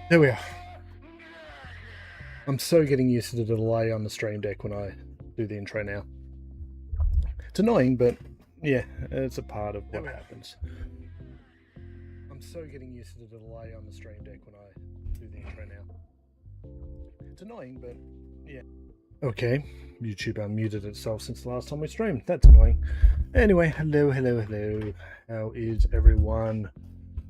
There we are. I'm so getting used to the delay on the stream deck when I do the intro now. It's annoying, but yeah, it's a part of what happens. I'm so getting used to the delay on the stream deck when I do the intro now. It's annoying, but yeah. Okay, YouTube unmuted itself since the last time we streamed. That's annoying. Anyway, hello. How is everyone?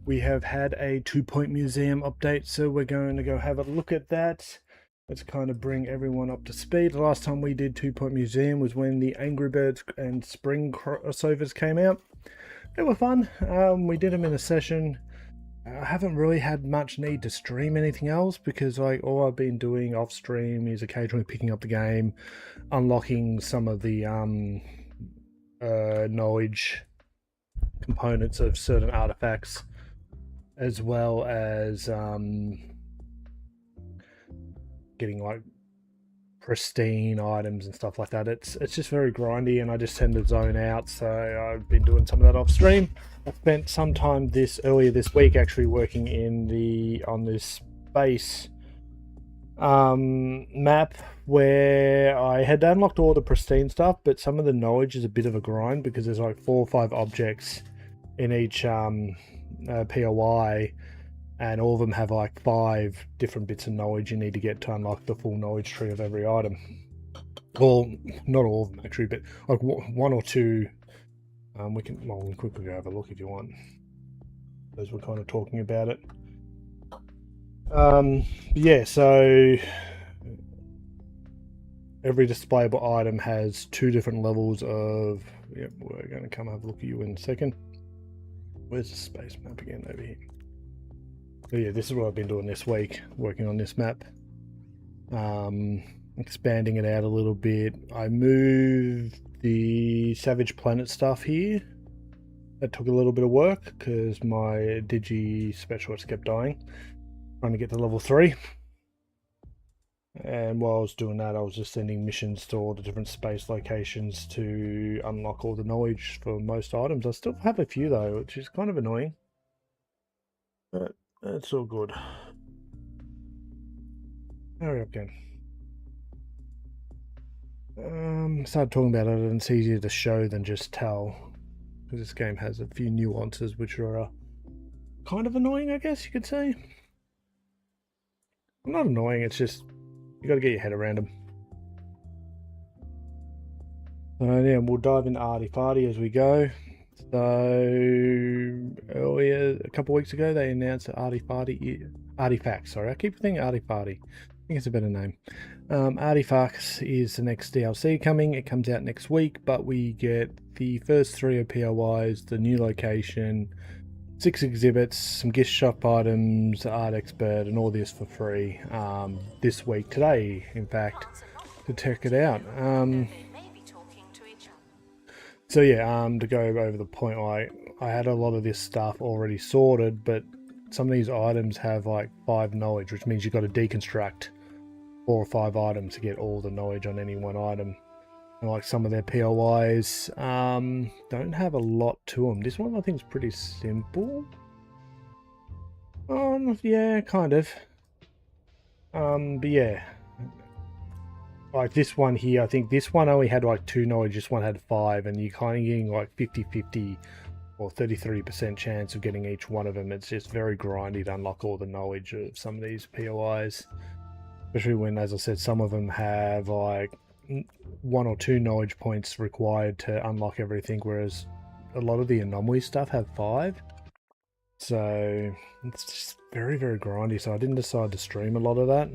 We have had a 2-Point Museum update, so we're going to go have a look at that. Let's kind of bring everyone up to speed. The last time we did 2-Point Museum was when the Angry Birds and Spring crossovers came out. They were fun. We did them in a session. I haven't really had much need to stream anything else because all I've been doing off stream is occasionally picking up the game, unlocking some of the knowledge components of certain artifacts, as well as getting like pristine items and stuff like that. It's just very grindy, and I just tend to zone out. So I've been doing some of that off stream. I spent some time earlier this week actually working on this base map where I had unlocked all the pristine stuff, but some of the knowledge is a bit of a grind because there's like 4 or 5 objects in each POI, and all of them have like 5 different bits of knowledge you need to get to unlock the full knowledge tree of every item. Well, not all of them actually, but like 1 or 2. We can quickly go have a look if you want, as we're kind of talking about it. Yeah, so every displayable item has 2 different levels of. Yep, we're going to come have a look at you in a second. Where's the space map again? Over here. So yeah, this is what I've been doing this week, working on this map. Expanding it out a little bit. I moved the Savage Planet stuff here. That took a little bit of work because my Digi Specialist kept dying. Trying to get to level 3. And while I was doing that, I was just sending missions to all the different space locations to unlock all the knowledge for most items. I still have a few though, which is kind of annoying. But that's all good. Hurry up, game. Started talking about it, and it's easier to show than just tell, because this game has a few nuances which are kind of annoying, I guess you could say. Not annoying, it's just you got to get your head around them. So yeah, we'll dive into Arty-Facts as we go. So earlier, a couple of weeks ago, they announced that Arty-Facts. Sorry, I keep thinking Arty-Facts. I think it's a better name. Arty-Facts is the next DLC coming. It comes out next week, but we get the first 3 POIs, the new location, 6 exhibits, some gift shop items, art expert, and all this for free this week, today, in fact, to check it out. So yeah, to go over the point, I had a lot of this stuff already sorted, but some of these items have like 5 knowledge, which means you've got to deconstruct 4 or 5 items to get all the knowledge on any one item. And like some of their POIs don't have a lot to them. This one I think is pretty simple. Yeah, kind of. But yeah, like this one here, I think this one only had like 2 knowledge, this one had 5, and you're kind of getting like 50-50 or 33% chance of getting each one of them. It's just very grindy to unlock all the knowledge of some of these POIs, especially when, as I said, some of them have like 1 or 2 knowledge points required to unlock everything, whereas a lot of the anomaly stuff have 5. So it's just very, very grindy. So I didn't decide to stream a lot of that.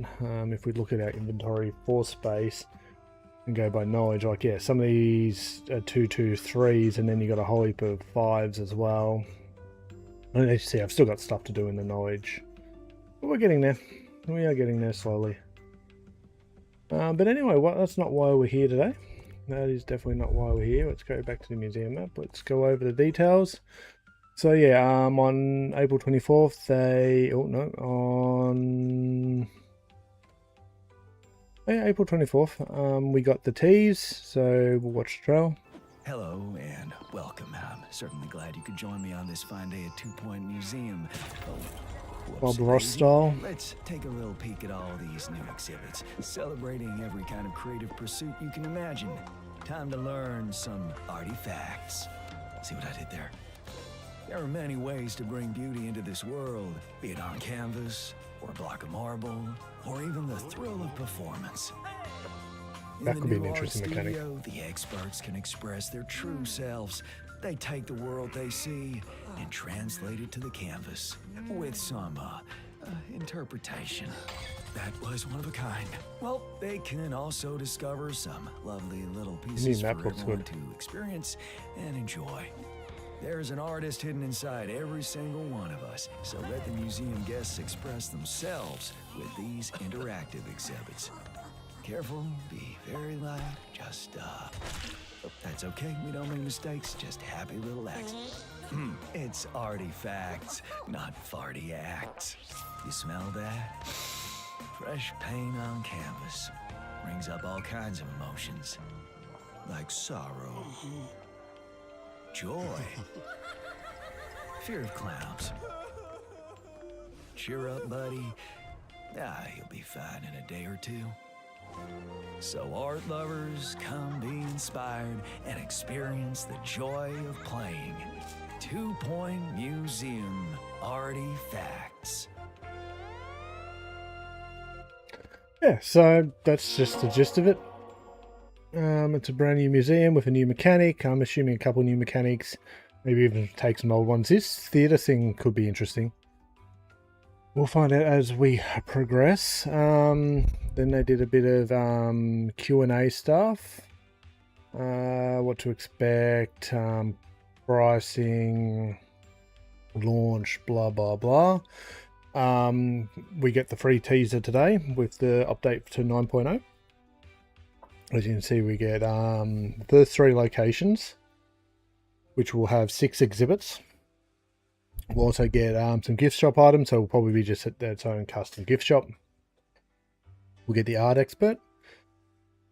If we look at our inventory for space and go by knowledge, like yeah, some of these are 2, 2, 3s, and then you got a whole heap of 5s as well. And as you see, I've still got stuff to do in the knowledge, but we're getting there. We are getting there slowly. But anyway, that's not why we're here today. That is definitely not why we're here. Let's go back to the museum map. Let's go over the details. So yeah, on April 24th, April 24th, we got the tease, so we'll watch the trail. Hello and welcome. I'm certainly glad you could join me on this fine day at 2-Point Museum. Oh, Bob Whoopsie Ross daisy. style. Let's take a little peek at all these new exhibits, celebrating every kind of creative pursuit you can imagine. Time to learn some artifacts. See what I did there? There are many ways to bring beauty into this world, be it on canvas, or a block of marble, or even the thrill of performance. That could be an In the new art interesting mechanic. studio, the experts can express their true selves. They take the world they see and translate it to the canvas with some interpretation. That was one of a kind. Well, they can also discover some lovely little pieces for map looks everyone good. to experience and enjoy. There's an artist hidden inside every single one of us, so let the museum guests express themselves with these interactive exhibits. Careful, be very light, just, that's okay, we don't make mistakes, just happy little acts. It's Arty-Facts, not farty acts. You smell that? Fresh paint on canvas brings up all kinds of emotions, like sorrow, joy, fear of clowns. Cheer up, buddy. You'll be fine in a day or two. So art lovers, come be inspired and experience the joy of playing. 2 Point Museum Arty-Facts. Yeah, so that's just the gist of it. It's a brand new museum with a new mechanic. I'm assuming a couple new mechanics. Maybe even take some old ones. This theatre thing could be interesting. We'll find out as we progress. Then they did a bit of Q&A stuff. What to expect, pricing, launch, blah, blah, blah. We get the free teaser today with the update to 9.0. As you can see, we get the first 3 locations, which will have 6 exhibits. We'll also get some gift shop items, so we'll probably be just at its own custom gift shop. We'll get the art expert.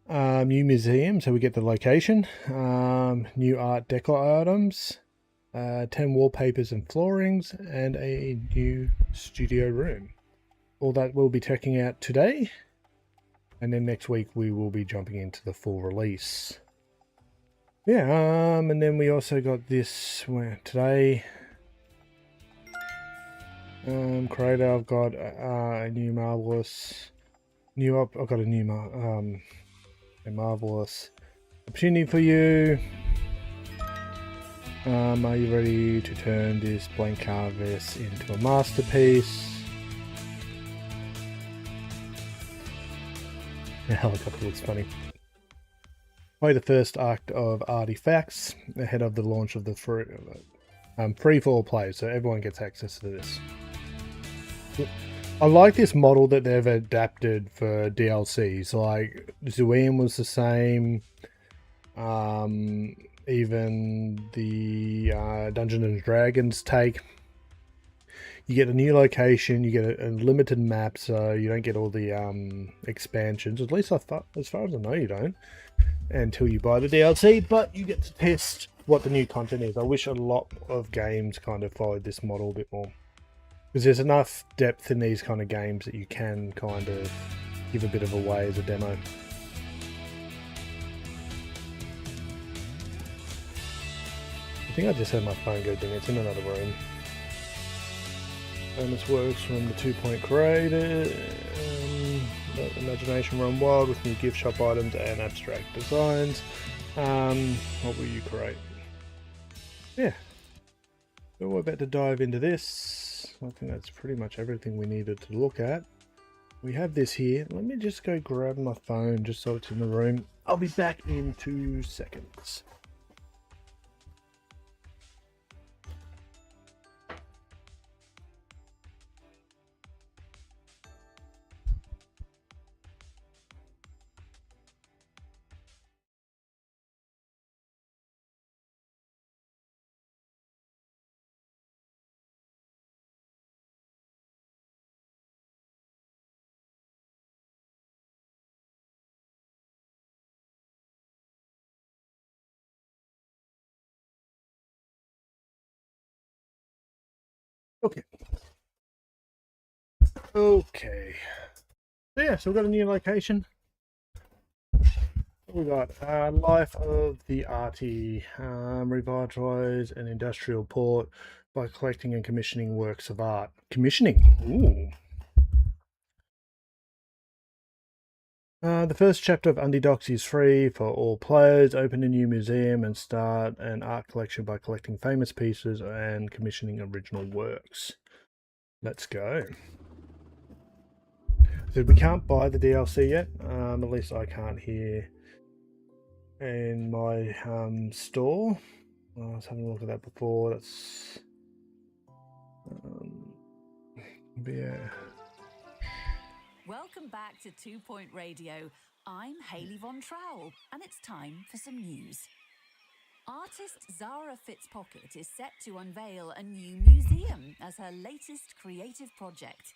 New museum, so we get the location. New art decor items. 10 wallpapers and floorings, and a new studio room. All that we'll be checking out today. And then next week we will be jumping into the full release. Yeah, and then we also got this today. Creator, I've got a new marvelous I've got a new a marvelous opportunity for you. Are you ready to turn this blank canvas into a masterpiece? The helicopter looks funny. Play the first act of Arty-Facts ahead of the launch of the free for all players, so everyone gets access to this. I like this model that they've adapted for DLCs. Like Zuian was the same. Even the Dungeons and Dragons take. You get a new location, you get a limited map, so you don't get all the expansions. At least as far as I know, you don't until you buy the DLC. But you get to test what the new content is. I wish a lot of games kind of followed this model a bit more, because there's enough depth in these kind of games that you can kind of give a bit of away as a demo. I think I just had my phone go ding. It's in another room. And this works from the 2 Point creator. Imagination run wild with new gift shop items and abstract designs. What will you create? Yeah. So we're about to dive into this. I think that's pretty much everything we needed to look at. We have this here. Let me just go grab my phone just so it's in the room. I'll be back in 2 seconds. Okay. Okay. So yeah, so we've got a new location. We got Life of the Arty, revitalise an industrial port by collecting and commissioning works of art. Commissioning? Ooh. The first chapter of Undie Docs is free for all players. Open a new museum and start an art collection by collecting famous pieces and commissioning original works. Let's go. So we can't buy the DLC yet. At least I can't here in my store. I was having a look at that before. That's yeah. Welcome back to 2 Point Radio. I'm Hayley Von Trowell, and it's time for some news. Artist Zara Fitzpocket is set to unveil a new museum as her latest creative project.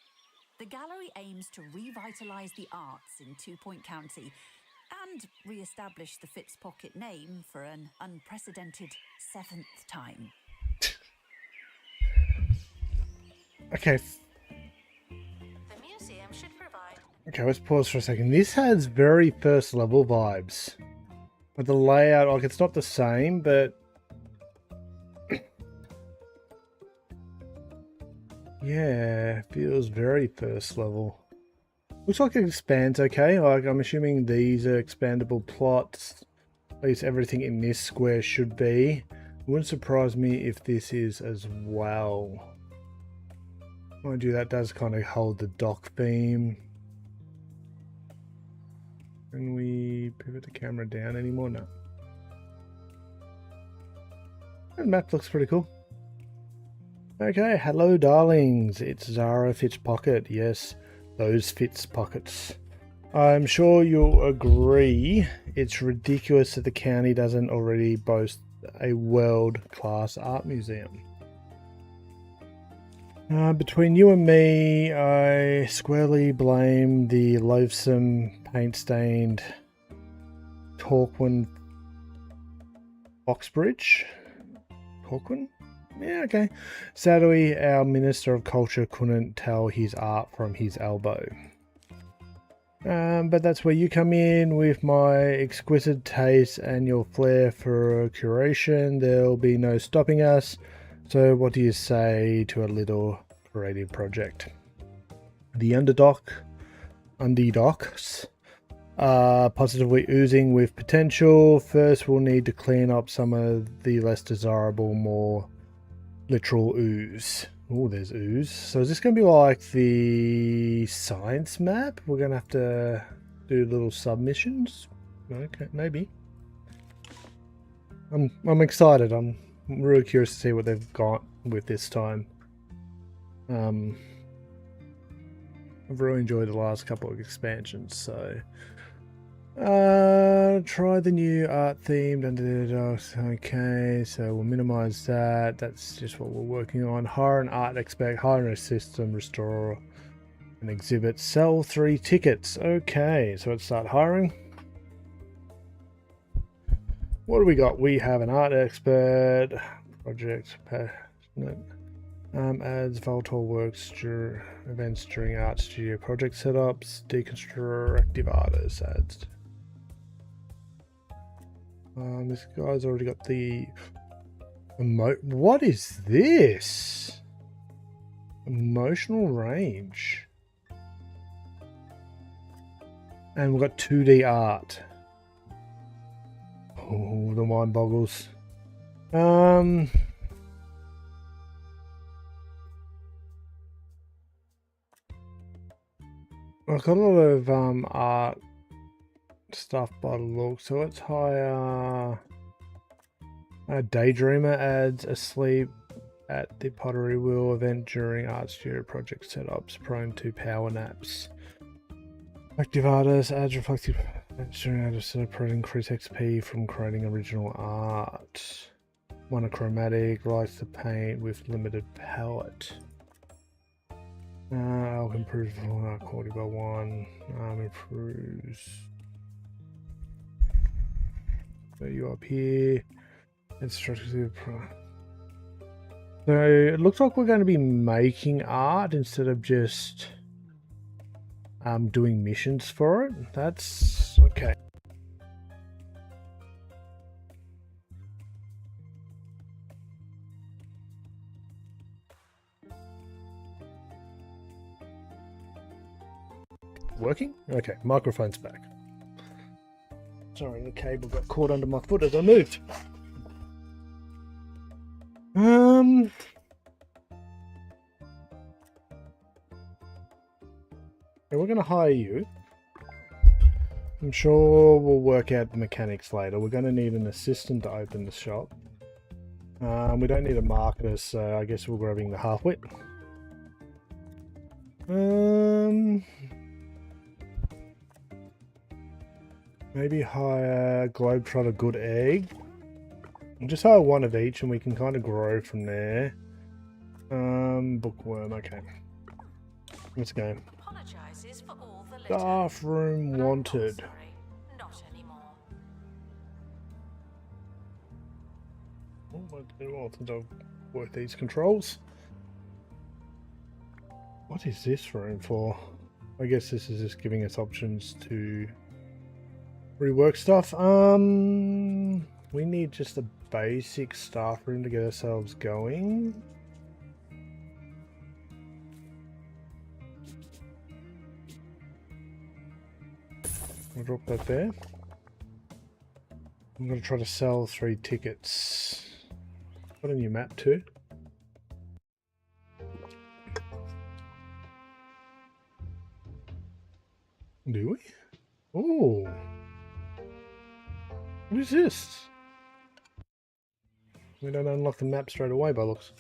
The gallery aims to revitalise the arts in 2 Point County and re-establish the Fitzpocket name for an unprecedented 7th time. Okay. Okay, let's pause for a second. This has very first level vibes. But the layout, like, it's not the same, but yeah, feels very first level. Looks like it expands okay. Like, I'm assuming these are expandable plots. At least everything in this square should be. It wouldn't surprise me if this is as well. Mind you, that does kind of hold the dock theme. Can we pivot the camera down anymore? No. The map looks pretty cool. Okay, hello darlings. It's Zara Fitzpocket. Yes, those Fitzpockets. I'm sure you'll agree it's ridiculous that the county doesn't already boast a world-class art museum. Between you and me, I squarely blame the loathsome, paint-stained Torquin Foxbridge. Torquin? Yeah, okay. Sadly, our Minister of Culture couldn't tell his art from his elbow. But that's where you come in with my exquisite taste and your flair for curation. There'll be no stopping us. So what do you say to a little creative project? The Undie Docs are positively oozing with potential. First, we'll need to clean up some of the less desirable, more literal ooze. Oh, there's ooze. So is this going to be like the science map? We're going to have to do little submissions? Okay, maybe. I'm excited. I'm really curious to see what they've got with this time. I've really enjoyed the last couple of expansions, so try the new art themed Underdogs. Okay, so we'll minimize that. That's just what we're working on. Hire an art expert, hire a system, restore an exhibit, sell 3 tickets. Okay, so let's start hiring. What do we got? We have an art expert, project, adds volatile works events during art studio project setups, deconstructive artists adds. This guy's already got the what is this? Emotional range. And we've got 2D art. Oh, the mind boggles. I've got a lot of art stuff by the look, so let's hire a Daydreamer adds asleep at the pottery wheel event during art studio project setups, prone to power naps. Active artist adds reflective during art setup, increase XP from creating original art. Monochromatic, likes to paint with limited palette. I'll improve quality by 1. Improves. So you up here. Instructive. So it looks like we're going to be making art instead of just doing missions for it. That's okay. Working? Okay, microphone's back. Sorry, the cable got caught under my foot as I moved. Yeah, we're going to hire you. I'm sure we'll work out the mechanics later. We're going to need an assistant to open the shop. We don't need a marketer, so I guess we're grabbing the half-wit. Maybe hire Globetrotter Good Egg. We'll just hire one of each and we can kind of grow from there. Bookworm, okay. Let's go. Staff room wanted. Not anymore. Oh, since I've worked these controls. What is this room for? I guess this is just giving us options to rework stuff. We need just a basic staff room to get ourselves going. I'll drop that there. I'm going to try to sell 3 tickets. Got a new map too. Do we? Oh. What is this? We don't unlock the map straight away by looks.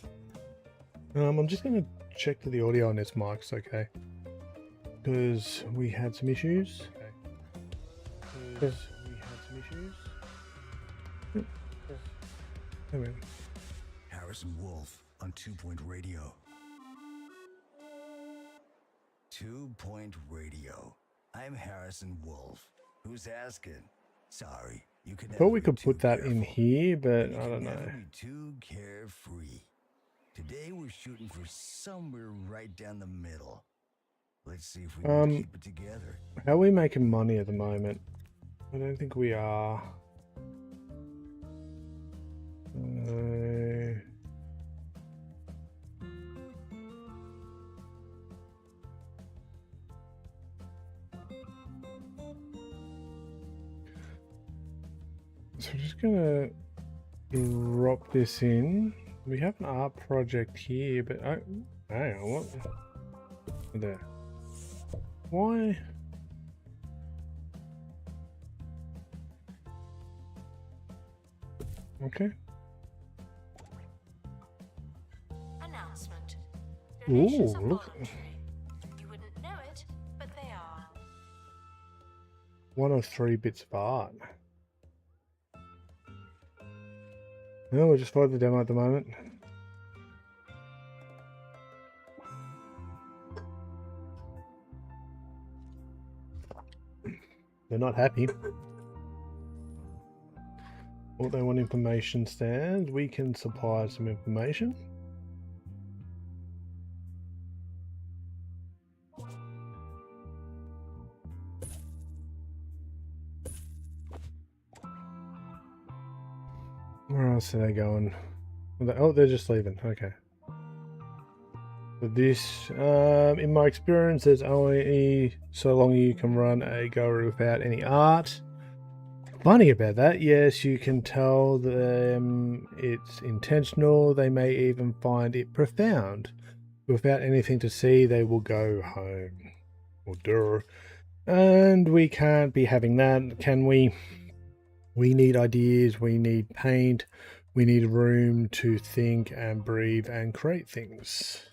I'm just going to check that the audio on this mic's okay. Because we had some issues. Because we had some issues. Anyway. Harrison Wolf on 2 Point Radio. 2 Point Radio. I'm Harrison Wolf. Who's asking? Sorry, you can. I thought we could put that in here, but I don't know. Never be too carefree. Today we're shooting for somewhere right down the middle. Let's see if we can keep it together. How are we making money at the moment? I don't think we are. So I'm just gonna drop this in. We have an art project here, but hang on, what? There. Why? Okay. Announcement. Ooh, look. You wouldn't know it, but they are. 1 of 3 bits of art. No, we'll just follow the demo at the moment. They're not happy. What they want information stand. We can supply some information. Where else are they going? Oh, they're just leaving. Okay. But this, in my experience, there's only so long you can run a gallery without any art. Funny about that, yes, you can tell them it's intentional. They may even find it profound. Without anything to see, they will go home. Or duh. And we can't be having that, can we? We need ideas, we need paint, we need room to think and breathe and create things.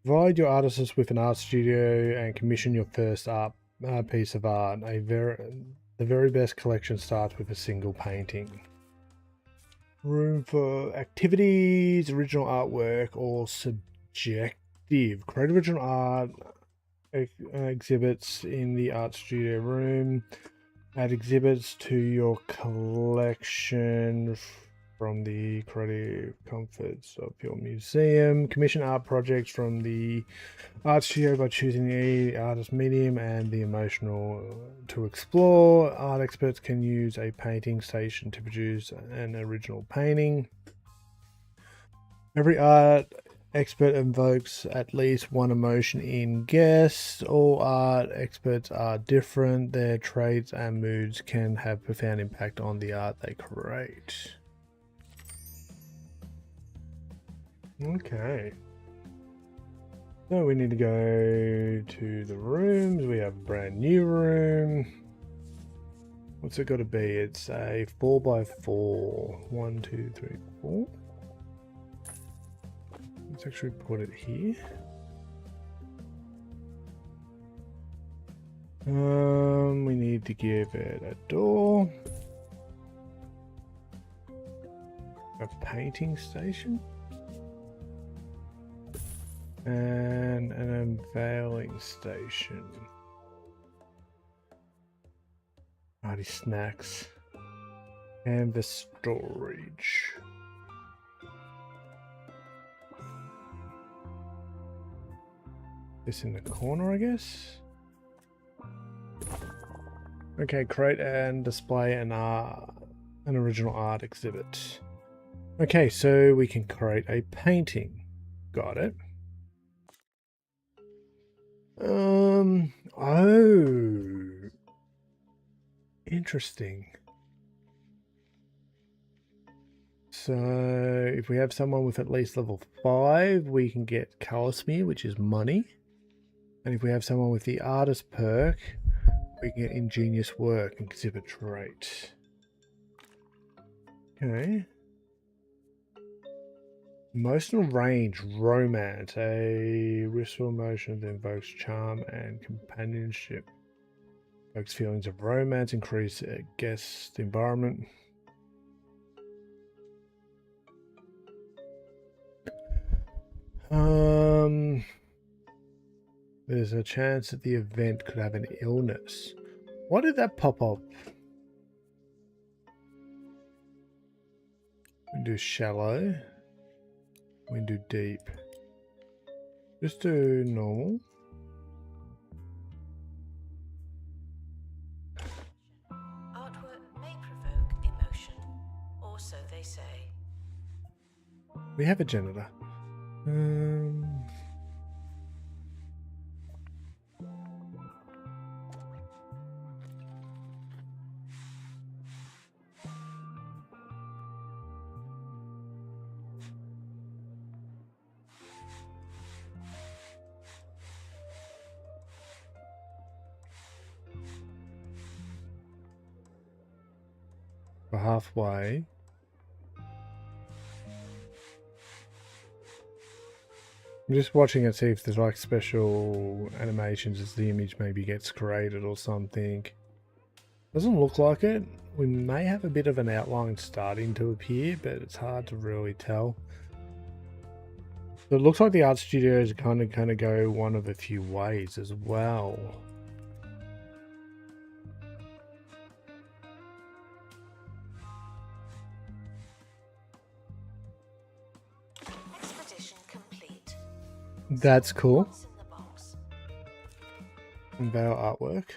Provide your artists with an art studio and commission your first art piece of art. The very best collection starts with a single painting. Room for activities, original artwork, or subjective. Create original art exhibits in the art studio room. Add exhibits to your collection from the creative comforts of your museum. Commission art projects from the art studio by choosing the artist medium and the emotional to explore. Art experts can use a painting station to produce an original painting. Every art expert invokes at least one emotion in guests. All art experts are different. Their traits and moods can have profound impact on the art they create. Okay. So we need to go to the rooms. We have a brand new room. What's it got to be? It's a 4x4. 1, 2, 3, 4. Let's actually put it here. We need to give it a door. A painting station. And an unveiling station. Party snacks. And the storage. This in the corner, I guess. Okay, create and display an original art exhibit. Okay, so we can create a painting. Got it. Oh, interesting. So if we have someone with at least level 5, we can get color smear, which is money. And if we have someone with the artist perk, we can get ingenious work and exhibit trait. Okay. Emotional range, romance, a wistful emotion that invokes charm and companionship. Evokes feelings of romance, increase guest environment. There's a chance that the event could have an illness. Why did that pop up? We can do shallow. We can do deep. Just do normal. Artwork may provoke emotion, or so they say. We have a janitor. For halfway. I'm just watching it, see if there's like special animations as the image maybe gets created or something. Doesn't look like it. We may have a bit of an outline starting to appear, but it's hard to really tell. So it looks like the art studio is kind of go one of a few ways as well. Expedition complete. That's cool. What's in the box? Unveil artwork.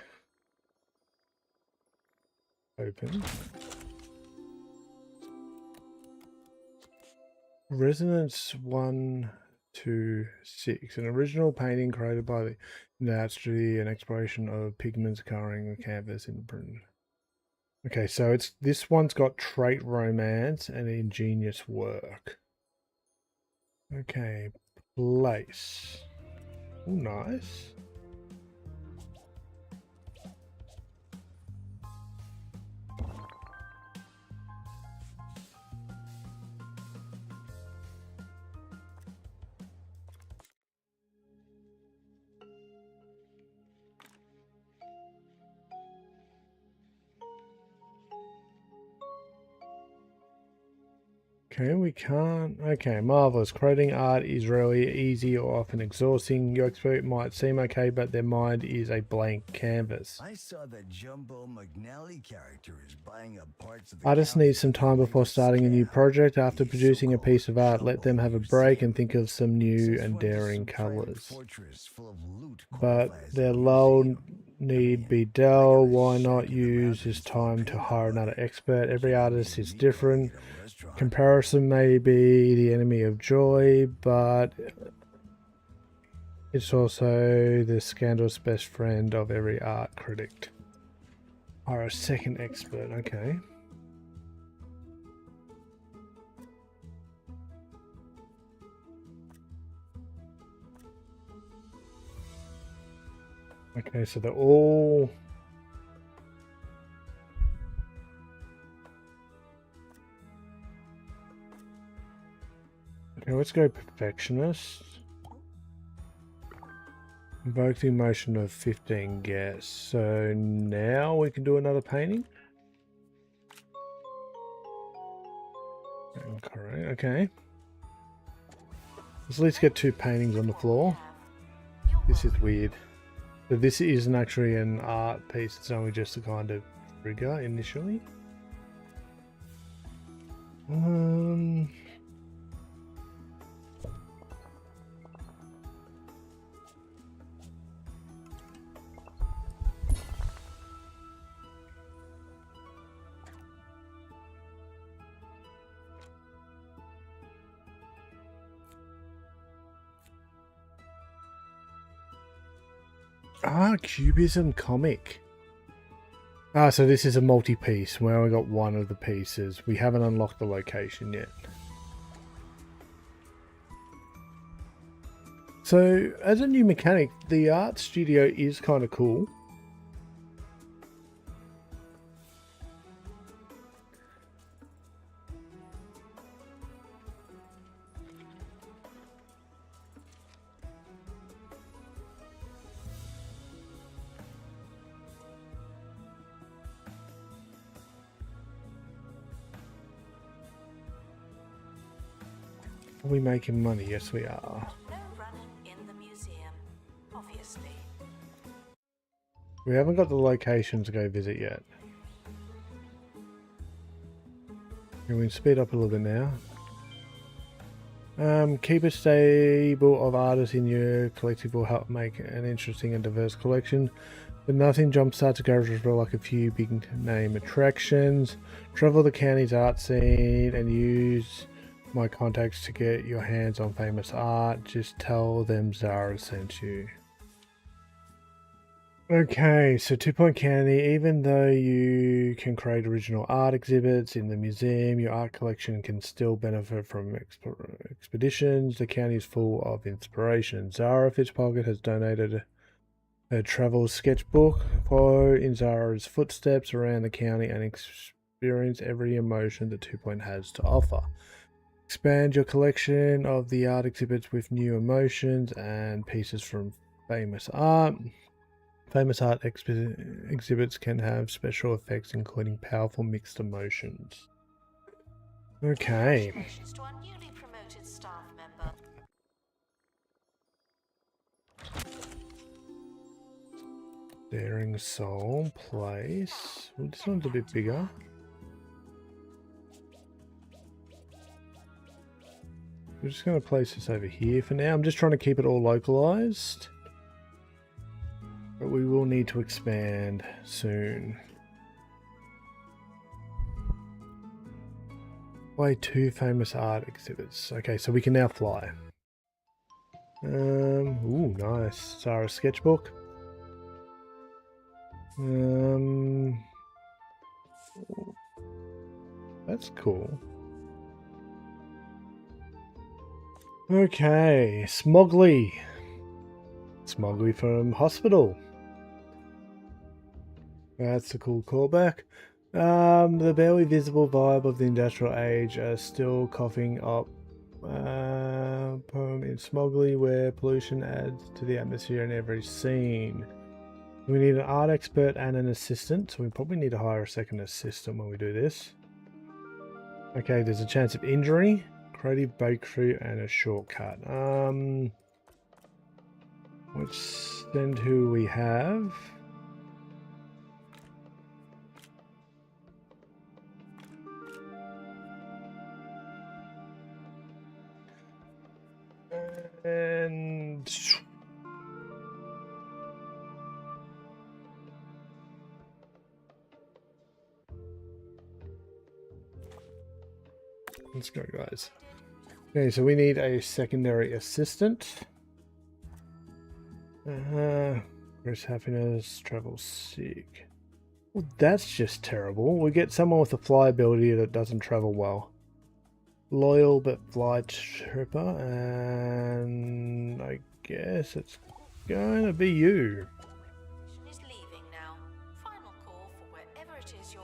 Open. Resonance 126. An original painting created by the art studio, an exploration of pigments coloring the canvas in print. Okay, so it's this one's got trait romance and ingenious work. Okay, place. Oh, nice. Okay, we can't. Okay, marvelous. Creating art is rarely easy or often exhausting. Your expert might seem okay, but their mind is a blank canvas. I saw that Jumbo McNally character is buying up parts of the Artists county need some for time their before latest starting a new scam, project. After the producing a so-called piece of art, let them have a Jumbo break and Museum. think of some new Since and when does daring some private colours. fortress full of loot But qualify as a their lull museum? need be I dull. got a Why shack not in the use this mountains to time to repay my hire money. another expert? Every Can't artist be is me different. calling it a restaurant. Comparison may be the enemy of joy, but it's also the scandalous best friend of every art critic. Hire a second expert, okay. Okay, so they're all... Okay, let's go perfectionist. Invoke the emotion of 15 guests. So now we can do another painting? Correct, okay. Let's at least get 2 paintings on the floor. This is weird. So this isn't actually an art piece, it's only just a kind of trigger initially. Cubism comic. So this is a multi-piece. We only got one of the pieces. We haven't unlocked the location yet. So, as a new mechanic, the art studio is kind of cool. Are we making money? Yes, we are. No running in the museum, obviously. We haven't got the location to go visit yet. And we can speed up a little bit now. Keep a stable of artists in your collective will help make an interesting and diverse collection. But nothing jumpstarts a garage as well like a few big name attractions. Travel the county's art scene and use my contacts to get your hands on famous art. Just tell them Zara sent you. Okay, so 2 Point County, even though you can create original art exhibits in the museum, your art collection can still benefit from expeditions. The county is full of inspiration. Zara Fitzpocket has donated her travel sketchbook. Follow in Zara's footsteps around the county and experience every emotion that 2 Point has to offer. Expand your collection of the art exhibits with new emotions and pieces from famous art. Famous art exhibits can have special effects, including powerful mixed emotions. Okay. Congratulations to our newly promoted staff member. Daring Soul place. Well, this one's a bit bigger. We're just going to place this over here for now. I'm just trying to keep it all localized. But we will need to expand soon. Play 2 famous art exhibits. Okay, so we can now fly. Ooh, nice. Zara's sketchbook. That's cool. Okay, Smoggly. Smoggly from Hospital. That's a cool callback. The barely visible vibe of the industrial age are still coughing up poem in Smoggly, where pollution adds to the atmosphere in every scene. We need an art expert and an assistant, so we probably need to hire a second assistant when we do this. Okay, there's a chance of injury, creative breakthrough, and a shortcut. Let's send who we have. And let's go, guys. Okay, so we need a secondary assistant. Gross happiness, travel sick. Well, that's just terrible. We get someone with a fly ability that doesn't travel well. Loyal but fly tripper, and I guess it's gonna be you. Is leaving now. Final call for wherever it is you're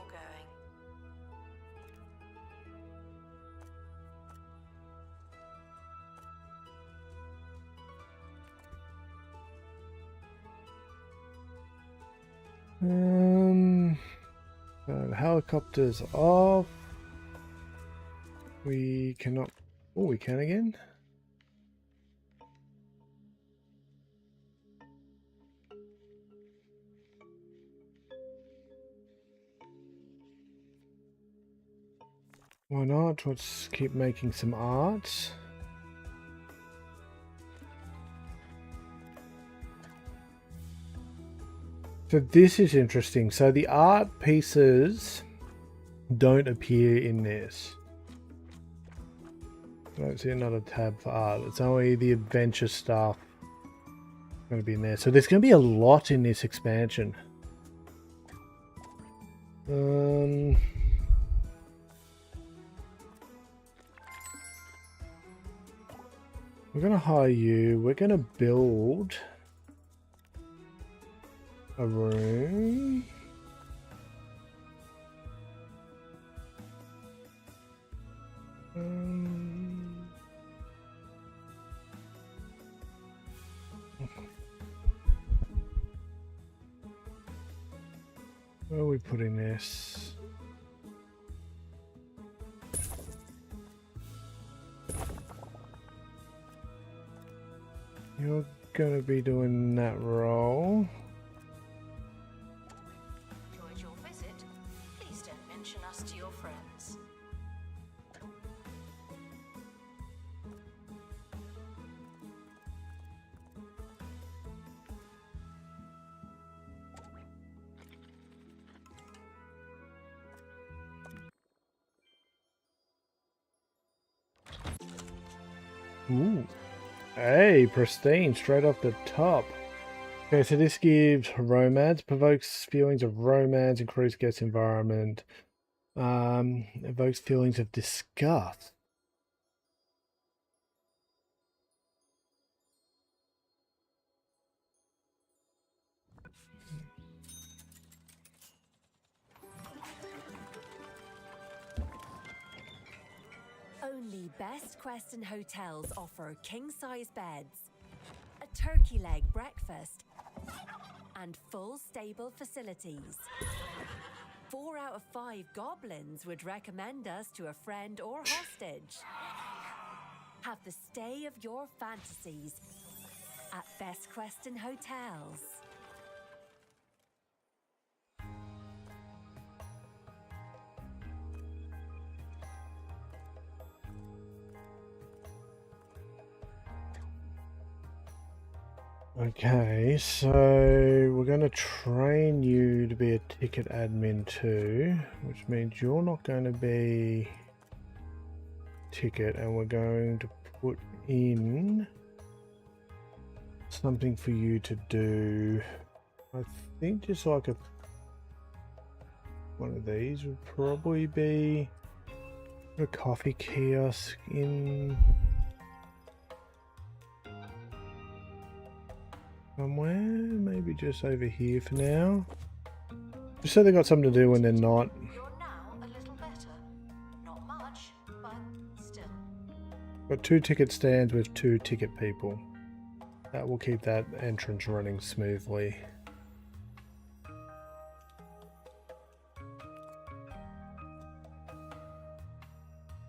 going. The helicopter's off. We cannot. Oh, we can again. Why not? Let's keep making some art. So this is interesting. So the art pieces don't appear in this. I don't see another tab for art. It's only the adventure stuff going to be in there. So there's going to be a lot in this expansion. We're going to hire you. We're going to build a room. Where are we putting this? You're going to be doing that role. Enjoyed your visit. Please don't mention us to your friends. Ooh. Hey, pristine, straight off the top. Okay, so this gives romance, provokes feelings of romance, improves guest environment, evokes feelings of disgust. Only Best Queston hotels offer king-size beds, a turkey leg breakfast, and full stable facilities. 4 out of 5 goblins would recommend us to a friend or hostage. Have the stay of your fantasies at Best Queston Hotels. Okay, so we're going to train you to be a ticket admin too, which means you're not going to be ticket, and we're going to put in something for you to do. I think just like one of these would probably be a coffee kiosk in somewhere, maybe just over here for now. Just so they got something to do when they're not. You're now a little better. Not much, but still. Got 2 ticket stands with 2 ticket people. That will keep that entrance running smoothly.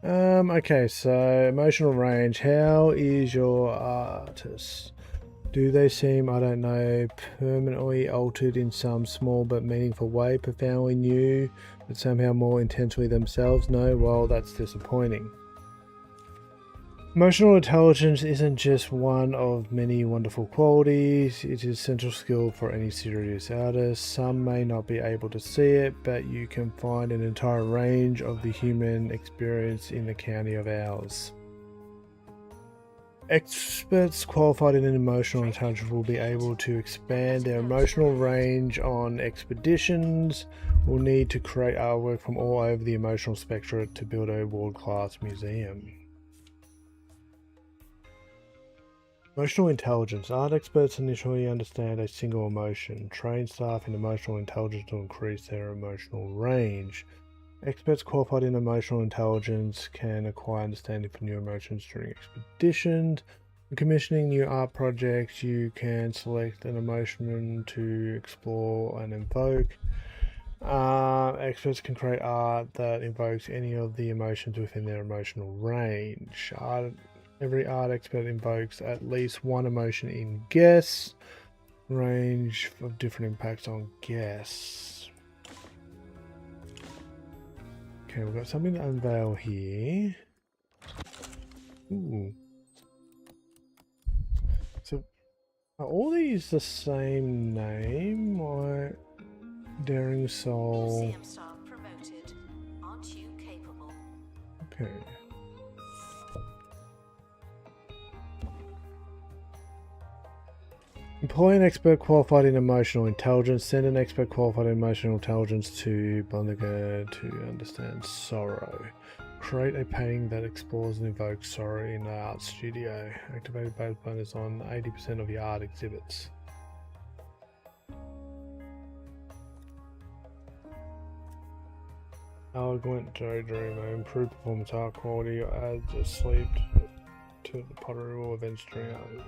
Okay, so emotional range. How is your artist? Do they seem, I don't know, permanently altered in some small but meaningful way, profoundly new, but somehow more intensely themselves? No? Well, that's disappointing. Emotional intelligence isn't just one of many wonderful qualities, it is central skill for any serious artist. Some may not be able to see it, but you can find an entire range of the human experience in the county of ours. Experts qualified in emotional intelligence will be able to expand their emotional range on expeditions, will need to create artwork from all over the emotional spectrum to build a world-class museum. Emotional intelligence. Art experts initially understand a single emotion. Train staff in emotional intelligence to increase their emotional range. Experts qualified in emotional intelligence can acquire understanding for new emotions during expeditions. When commissioning new art projects, you can select an emotion to explore and invoke. Experts can create art that invokes any of the emotions within their emotional range. Every art expert invokes at least one emotion in guess. Range of different impacts on guess. Okay, we've got something to unveil here. Ooh. So, are all these the same name? Like Daring Soul. Museum staff promoted. Aren't you capable? Okay. Employ an expert qualified in emotional intelligence. Send an expert qualified in emotional intelligence to Bundaga to understand sorrow. Create a painting that explores and evokes sorrow in an art studio. Activate both bonus on 80% of your art exhibits. Eloquent daydreamer. Improve performance art quality. Adds a sleep to the pottery or events during art.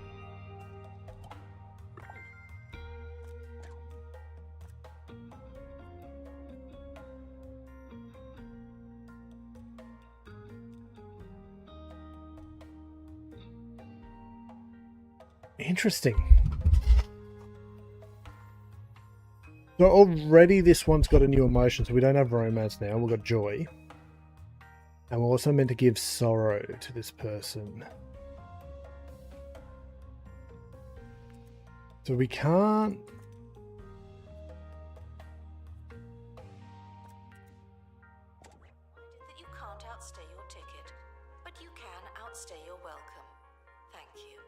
Interesting. So already this one's got a new emotion, so we don't have romance now, we've got joy. And we're also meant to give sorrow to this person. So we can't... That you can't outstay your ticket, but you can outstay your welcome. Thank you.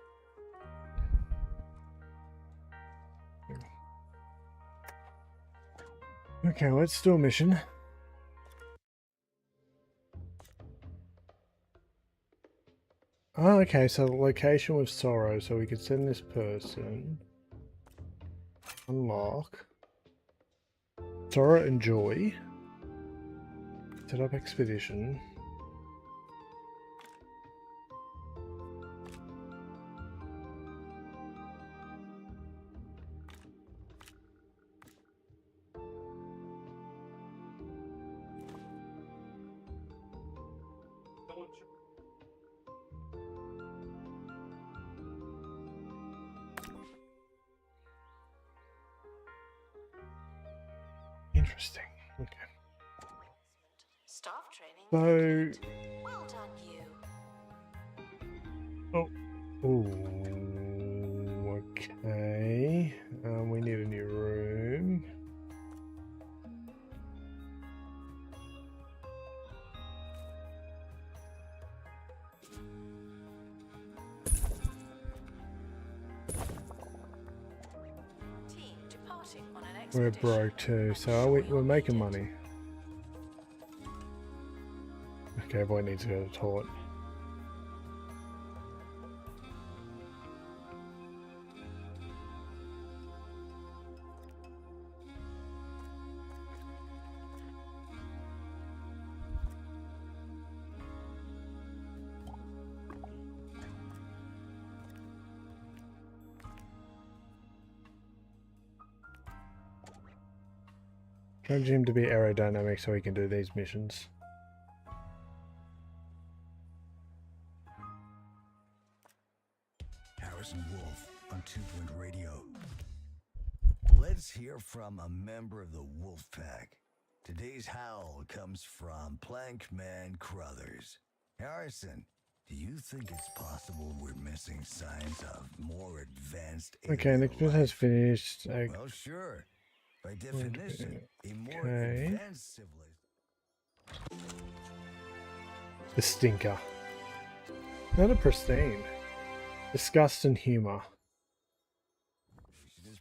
Okay, let's do a mission. Oh, okay, so location with sorrow, so we could send this person. Unlock. Sorrow and joy. Set up expedition. Interesting. Okay. Staff training. So... Well done, you. Oh. Ooh, okay. We need a new room. Team departing on an We're expedition. broke too, so we're making money. Okay, boy needs to go to the toilet. Change him to be aerodynamic so he can do these missions. Carson Wolf on 2 Point Radio. Let's hear from a member of the Wolf Pack. Today's howl comes from Plankman Crothers. Harrison, do you think it's possible we're missing signs of more advanced Okay, alien next one has life? finished. Well, sure. By definition, a more Okay. advanced civilization. The stinker. Not a pristine. Disgust and humor.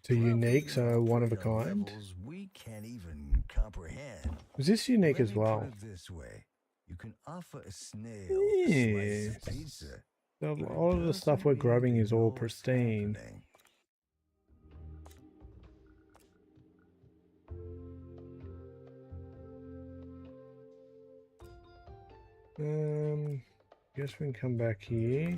So unique, so one of a kind. We can't even comprehend. Was this unique Let as me well? put it this way. You can offer a snail a slice of pizza. So but it all of the stuff doesn't we're mean grubbing they is all know it's pristine. happening. Guess we can come back here.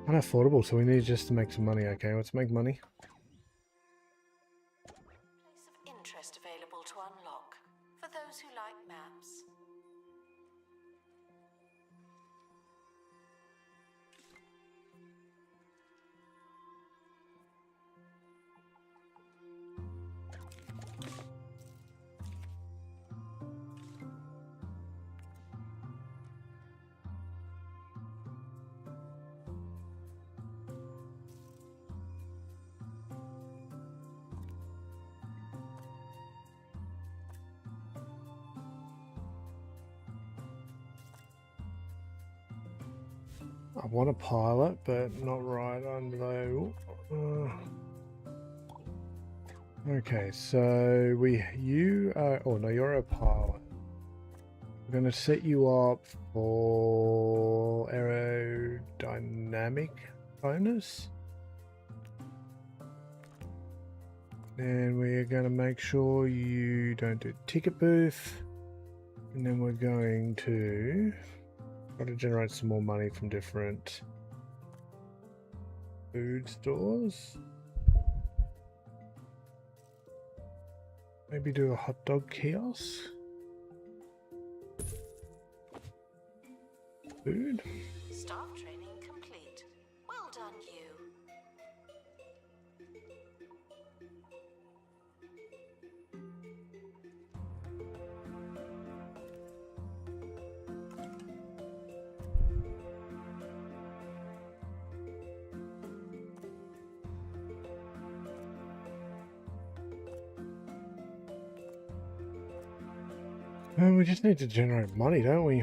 Unaffordable, so we need just to make some money. Okay, let's make money. Place of interest available to unlock for those who like maps. I want a pilot, but not right under. Okay, so you are. Oh no, you're a pilot. We're going to set you up for aerodynamic bonus. And we're going to make sure you don't do ticket booth. And then we're going to try to generate some more money from different food stores. Maybe do a hot dog kiosk. Food. Staff training complete. Well done, you. We just need to generate money, don't we?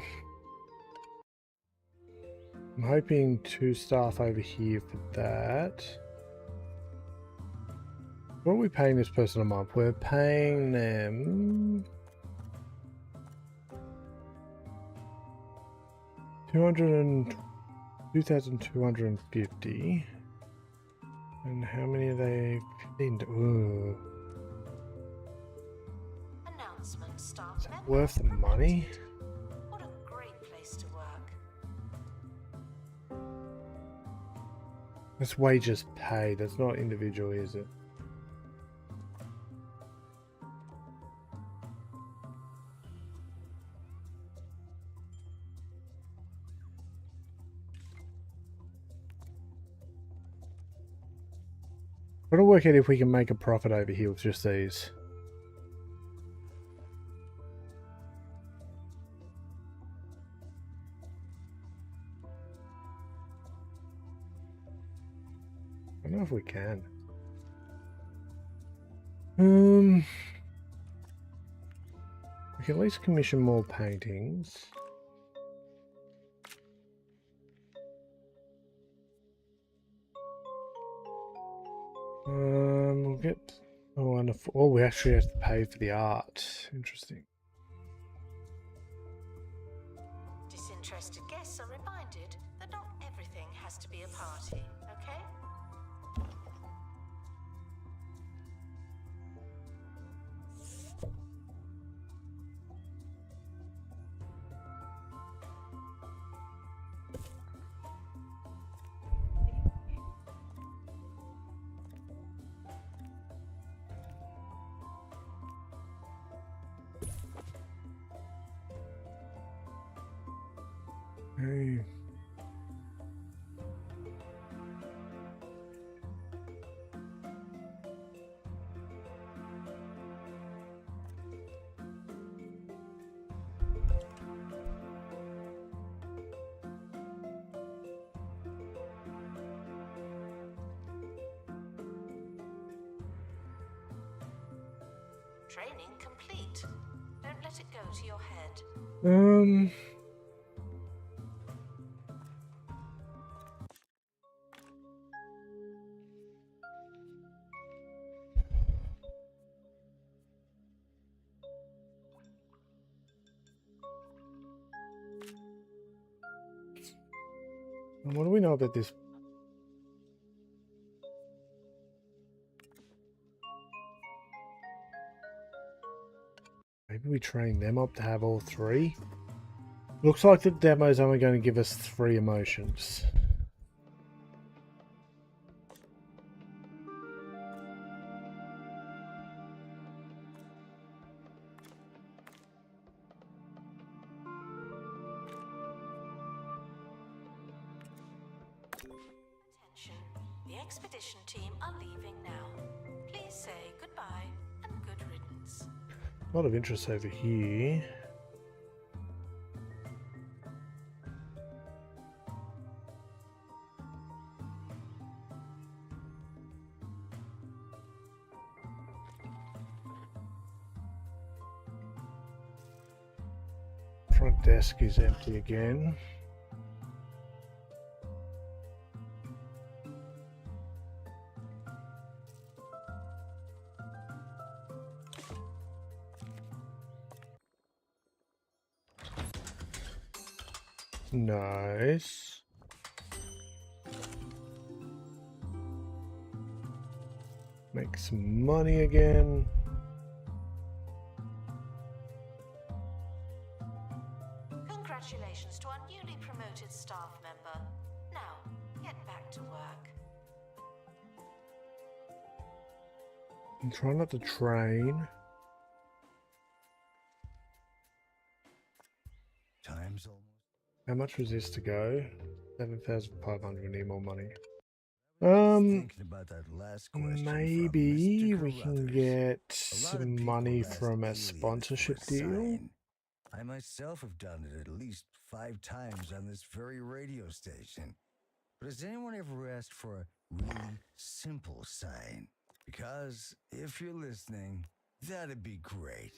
I'm hoping 2 staff over here for that. What are we paying this person a month? We're paying them 2,250. And how many are they? 15. Ooh. Announcement staff Is that member worth the money? promoted. What a great place to work. That's wages paid. That's not individual, is it? Got to work out if we can make a profit over here with just these. I don't know if we can. We can at least commission more paintings. We'll get. Oh, and oh, we actually have to pay for the art. Interesting. Disinterested guests are reminded that not everything has to be a party, okay? Okay. Training complete. Don't let it go to your head. What do we know about this? Maybe we train them up to have all three. Looks like the demo is only going to give us 3 emotions. Attention. The expedition team are leaving now. Please say goodbye and good riddance. A lot of interest over here. Front desk is empty again. Nice. Make some money again. Congratulations to our newly promoted staff member. Now, get back to work. And try not to train. Time's almost. How much was this to go? 7,500. We need more money. Thinking about that last question from Maybe Mr. we can Carruthers. get A lot of some people money ask from a aliens sponsorship for a deal. sign. I myself have done it at least 5 times on this very radio station. But has anyone ever asked for a really simple sign? Because if you're listening, that'd be great.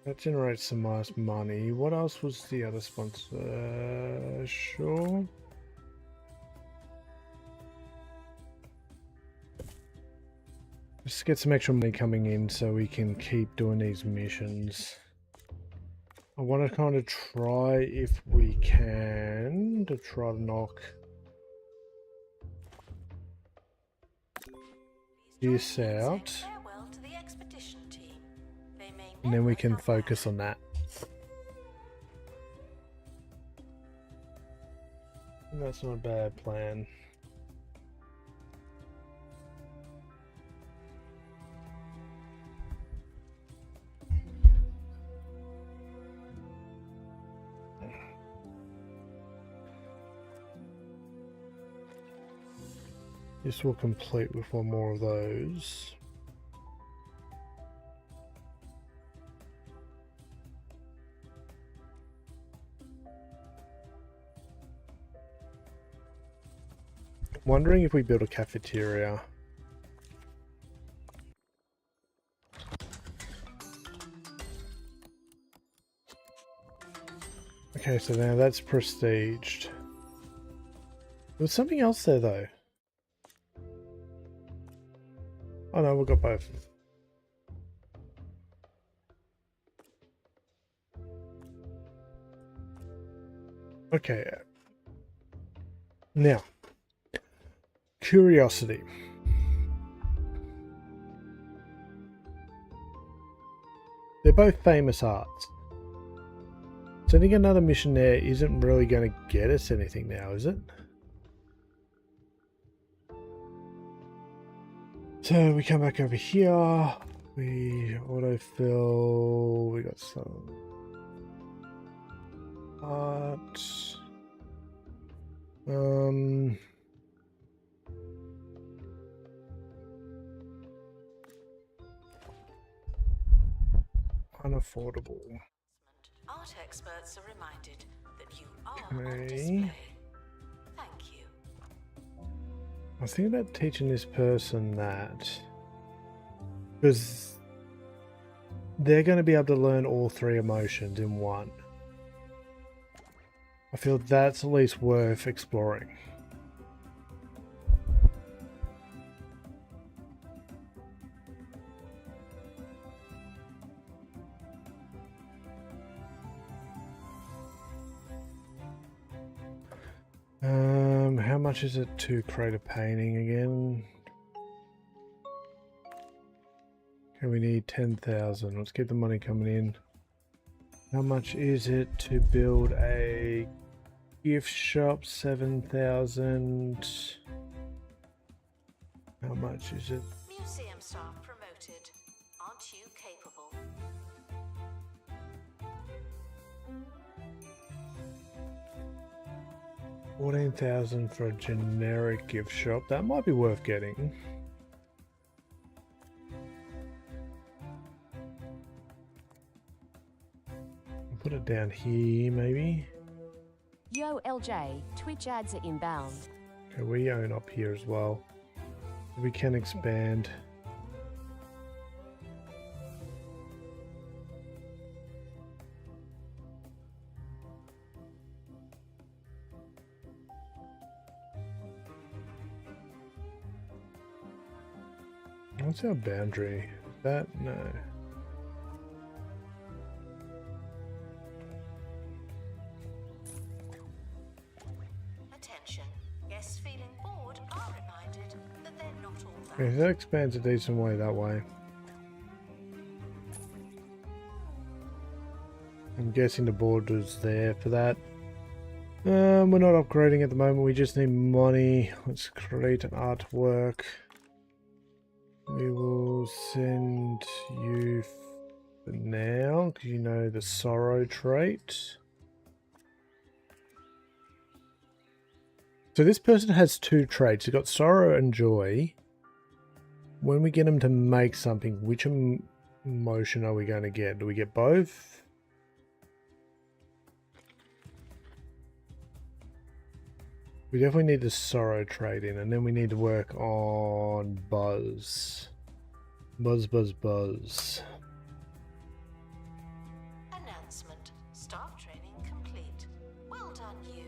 That generates some nice money. What else was the other sponsor? Sure. Just get some extra money coming in so we can keep doing these missions. I want to kind of try, if we can, to try to knock this out. Farewell to the expedition team. They may And then we never can come focus back. on that. That's not a bad plan. This will complete with one more of those. Wondering if we build a cafeteria. Okay, so now that's prestiged. There was something else there though. Oh no, we've got both. Okay. Now, curiosity. They're both famous arts. Sending another mission there isn't really going to get us anything now, is it? So we come back over here. We autofill. We got some art. Unaffordable. Art experts are reminded that you are on Okay. display. Thank you. I was thinking about teaching this person that, because they're going to be able to learn all three emotions in one. I feel that's at least worth exploring. How much is it to create a painting again? Okay, we need 10,000. Let's keep the money coming in. How much is it to build a gift shop? 7,000. How much is it? Museum staff promoted. Aren't you capable? 14,000 for a generic gift shop. That might be worth getting. Put it down here, maybe. Yo, LJ, Twitch ads are inbound. Okay, we own up here as well. We can expand. What's our boundary? That? No. Attention. Guests feeling bored are reminded that they're not all that. Okay, that expands a decent way that way. I'm guessing the border's there for that. We're not upgrading at the moment. We just need money. Let's create an artwork. We will send you for now, because you know the sorrow trait. So this person has two traits. They've got sorrow and joy. When we get them to make something, which emotion are we going to get? Do we get both? We definitely need the sorrow trait in, and then we need to work on buzz. Buzz, buzz, buzz. Announcement. Staff training complete. Well done, you.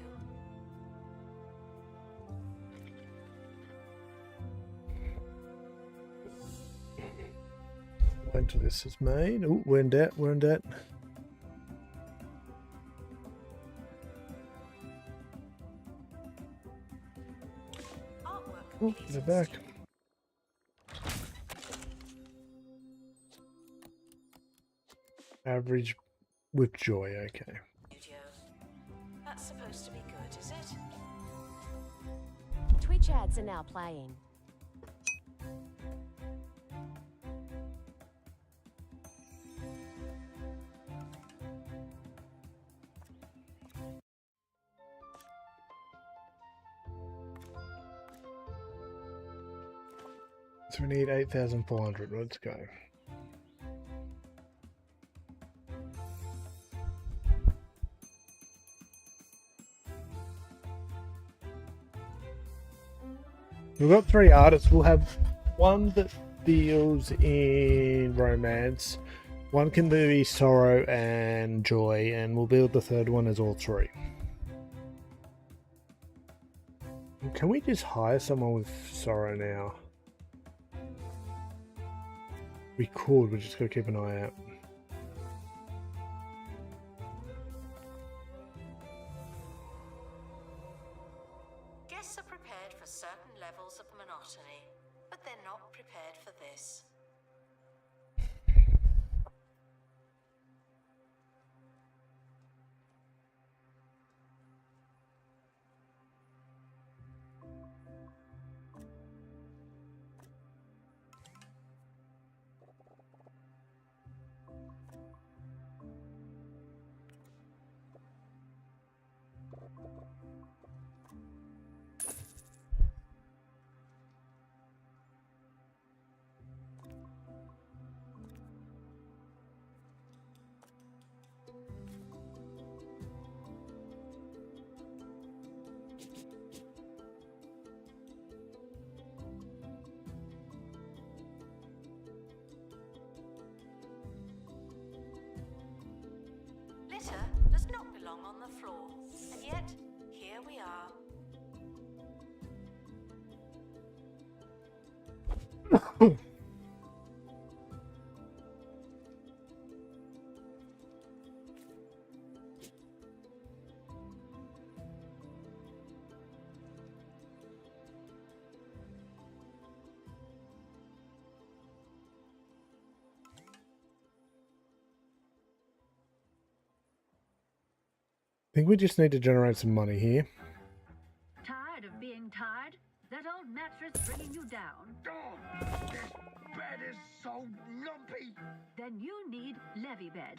Wait till this is made. Oh, we're in debt. We're in debt. Artwork Oh, completed. they're back. Average with joy. Okay. Studio. That's supposed to be good, is it? Twitch ads are now playing. So we need 8,400. Let's go. We've got 3 artists. We'll have one that deals in romance, one can be sorrow and joy, and we'll build the third one as all 3. Can we just hire someone with sorrow now? We could, we just gotta keep an eye out. Guests are prepared for certain levels of monotony, but they're not prepared for this. litter does not belong on the floor, and yet here we are. I think we just need to generate some money here. Tired of being tired? That old mattress bringing you down? Oh, this bed is so lumpy. Then you need Levy Bed.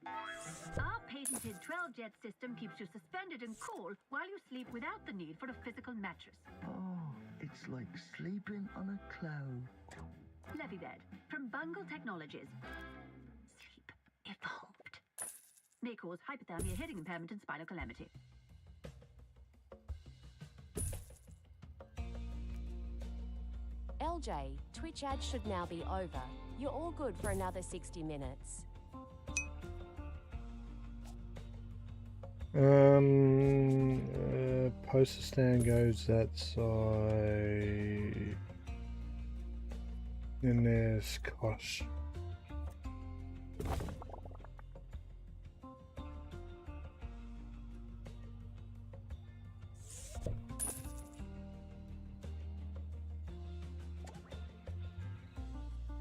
Our patented 12-jet system keeps you suspended and cool while you sleep without the need for a physical mattress. Oh, it's like sleeping on a cloud. Levy Bed from Bungle Technologies. Sleep evolved. May cause hypothermia, hearing impairment, and spinal calamity. LJ, Twitch ads should now be over. You're all good for another 60 minutes. Poster stand goes that side. Then there's Kosh.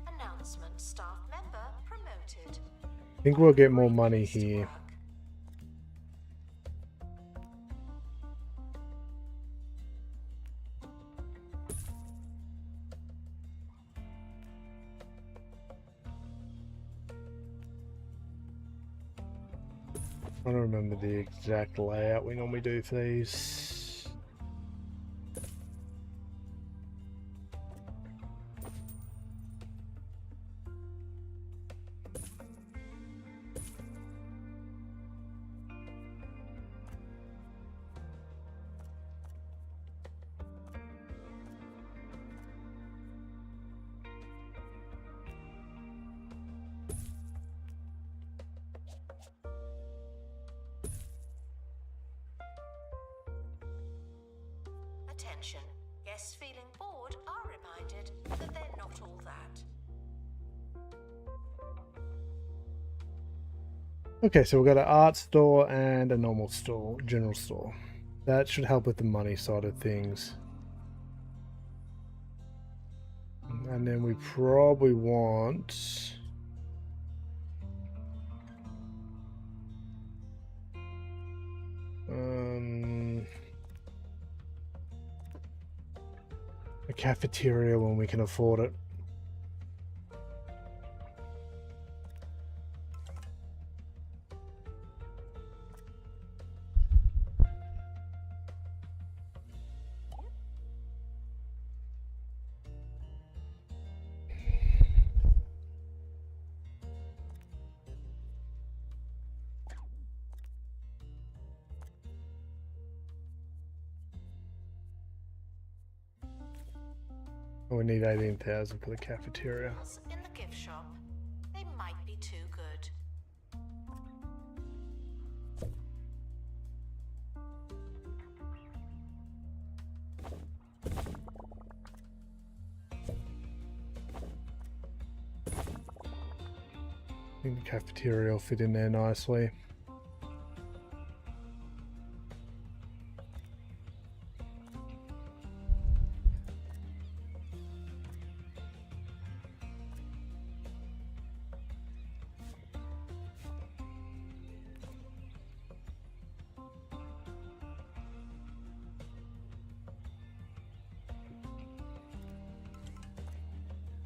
Announcement: staff member promoted. I think we'll get more money here. I don't remember the exact layout we normally do for these. Attention. Guests feeling bored are reminded that they're not all that. Okay, so we've got an art store and a normal store, general store. That should help with the money side of things. And then we probably want... a cafeteria when we can afford it. Oh, we need 18,000 for the cafeteria. In the gift shop, they might be too good. I think the cafeteria will fit in there nicely.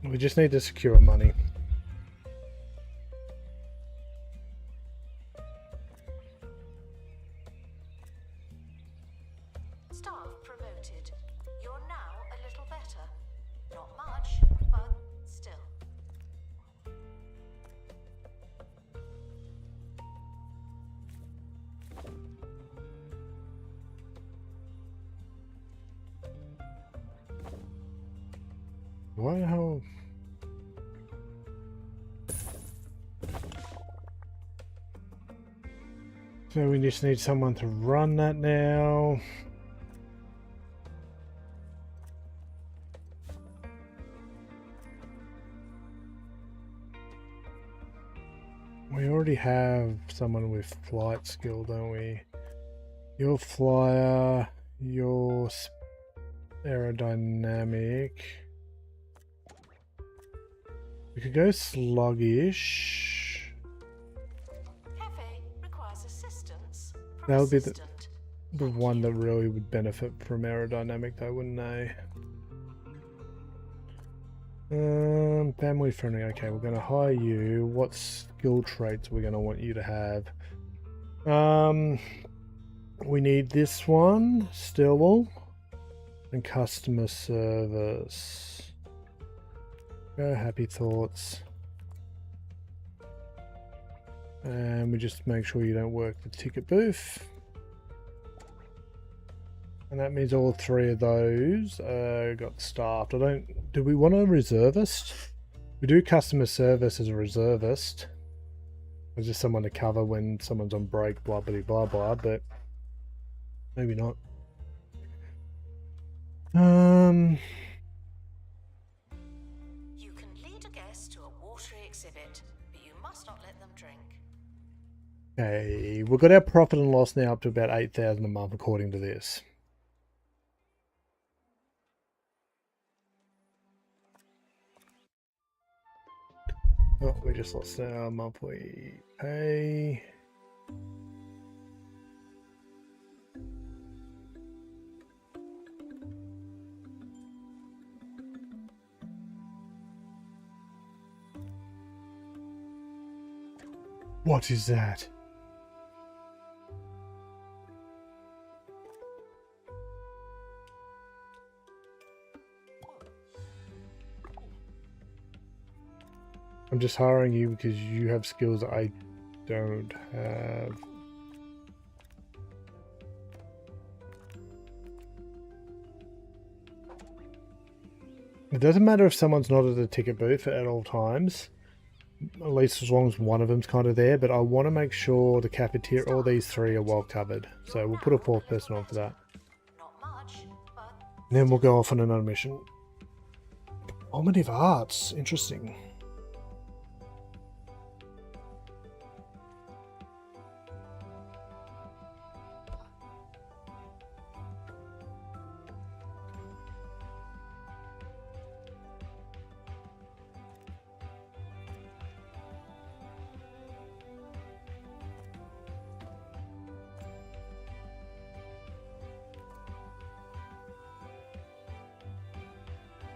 We just need to secure money. Staff promoted. You're now a little better. Not much, but still. Why the hell? So we just need someone to run that now. We already have someone with flight skill, don't we? Your flyer, your aerodynamic. We could go sluggish. Cafe requires assistance. From That would be assistant. the one that really would benefit from aerodynamic, though, wouldn't they? Family friendly. Okay, we're going to hire you. What skill traits are we going to want you to have? We need this one, Stillwell, and customer service. Go happy thoughts. And we just make sure you don't work the ticket booth. And that means all three of those got staffed. Do we want a reservist? We do customer service as a reservist. It's just someone to cover when someone's on break, blah, blah, blah, blah, but maybe not. You can lead a guest to a watery exhibit, but you must not let them drink. Okay, we've got our profit and loss now up to about 8,000 a month according to this. Oh, we just lost our monthly pay. What is that? I'm just hiring you because you have skills that I don't have. It doesn't matter if someone's not at the ticket booth at all times, at least as long as one of them's kind of there, but I want to make sure the cafeteria, all these three are well covered. So we'll put a fourth person on for that. Not much, but And then we'll go off on another mission. Formative arts, interesting.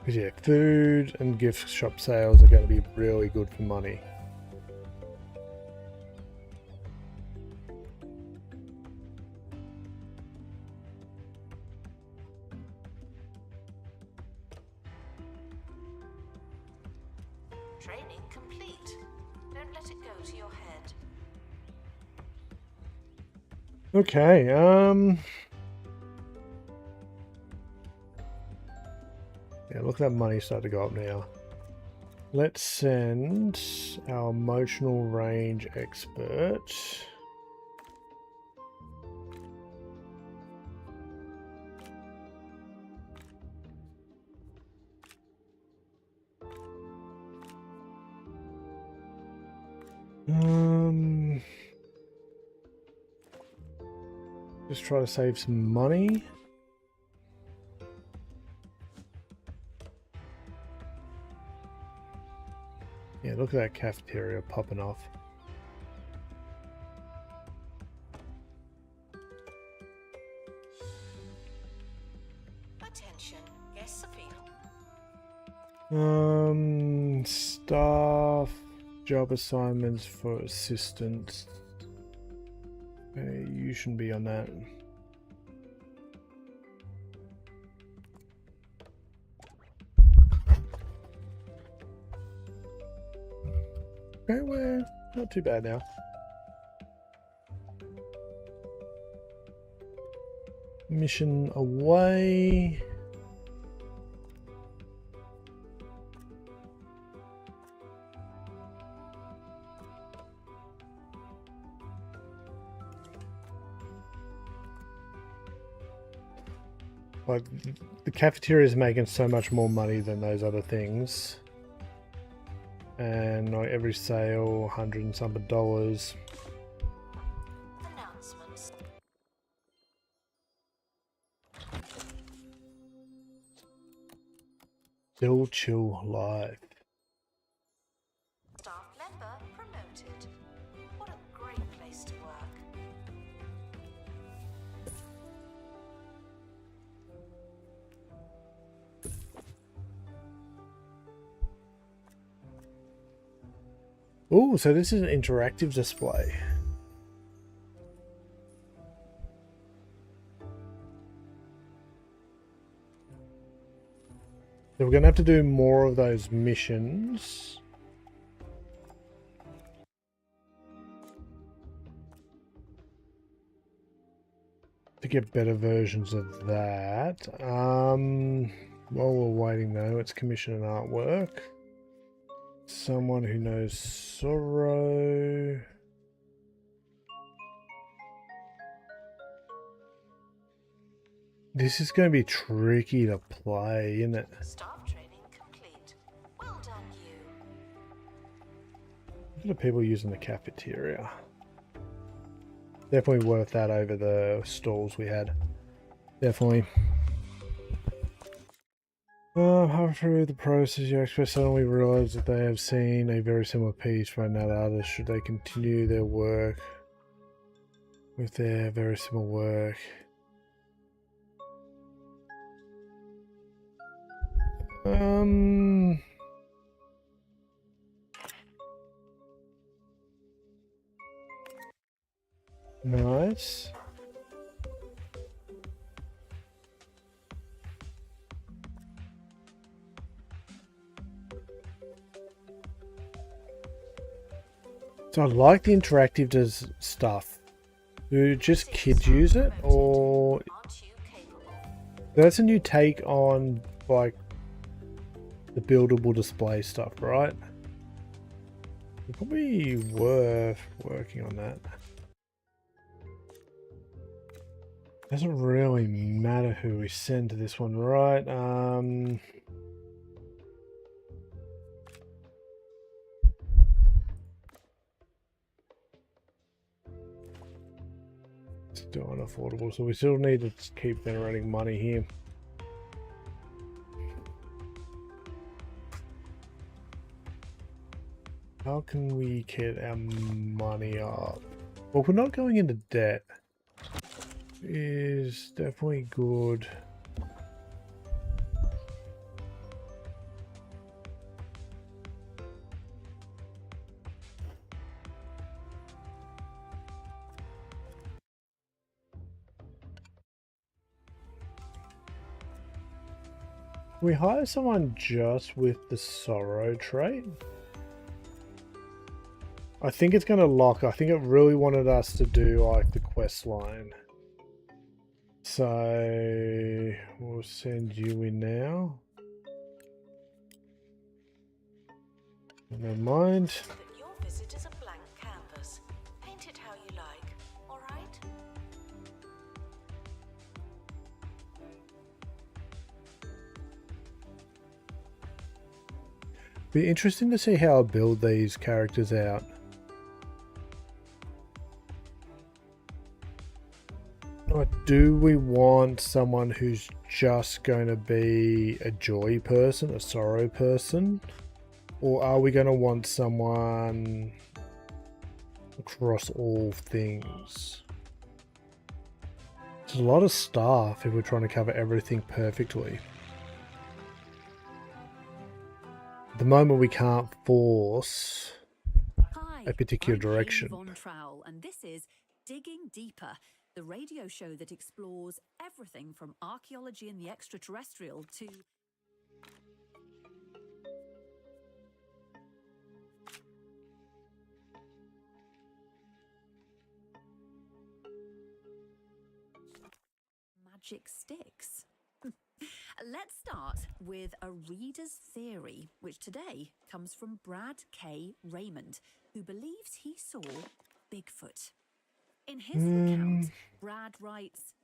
Because yeah, food and gift shop sales are going to be really good for money. training complete. Don't let it go to your head. Okay, yeah, look at that money start to go up now. Let's send our emotional range expert. Just try to save some money. Yeah, look at that cafeteria popping off. Attention, guests available. Staff job assignments for assistants. Okay, you shouldn't be on that. Okay, we're not too bad now. Mission away. Like, the cafeteria is making so much more money than those other things. And like every sale, 100 and something dollars. Announcements. Still chill life. Staff member promoted. What a great place to work. Oh, so this is an interactive display. So we're going to have to do more of those missions. To get better versions of that. While we're waiting though, it's commission and artwork. Someone who knows sorrow. This is going to be tricky to play, isn't it? Staff training complete. Well done, you. Look at the people using the cafeteria. Definitely worth that over the stalls we had. Definitely. Halfway through the process, your experts suddenly realize that they have seen a very similar piece from another artist. Should they continue their work with their very similar work? Nice. So I like the interactive stuff. Do just kids use it, or Aren't you capable? that's a new take on like the buildable display stuff, right? It's probably worth working on that. Doesn't really matter who we send to this one, right? Still unaffordable, so we still need to keep generating money here. How can we get our money up? Well, we're not going into debt. Is definitely good. Can we hire someone just with the sorrow trait? I think it's going to lock. I think it really wanted us to do like the quest line. So we'll send you in now. Never mind. That your visit is a blank canvas. Paint it how you like, all right? Be interesting to see how I build these characters out. Like, do we want someone who's just going to be a joy person, a sorrow person? Or are we going to want someone across all things? There's a lot of stuff if we're trying to cover everything perfectly. At the moment we can't force Hi, a particular I'm direction. Haley Von Trowell, and this is Digging Deeper, the radio show that explores everything from archaeology and the extraterrestrial to magic sticks. Let's start with a reader's theory, which today comes from Brad K. Raymond, who believes he saw Bigfoot. In his account, Brad writes,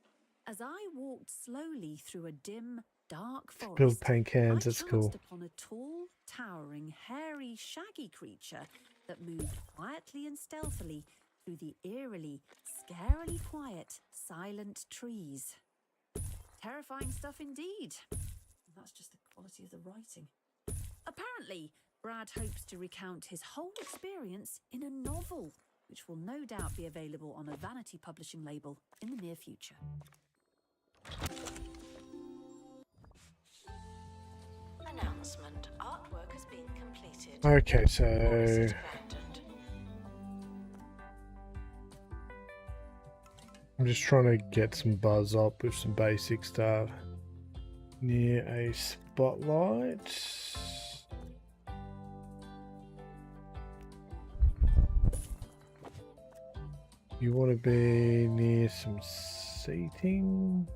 As I walked slowly through a dim, dark Build forest, paint cans, I that's chanced cool. upon a tall, towering, hairy, shaggy creature that moved quietly and stealthily through the eerily, scarily quiet, silent trees. Terrifying stuff indeed. And that's just the quality of the writing. Apparently, Brad hopes to recount his whole experience in a novel, which will no doubt be available on a vanity publishing label in the near future. Announcement. Artwork has been completed. Okay, so Forest abandoned. I'm just trying to get some buzz up with some basic stuff. Near a spotlight. You want to be near some seating.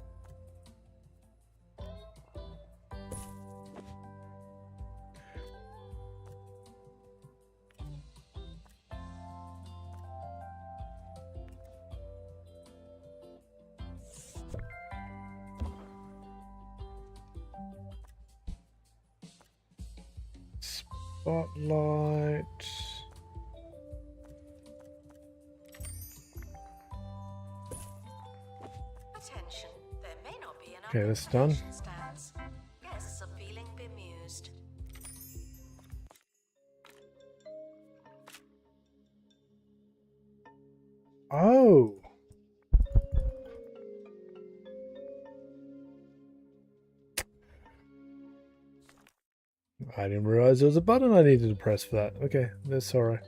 Spotlight. Attention, there may not be enough Okay, that's done. information stands. Guests are feeling bemused. Oh. I didn't realize there was a button I needed to press for that. Okay, that's alright.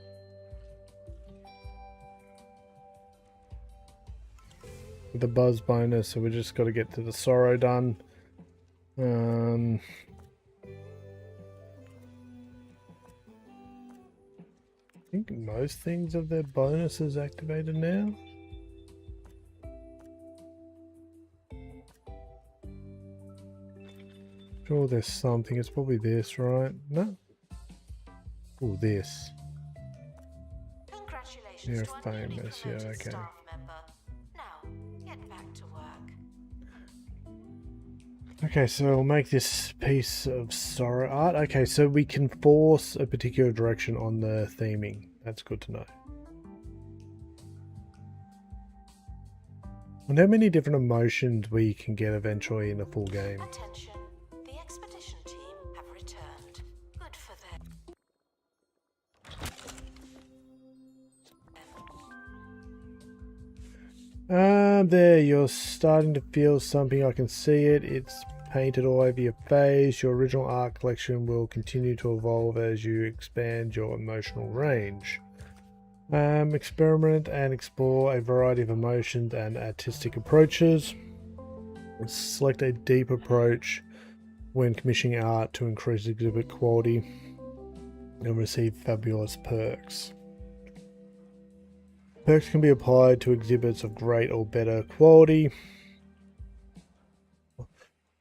The buzz bonus, so we just got to get to the sorrow done. I think most things have their bonuses activated now. Sure, there's something. It's probably this, right? No. Oh, this. Congratulations You're to our newly famous, yeah, promoted okay. staff member. Now, get back to work. Okay, so we'll make this piece of sorrow art. Okay, so we can force a particular direction on the theming. That's good to know. And how many different emotions we can get eventually in a full game. Attention, the expedition team have returned. Good for them. There, you're starting to feel something. I can see it. It's painted all over your face. Your original art collection will continue to evolve as you expand your emotional range. Experiment and explore a variety of emotions and artistic approaches. Select a deep approach when commissioning art to increase exhibit quality and receive fabulous perks. Perks can be applied to exhibits of great or better quality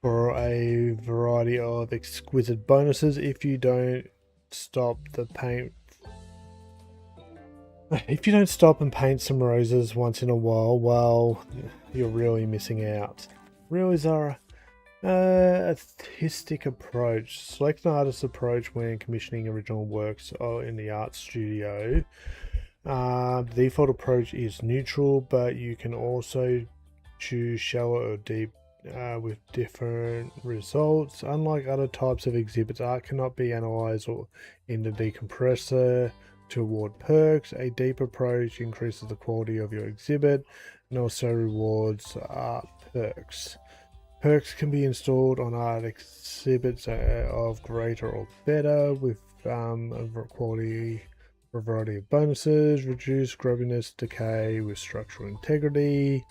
for a variety of exquisite bonuses. If you don't stop and paint some roses once in a while, well, you're really missing out. Really, Zara? Artistic approach. Select an artist's approach when commissioning original works in the art studio. The default approach is neutral, but you can also choose shallow or deep with different results. Unlike other types of exhibits, art cannot be analyzed or in the decompressor to award perks. A deep approach increases the quality of your exhibit and also rewards art perks. Perks can be installed on art exhibits of greater or better with quality for a variety of bonuses. Reduce grubbiness decay with structural integrity,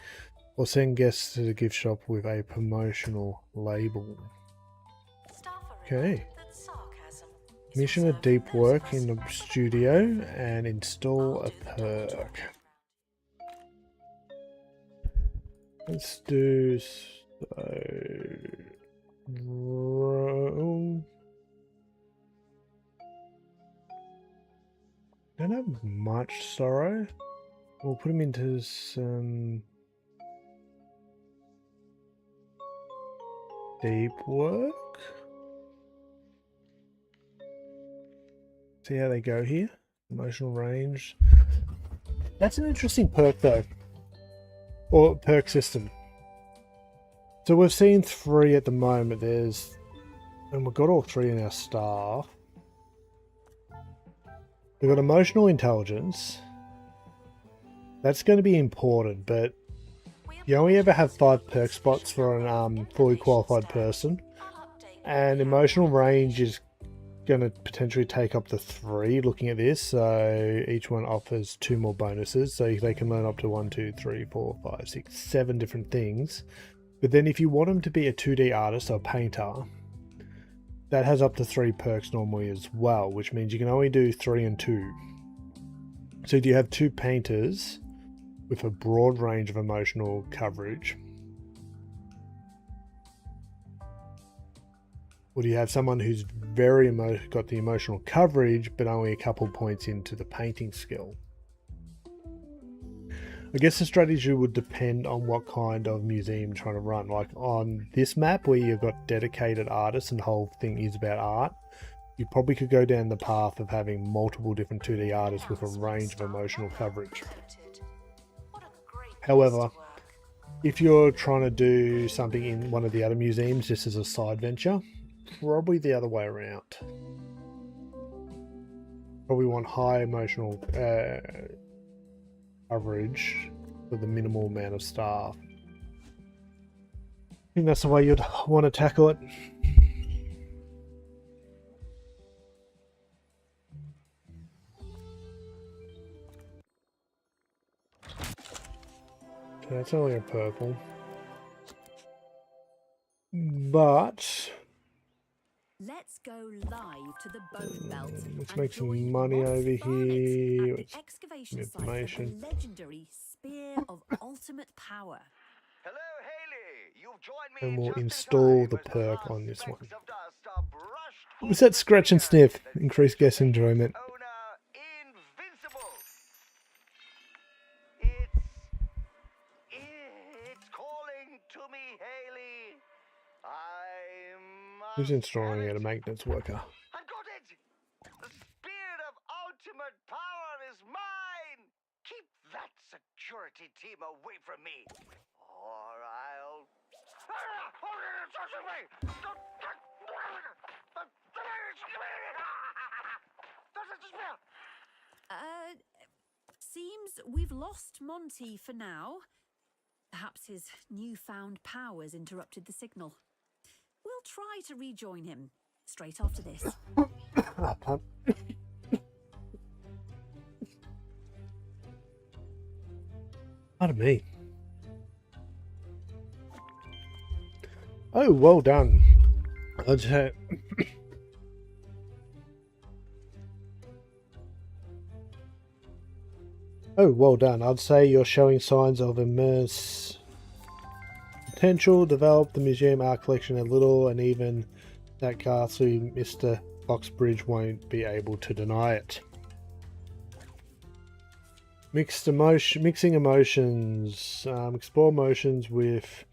or send guests to the gift shop with a promotional label. Staff are Okay. reminded that sarcasm is Commission a reserved deep for those work of us in the with a studio and install I'll a do the dirty perk. talking. Let's do so. Don't have much sorrow. We'll put him into some. deep work. See how they go here? Emotional range. That's an interesting perk though. Or perk system. So we've seen 3 at the moment. And we've got all 3 in our star. We've got emotional intelligence. That's going to be important, but you only ever have 5 perk spots for an fully qualified person. And emotional range is going to potentially take up to 3 looking at this. So each one offers 2 more bonuses. So they can learn up to 1, 2, 3, 4, 5, 6, 7 different things. But then if you want them to be a 2D artist or painter, that has up to 3 perks normally as well, which means you can only do 3 and 2. So do you have 2 painters with a broad range of emotional coverage? Or do you have someone who's very got the emotional coverage, but only a couple points into the painting skill? I guess the strategy would depend on what kind of museum you're trying to run. Like on this map where you've got dedicated artists and the whole thing is about art, you probably could go down the path of having multiple different 2D artists with a range of emotional coverage. However, if you're trying to do something in one of the other museums just as a side venture, probably the other way around. Probably want high emotional coverage with a minimal amount of staff. I think that's the way you'd want to tackle it. So that's only a purple. But let's go live to the Bone Belt. Let's and make some join money Ross over Barnett here. at Let's the excavation get site for information. the legendary Spear of Ultimate Power. Hello, Haley. You've joined me And we'll just in install time the as the perk last on this one. specks of dust are brushed Was that scratch and off sniff? the Increase guest enjoyment. owner invincible. It's calling to me, Haley. I must Who's installing have it? A it. maintenance worker. I've got it. The spear of ultimate power is mine. Keep that security team away from me, or I'll. Seems we've lost Monty for now. Perhaps his newfound powers interrupted the signal. We'll try to rejoin him straight after this. Pardon me. Oh, well done. I'd say... Oh, well done. I'd say you're showing signs of immense potential. Develop the museum art collection a little, and even that ghastly Mr. Foxbridge won't be able to deny it. Mixing emotions. Explore emotions with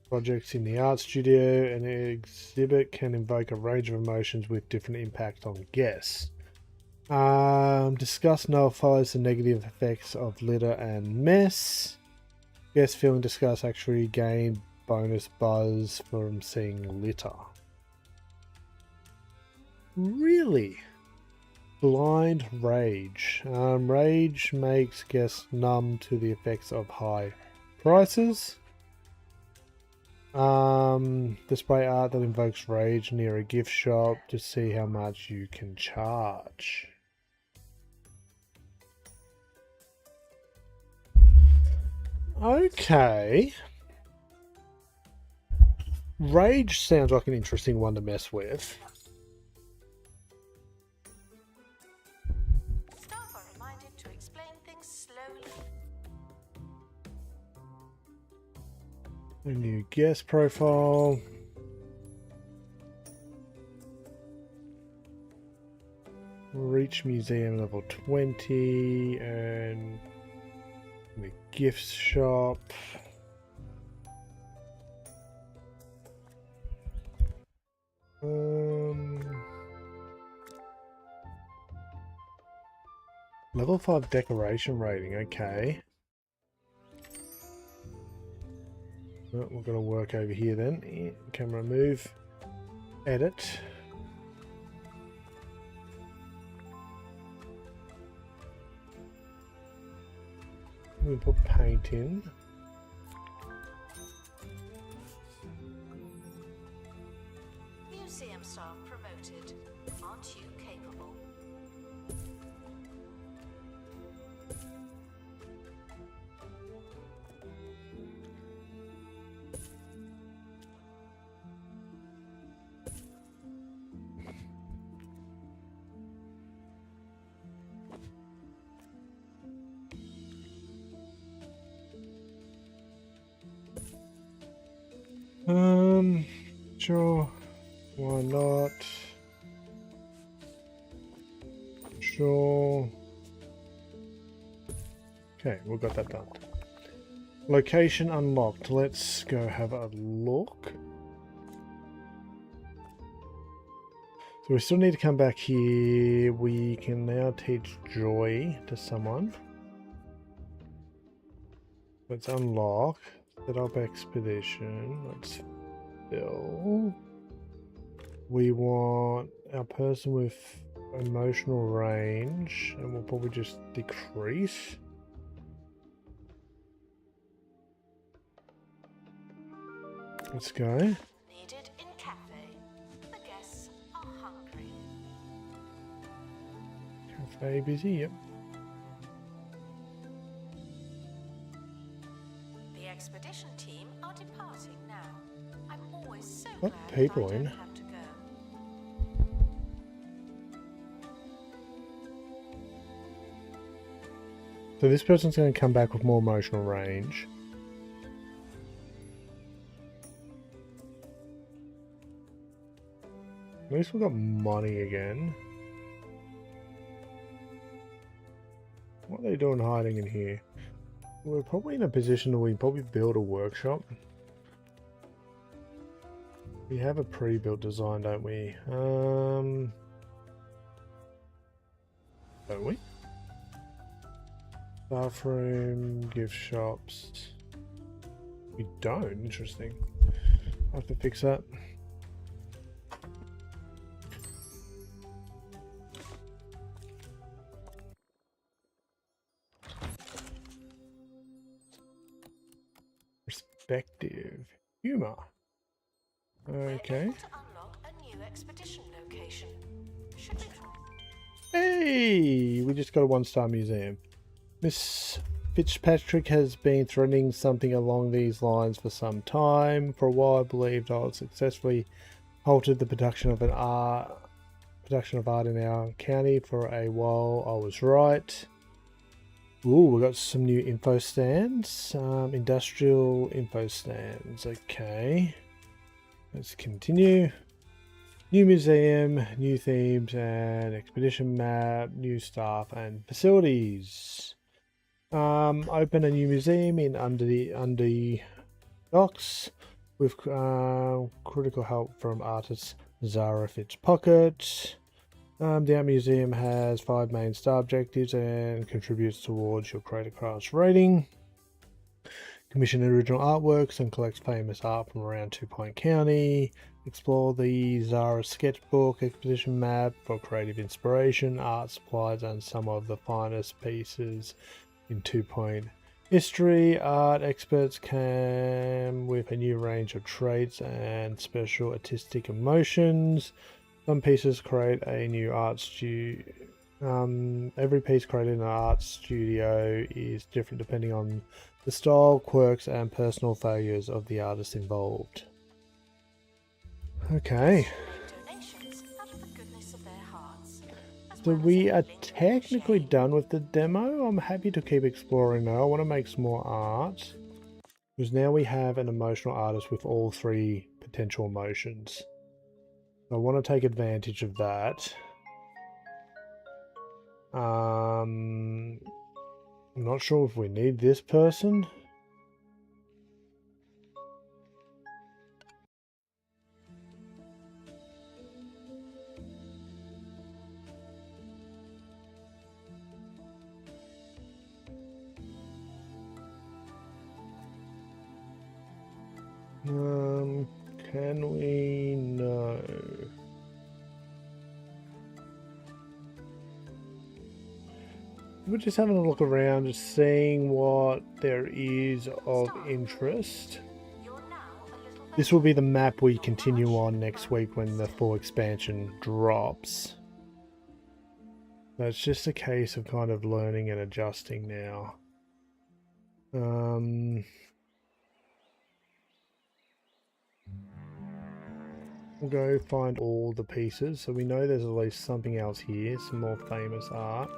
projects in the art studio. An exhibit can invoke a range of emotions with different impact on guests. Discuss nullifies the negative effects of litter and mess. Guests feeling disgust actually gain bonus buzz from seeing litter. Really? Blind rage. Rage makes guests numb to the effects of high prices. Display art that invokes rage near a gift shop to see how much you can charge. Okay. Rage sounds like an interesting one to mess with. Staff are reminded to explain things slowly. A new guest profile. Reach museum level 20 and the gift shop. Level 5 decoration rating, okay. Well, we're going to work over here then. Camera move, edit. We put paint in. Museum staff promoted. Aren't you capable? Sure. Why not? Sure. Okay, we got that done. Location unlocked. Let's go have a look. So we still need to come back here. We can now teach Joy to someone. Let's unlock. Set up expedition. Let's fill. We want our person with emotional range, and we'll probably just decrease. Let's go. Needed in cafe. The guests are hungry. Cafe busy, yep. The expedition team are departing now. I'm always so What glad people I don't in? have to go. So this person's going to come back with more emotional range. At least we've got money again. What are they doing hiding in here? We're probably in a position where we can probably build a workshop. We have a pre-built design, don't we? Don't we? Bathroom, gift shops. We don't. Interesting. I have to fix that. Perspective. Humor. Okay. We're able to unlock a new expedition location. Should we? Hey! We just got a 1-star museum. Miss Fitzpatrick has been threatening something along these lines for some time. For a while, I believed I had successfully halted the production of art in our county. For a while, I was right. Ooh, we got some new info stands. Industrial info stands. Okay. Let's continue. New museum, new themes and expedition map, new staff and facilities. Open a new museum in under docks with critical help from artist Zara Fitzpocket. The art museum has 5 main star objectives and contributes towards your creative crafts rating. Commission original artworks and collects famous art from around 2 Point County. Explore the Zara sketchbook expedition map for creative inspiration, art supplies, and some of the finest pieces in 2 Point history. Art experts come with a new range of traits and special artistic emotions. Some pieces create a new art studio. Every piece created in an art studio is different depending on the style, quirks, and personal failures of the artist involved. Okay. Donations out of the goodness of their hearts. So we are technically done with the demo. I'm happy to keep exploring though. I want to make some more art. Because now we have an emotional artist with all 3 potential emotions. I want to take advantage of that. I'm not sure if we need this person. Can we? No. We're just having a look around, just seeing what there is of interest. This will be the map we continue on next week when the full expansion drops. So it's just a case of kind of learning and adjusting now. We'll go find all the pieces. So we know there's at least something else here, some more famous art.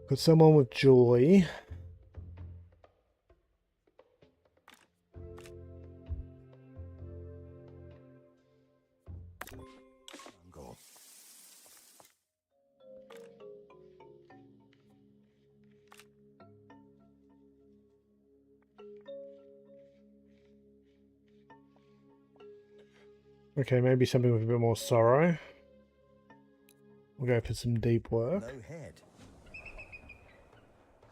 Got someone with joy. Okay, maybe something with a bit more sorrow. We'll go for some deep work. No head.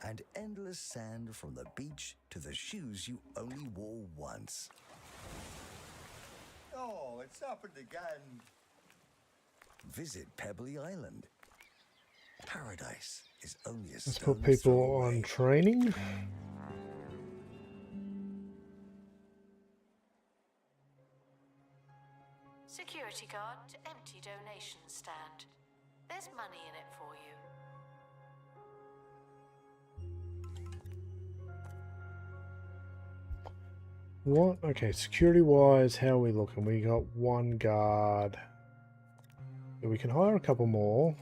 And endless sand from the beach to the shoes you only wore once. Oh, it's happened again. Visit Pebbly Island. Paradise is only a Let's put stone's people throw away. on training. Security guard to empty donation stand. There's money in it for you. What? Okay, security wise, how are we looking? We got one guard. We can hire a couple more.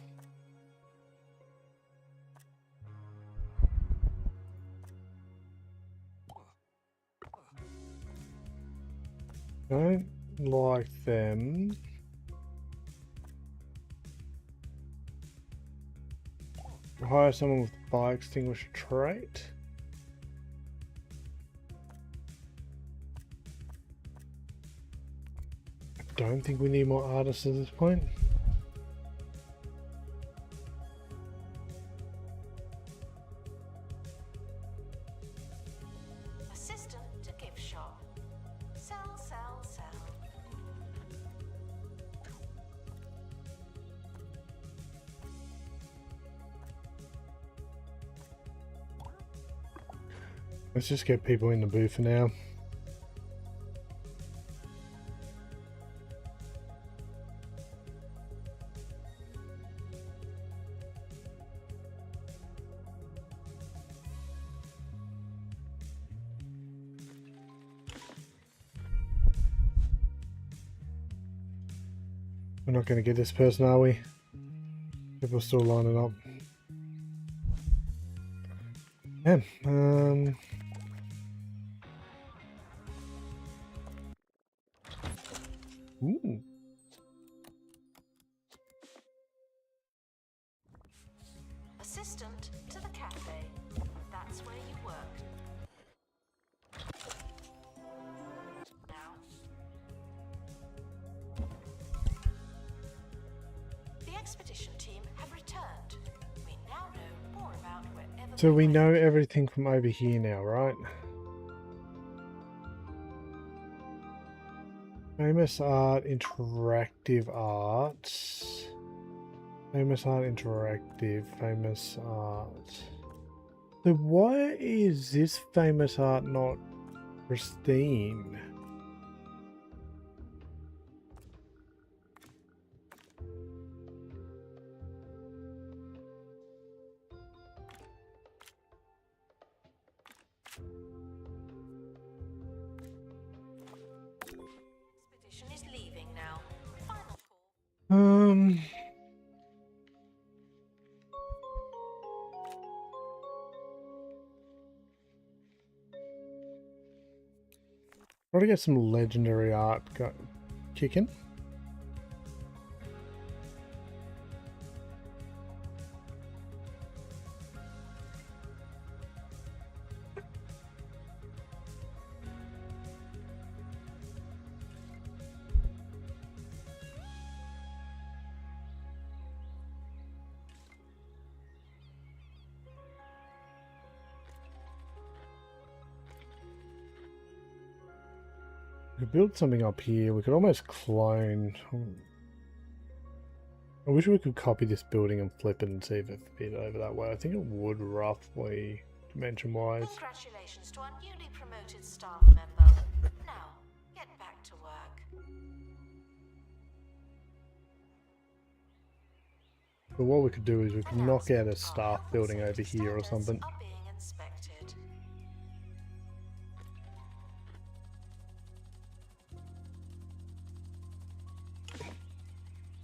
Don't like them. We'll hire someone with fire extinguisher trait. I don't think we need more artists at this point. Assistant to gift shop. Sell, sell, sell. Let's just get people in the booth for now. We're not going to get this person, are we? People are still lining up. Yeah, ooh. Assistant to the cafe. That's where you work. Now. The expedition team have returned. We now know more about wherever. So we know everything from over here now, right? Famous art, interactive arts. Famous art, interactive, famous art. So why is this famous art not pristine? Expedition is leaving now. Final call. Try to get some legendary art kicking. We could build something up here. We could almost clone. I wish we could copy this building and flip it and see if it fit over that way. I think it would roughly, dimension-wise. Congratulations to our newly promoted staff member. Now, get back to work. But what we could do is we could knock out a staff building over here or something. Are being inspected.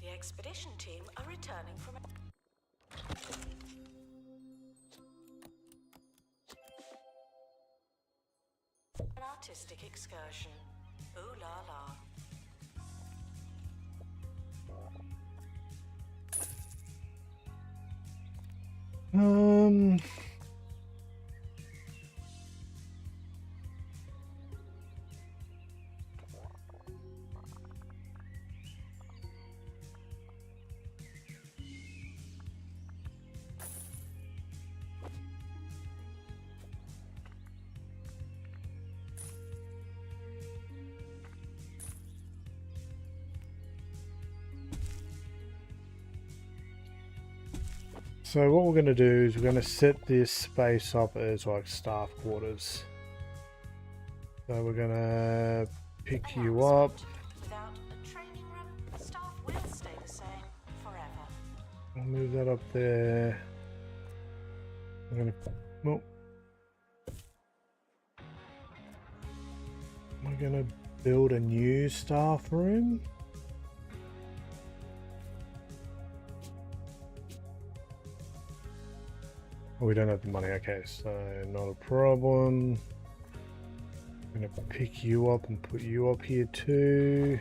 The expedition team are returning from an artistic excursion. Ooh la la. Um, So what we're going to do is we're going to set this space up as like staff quarters. So we're going to pick you up. Without a training room, staff will stay the same forever. I'll move that up there. I'm going to... Well, we're going to build a new staff room. We don't have the money, okay, so not a problem. I'm gonna pick you up and put you up here too.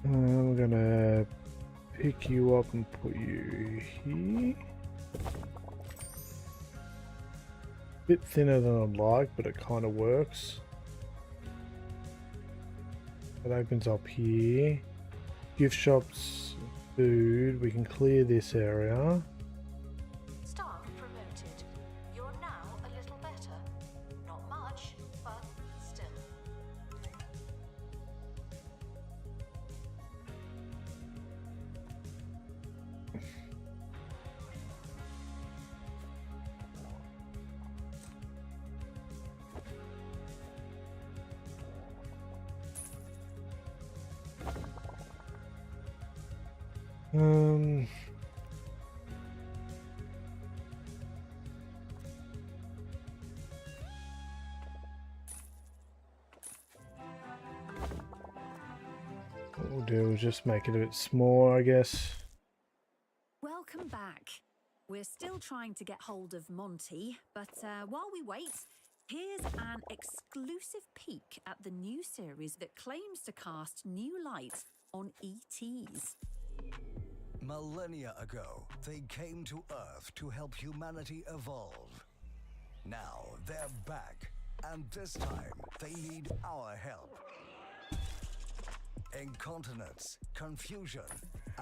We're gonna pick you up and put you here. Bit thinner than I'd like, but it kind of works. It opens up here. Gift shops. Food, we can clear this area. Staff promoted. You're now a little better. Not much, but still. What we'll do is just make it a bit smaller, I guess. Welcome back. We're still trying to get hold of Monty, but while we wait, here's an exclusive peek at the new series that claims to cast new light on ETs. Millennia ago, they came to Earth to help humanity evolve. Now they're back, and this time they need our help. Incontinence, confusion,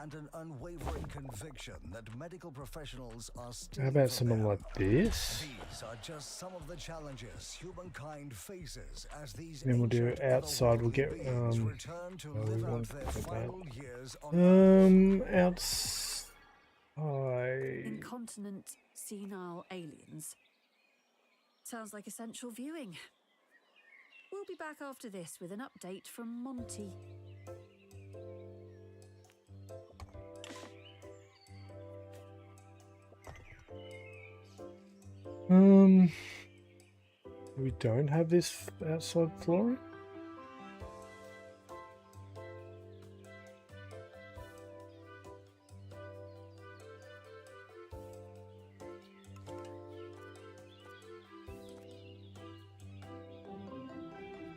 and an unwavering conviction that medical professionals are still. How about someone like this? These are just some of the challenges humankind faces as these Then we'll do ancient outside. We'll get beings return to we live out want their to put final years on outside. Incontinent, senile aliens. Sounds like essential viewing. We'll be back after this with an update from Monty. We don't have this outside flooring.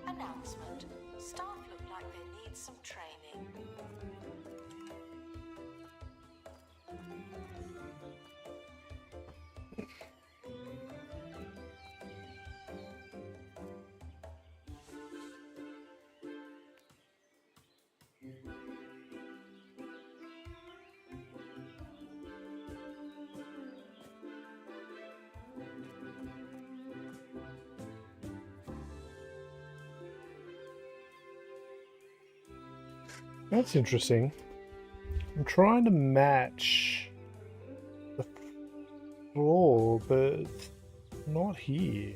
Announcement. Staff look like they need some training. That's interesting. I'm trying to match the floor, but it's not here.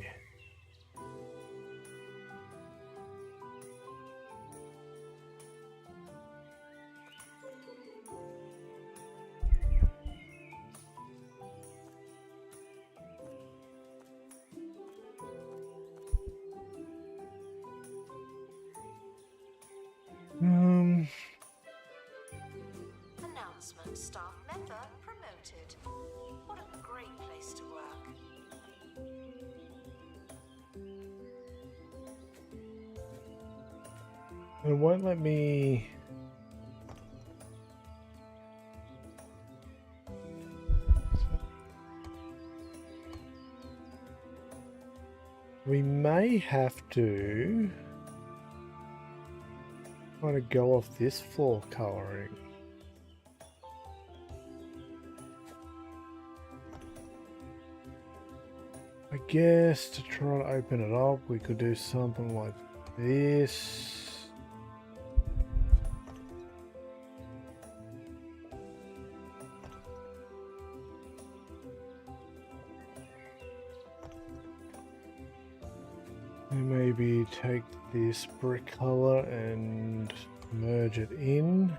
Announcement: staff member promoted. What a great place to work. It won't let me. We may have to kind of go off this floor coloring. I guess to try to open it up, we could do something like this. And maybe take this brick color and merge it in.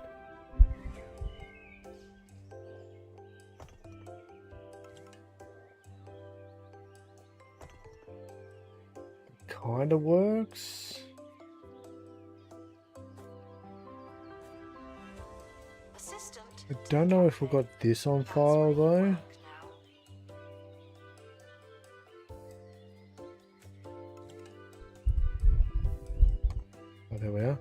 Kind of works. Assistant. I don't know if we've got this on file though. Oh, there we are.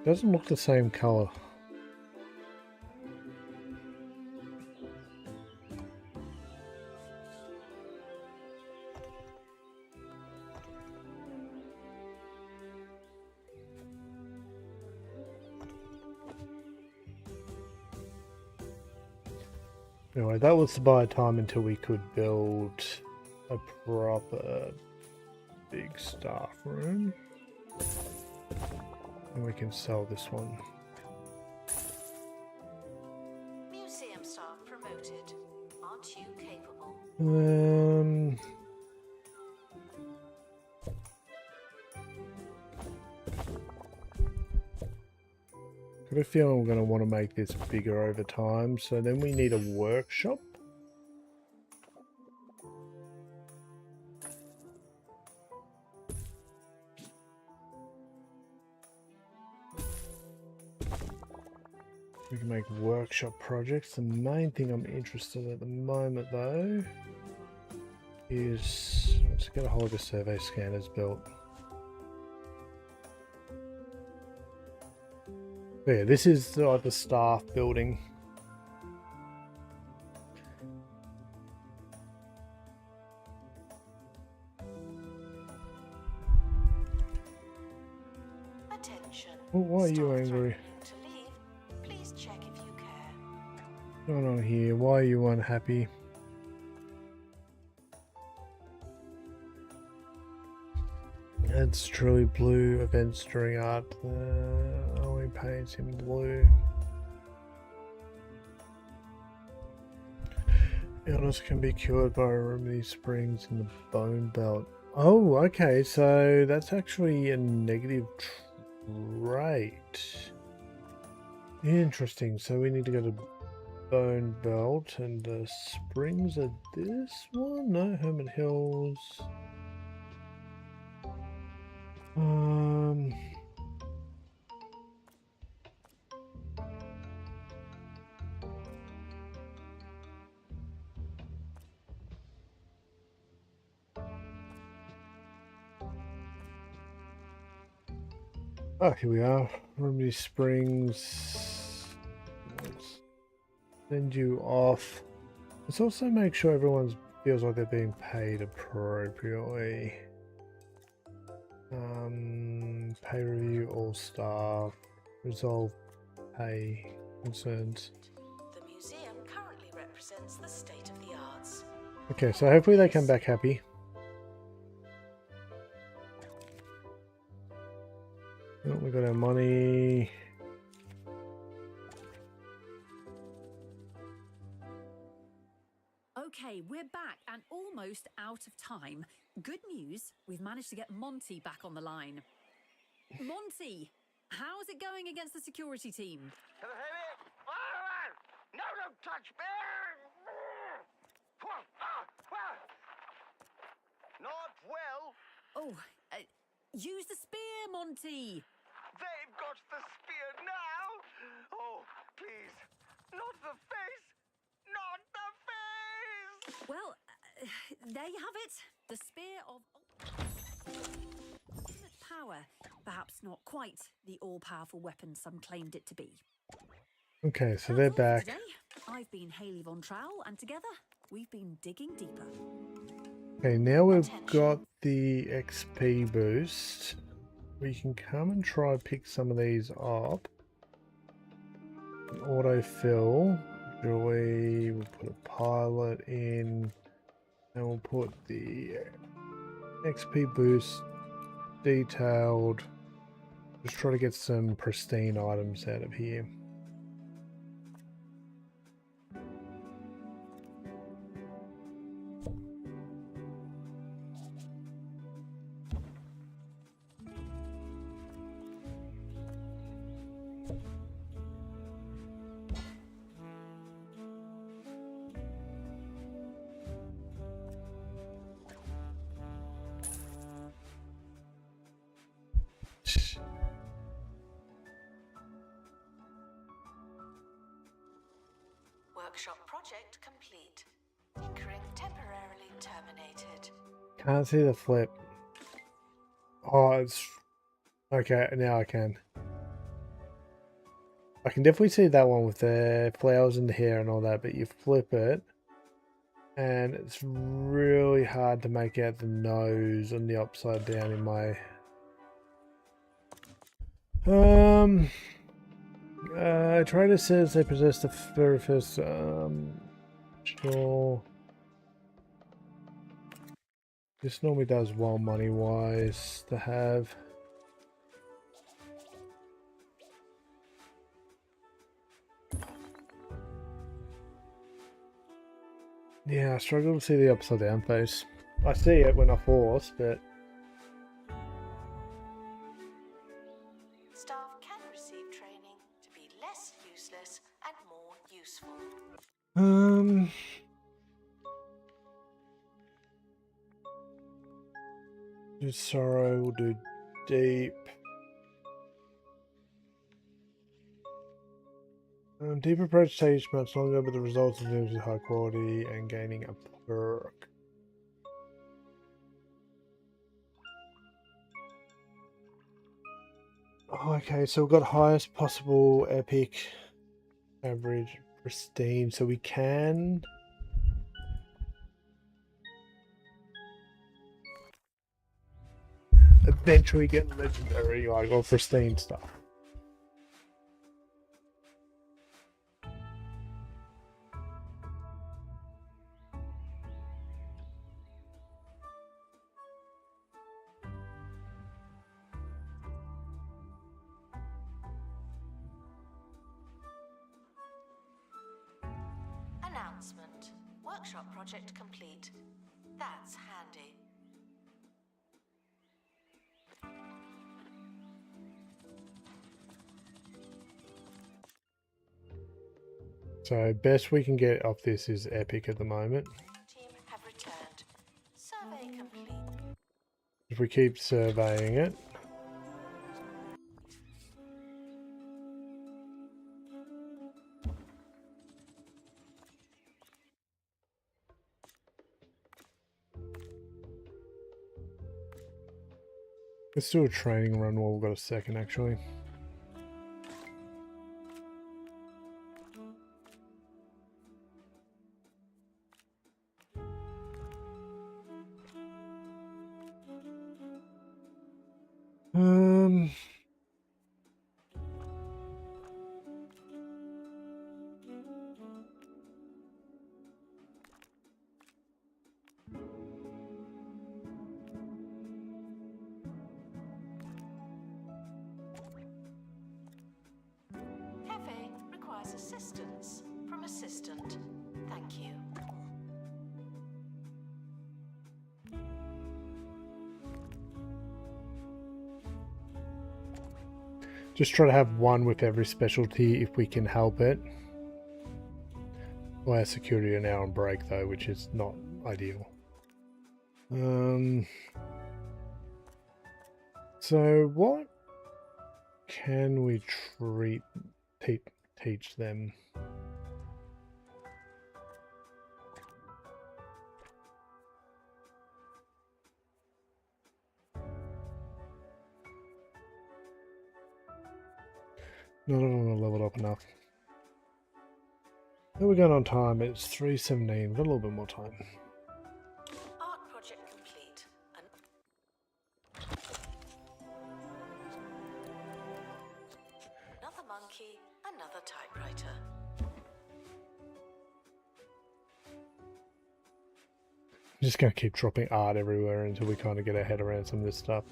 Doesn't look the same color. Anyway, that was to buy time until we could build a proper big staff room. And we can sell this one. Museum staff promoted. Aren't you capable? Got a feeling we're going to want to make this bigger over time, so then we need a workshop. We can make workshop projects. The main thing I'm interested in at the moment though is let's get a hold of the survey scanners built. Yeah, this is like the staff building. Attention. Oh, why are you Staff angry? threatening to leave. Please check if you care. What's going on here? Why are you unhappy? It's truly blue. Events during art. Only paints in blue. Illness can be cured by remedy springs in the bone belt. Oh, okay. So that's actually a negative trait. Interesting. So we need to go to bone belt, and the springs are this one. No, Hermit Hills. Oh, here we are. Remedy Springs. Let's send you off. Let's also make sure everyone feels like they're being paid appropriately. Pay review all staff. Resolve pay concerns. The museum currently represents the state of the arts. Okay, so hopefully they come back happy. Oh, we got our money. Okay, we're back and almost out of time. Good news, we've managed to get Monty back on the line. Monty, how's it going against the security team? No, don't touch me! Not well. Oh, use the spear, Monty. They've got the spear now. Oh, please. Not the face. Not the face. Well, there you have it. The spear of ultimate power. Perhaps not quite the all-powerful weapon some claimed it to be. Okay, so That's they're all for back. today. I've been Hayley Von Trowell, and together we've been digging deeper. Okay, now we've got the XP boost. We can come and try pick some of these up. Autofill. Joy. We'll put a pilot in. And we'll put the XP boost detailed. Just try to get some pristine items out of here. Workshop project complete. Tinkering temporarily terminated. Can't see the flip. Oh, it's... Okay, now I can. I can definitely see that one with the flowers in the hair and all that, but you flip it, and it's really hard to make out the nose on the upside down in my... Trader says they possess the very first, sure. This normally does well money-wise to have. Yeah, I struggle to see the upside down face. I see it when I force, but... Staff can receive training to be less useless and more useful. Do sorrow, we'll do deep. Deep approach takes much longer, but the results of it is high quality and gaining a perk. Oh, okay, so we've got highest possible epic, average, pristine, so we can... eventually get legendary, like, or pristine stuff. Announcement. Workshop project complete. That's handy. So best we can get off this is epic at the moment. Team have returned. Survey complete. If we keep surveying it. Let's do a training run while we've got a second, actually. requires assistance from assistant. Thank you. Just try to have one with every specialty if we can help it. Well, our security are now on break though, which is not ideal. So what can we teach them? None of them are leveled up enough. How are we going on time? It's 3:17. We've got a little bit more time. Art project complete. Another monkey, another typewriter. I'm just going to keep dropping art everywhere until we kind of get our head around some of this stuff.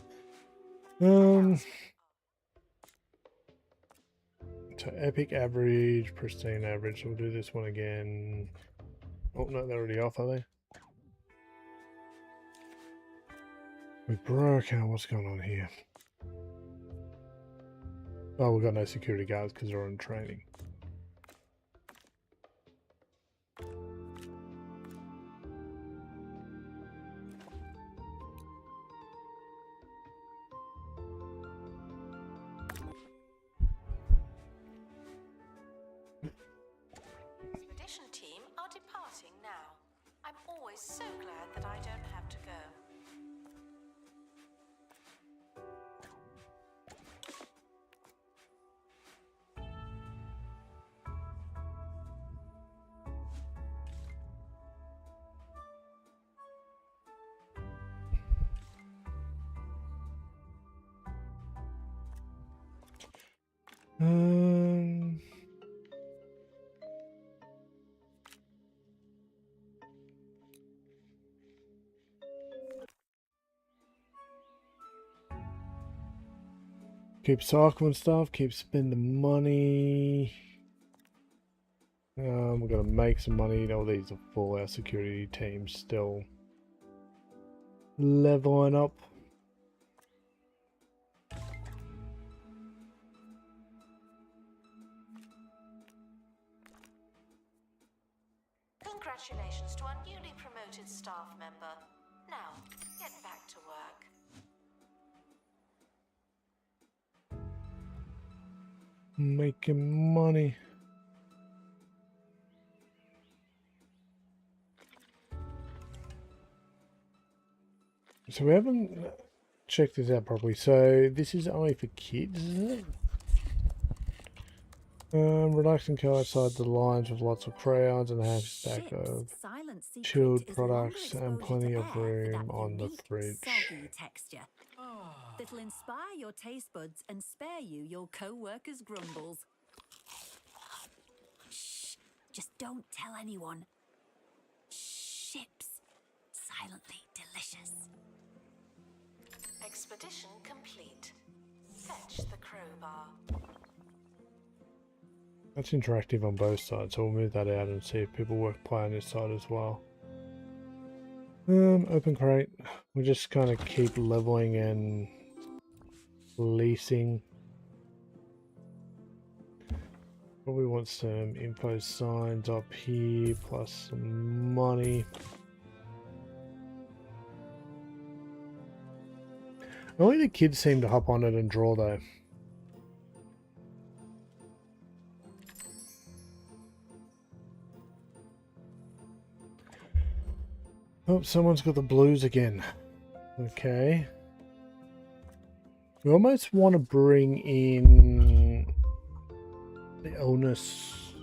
So epic average, pristine average. We'll do this one again. Oh no, they're already off, are they? We broke out. What's going on here? Oh, we've got no security guards because they're on training. Expedition team are departing now. I'm always so glad that I don't have to go. Keep cycling stuff, keep spending money. We're gonna make some money. All these are full. Our security team still leveling up. Congratulations to our newly promoted staff member. Now, get back to work. Making money. So we haven't checked this out properly. So this is only for kids, isn't it? Relaxing car outside the lines with lots of crowds and a half stack of chilled products and plenty of room on the fridge. Texture. That'll inspire your taste buds and spare you your co-workers' grumbles. Shh, just don't tell anyone. Ships, silently delicious. Expedition complete. Fetch the crowbar. That's interactive on both sides, so we'll move that out and see if people play on this side as well. Open crate. We'll just kind of keep leveling and leasing. Probably want some info signs up here, plus some money. Only the kids seem to hop on it and draw though. Oh, someone's got the blues again. Okay. We almost want to bring in the illness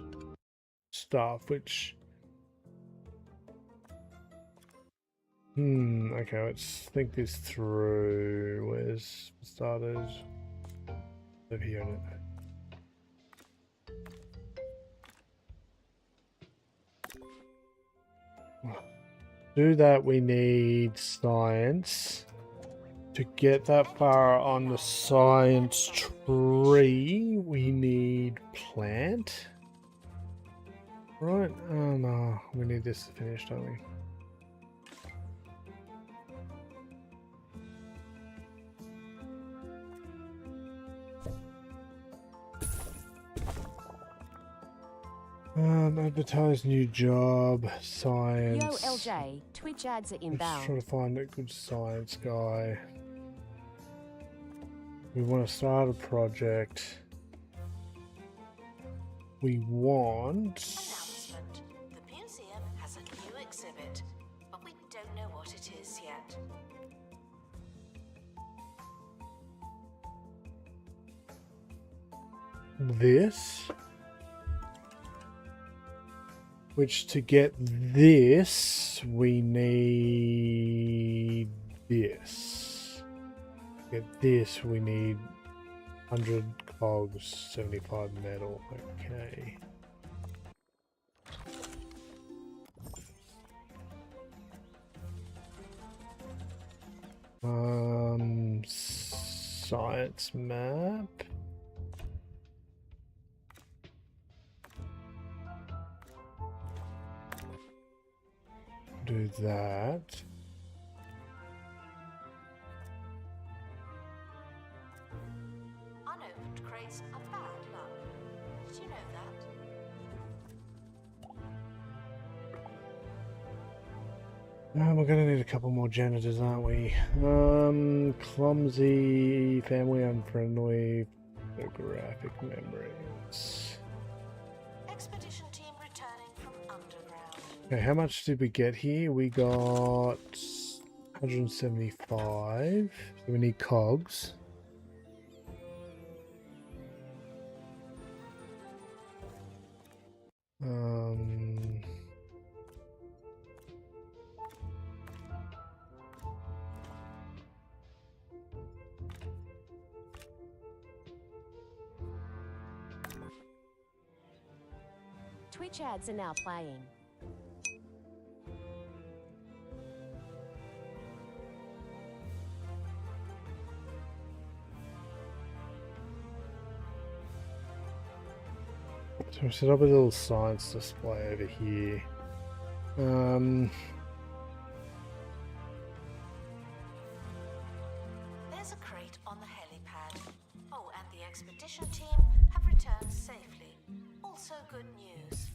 stuff, which... okay, let's think this through. Where's the starters? Over here, isn't it? Do that, we need science. To get that far on the science tree, we need plant. Right, no, we need this finished, don't we? Advertise new job, science. Yo, LJ, Twitch ads are I'm just inbound. trying to find a good science guy. We want to start a project. We want... Announcement. The museum has a new exhibit, but we don't know what it is yet. this. Which to get this, we need this. To get this, we need 100 cogs, 75 metal. Okay. Science map. Do that. Unopened crates are bad luck. Did you know that? We're gonna need a couple more janitors, aren't we? Clumsy, family unfriendly, photographic memories. Expedition team returning from underground. Okay, how much did we get here? We got 175. So we need cogs. Twitch ads are now playing. So we set up a little science display over here. There's a crate on the helipad. Oh, and the expedition team have returned safely. Also good news.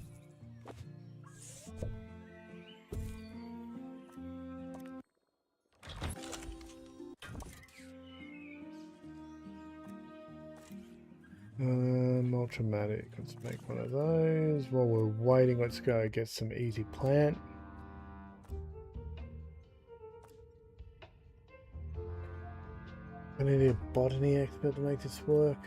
Ultramatic, let's make one of those. While we're waiting, let's go get some easy plant. I need a botany expert to make this work.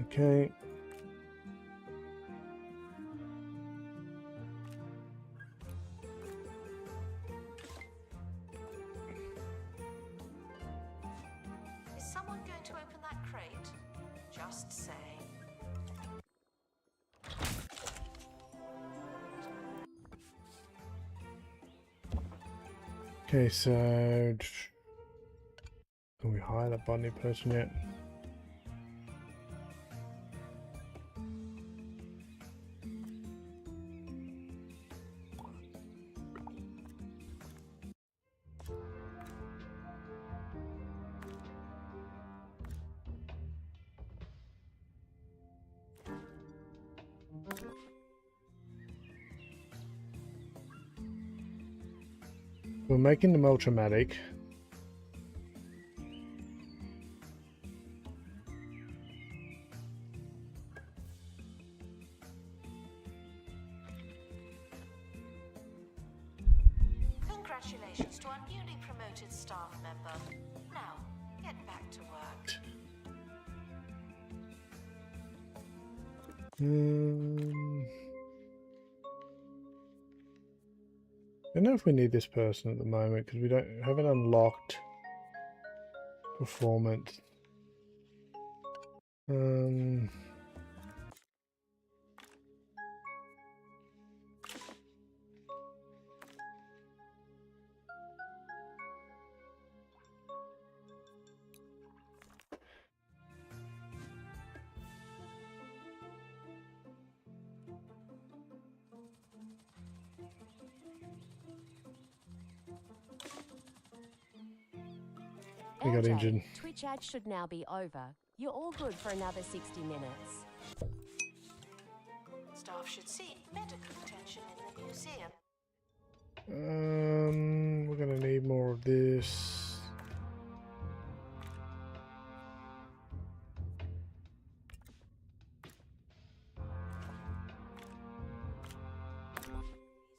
Okay. Is someone going to open that crate? Just saying. Okay, so can we hire that botany person yet? We're making them ultramatic. Congratulations to our newly promoted staff member. Now, get back to work. I don't know if we need this person at the moment because we haven't unlocked performance. He got injured. Twitch ads should now be over. You're all good for another 60 minutes. Staff should seek medical attention in the museum. We're gonna need more of this.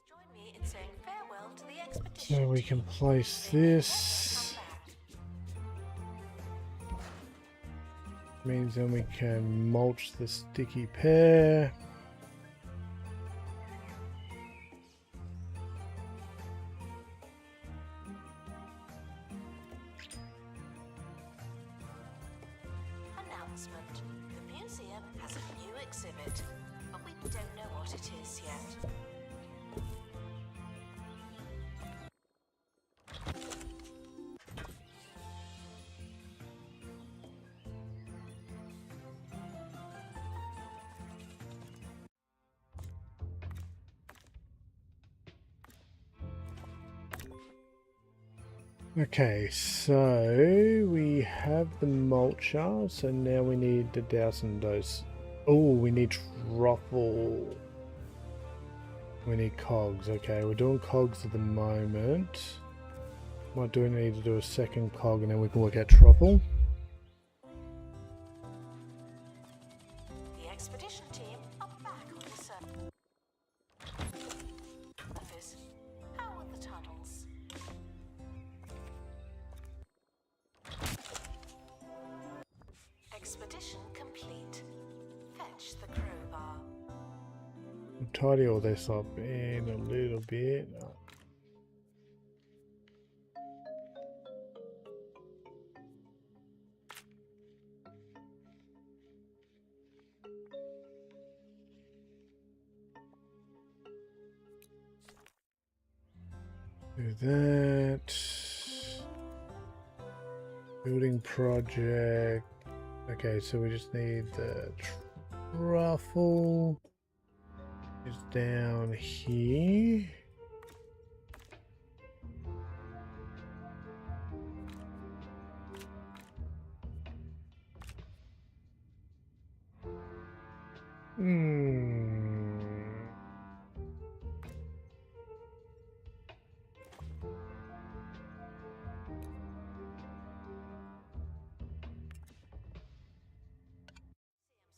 Join me in saying farewell to the expedition. So we can place this. Means then we can mulch the sticky pear. Announcement. The museum has a new exhibit, but we don't know what it is yet. Okay, so we have the mulcher, so now we need the dousing dose. Oh, we need truffle. We need cogs. Okay, we're doing cogs at the moment. Might do need to do a second cog and then we can work out truffle. The expedition team are back on the surface. How are the tunnels? Expedition complete. Fetch the crowbar. We'll tidy all this up in a little bit. Do that. Building project. Okay, so we just need the truffle. Is down here.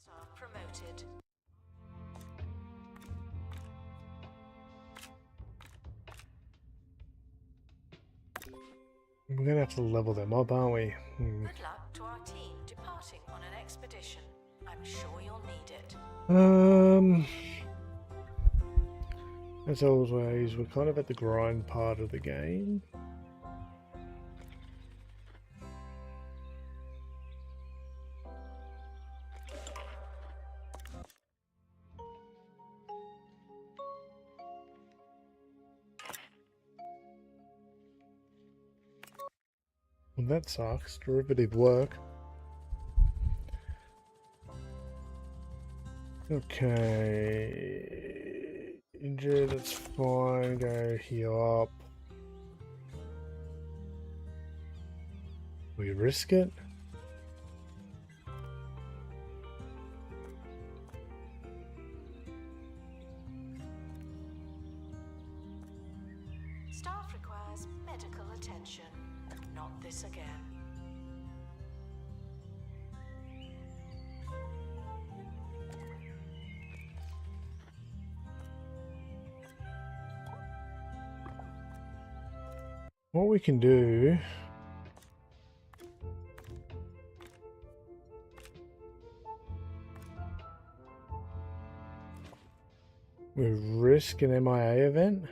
Staff promoted. We're gonna have to level them up, aren't we? Good luck to our team departing on an expedition. I'm sure you'll need it. As always, we're kind of at the grind part of the game. Well, that sucks. Derivative work. Okay. Injured, that's fine. Go heal up. We risk it? Staff requires medical attention. Not this again. What we can do... we risk an MIA event?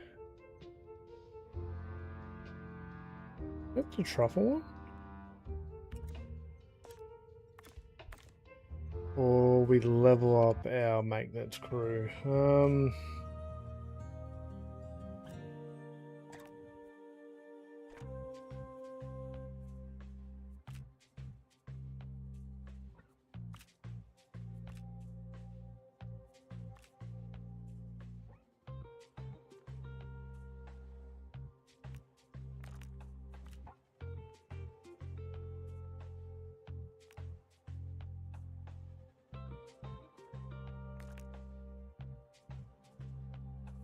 That's a truffle one? Or we level up our maintenance crew.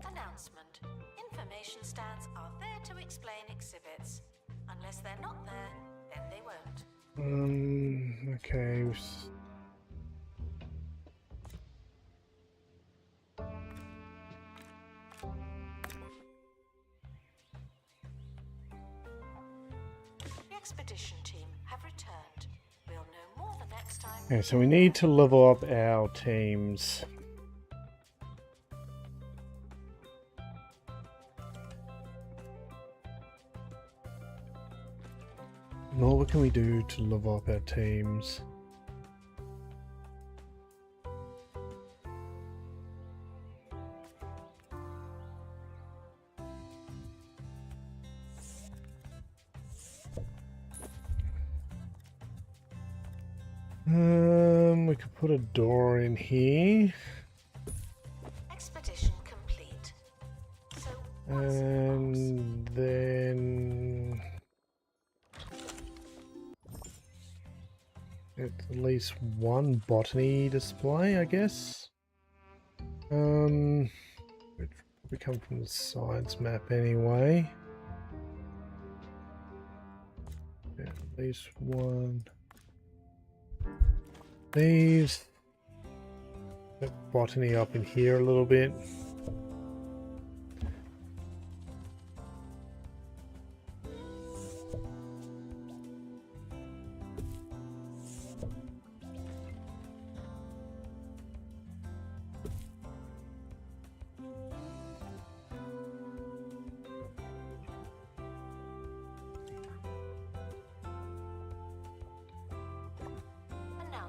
Announcement. Information stands are there to explain exhibits. Unless they're not there, then they won't. Okay. The expedition team have returned. We'll know more the next time. Okay, so we need to level up our teams. What can we do to level up our teams? We could put a door in here. Expedition complete. So And then at least one botany display, I guess. Which we come from the science map anyway. Yeah, at least one. These. Put botany up in here a little bit.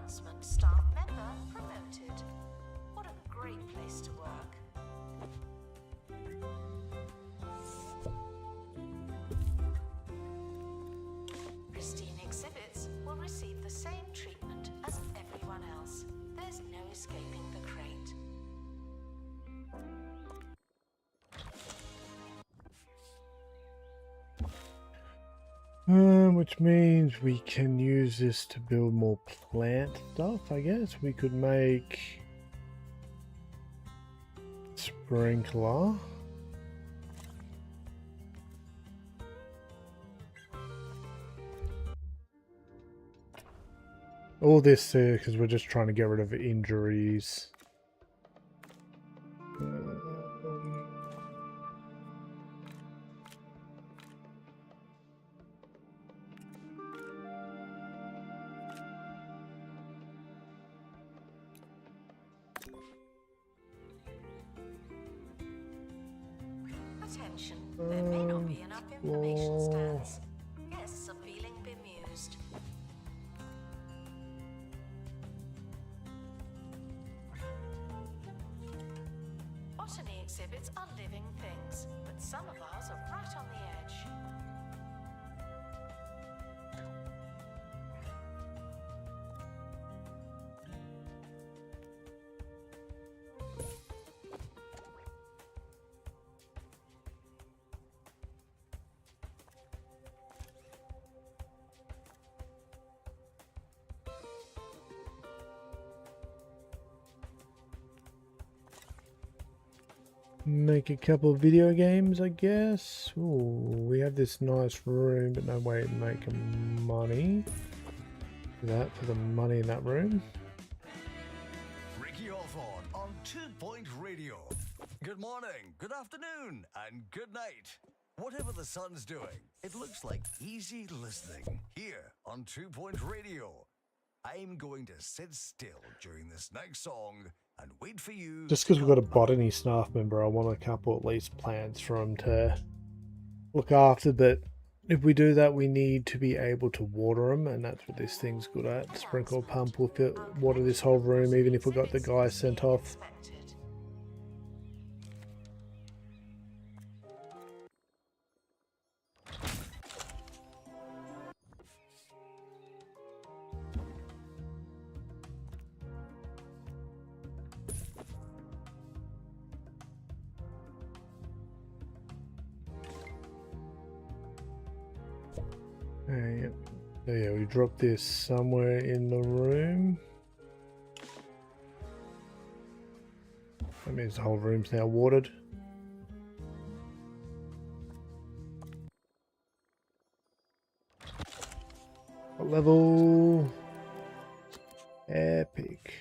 announcement. Staff member promoted. What a great place to work. Pristine exhibits will receive the same treatment as everyone else. There's no escaping the crate. Which means we can use this to build more plant stuff, I guess. We could make sprinkler. All this because we're just trying to get rid of injuries. Attention, there may not be enough information stands. Guests are feeling bemused. Botany exhibits are living things, but some of ours are right on the edge. Make a couple of video games, I guess. Ooh, we have this nice room, but no way to make money. Do that for the money in that room. Ricky Hawthorne on 2 Point Radio. Good morning, good afternoon, and good night. Whatever the sun's doing, it looks like easy listening here on 2 Point Radio. I'm going to sit still during this next song and wait for you. Just because we've got a botany staff member, I want a couple at least plants for him to look after. But if we do that, we need to be able to water them, and that's what this thing's good at. Sprinkle pump will water this whole room, even if we got the guy sent off. Yep. So yeah, we drop this somewhere in the room. That means the whole room's now watered. What level? Epic.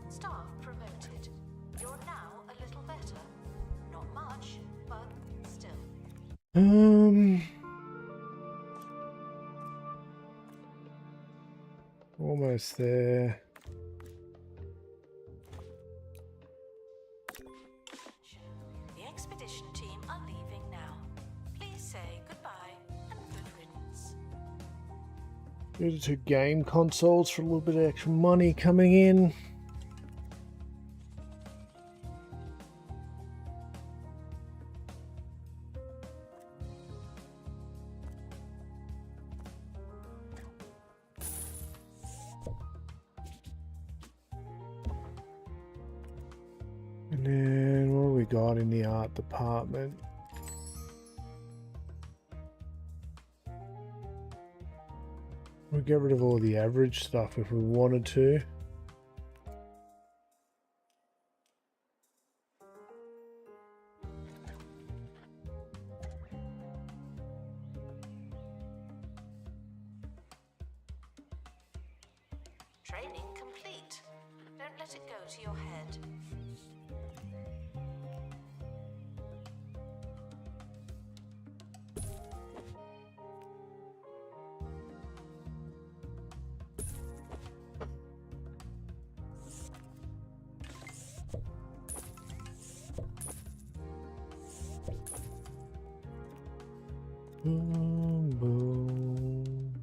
Staff promoted. You're now a little better. Not much, but still. Almost there. The expedition team are leaving now. Please say goodbye and good riddance. Go to game consoles for a little bit of extra money coming in. And then what have we got in the art department? We'll get rid of all the average stuff if we wanted to. Training complete. Don't let it go to your head. Boom, boom.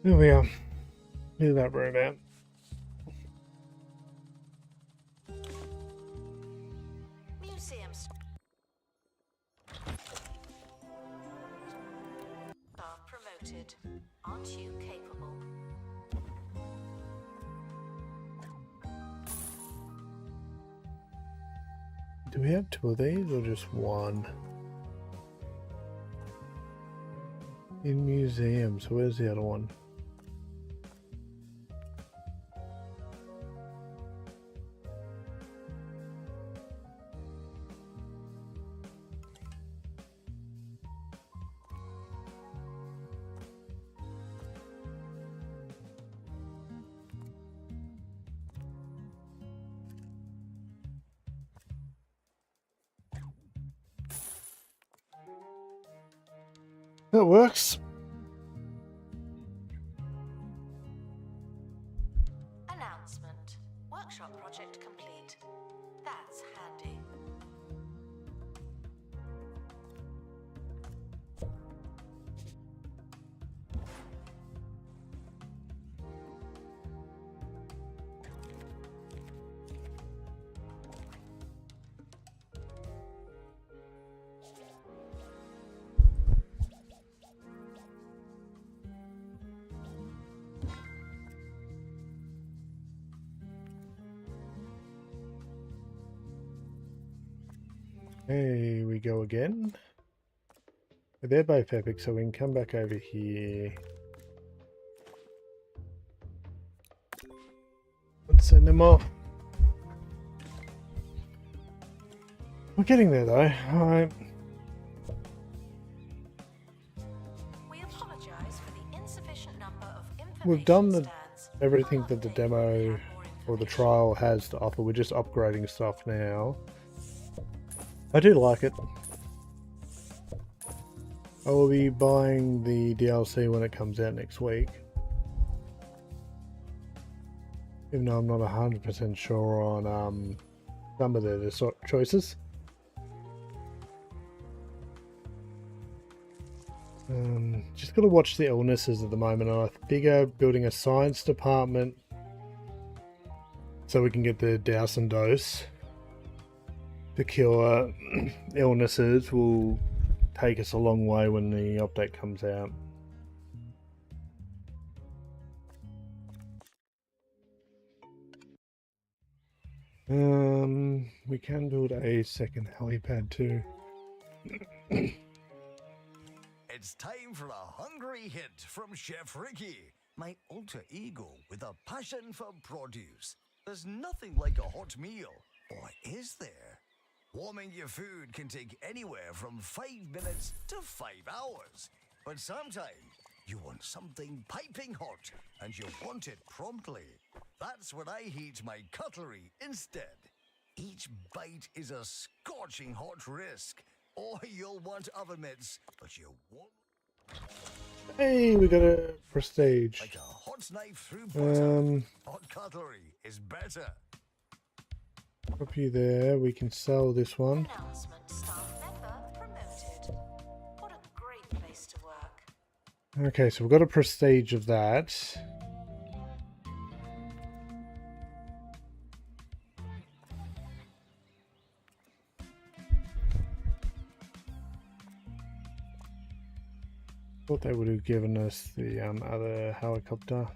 There we are. Clear that room out. Museum staff promoted. Aren't you capable? Do we have two of these or just one? In museums, where's the other one? That works. Announcement. Workshop project complete. That's handy. Here we go again. They're both epic, so we can come back over here. Let's send them off. We're getting there though. Alright. We apologize for the insufficient number of We've done information everything that the demo or the trial has to offer. We're just upgrading stuff now. I do like it. I will be buying the DLC when it comes out next week. Even though I'm not 100% sure on some of the choices. Just got to watch the illnesses at the moment. I figure building a science department so we can get the douse and dose to cure illnesses will take us a long way when the update comes out. We can build a second helipad too. It's time for a hungry hit from Chef Ricky, my alter ego with a passion for produce. There's nothing like a hot meal, or is there? Warming your food can take anywhere from 5 minutes to 5 hours. But sometimes you want something piping hot, and you want it promptly. That's when I heat my cutlery instead. Each bite is a scorching hot risk, or you'll want oven mitts, but you won't. Hey, we got a prestige. Like a hot knife through butter. Hot cutlery is better. Copy there. We can sell this one. Announcement, staff member promoted. What a great place to work. Okay, so we've got a prestige of that. Thought they would have given us the other helicopter.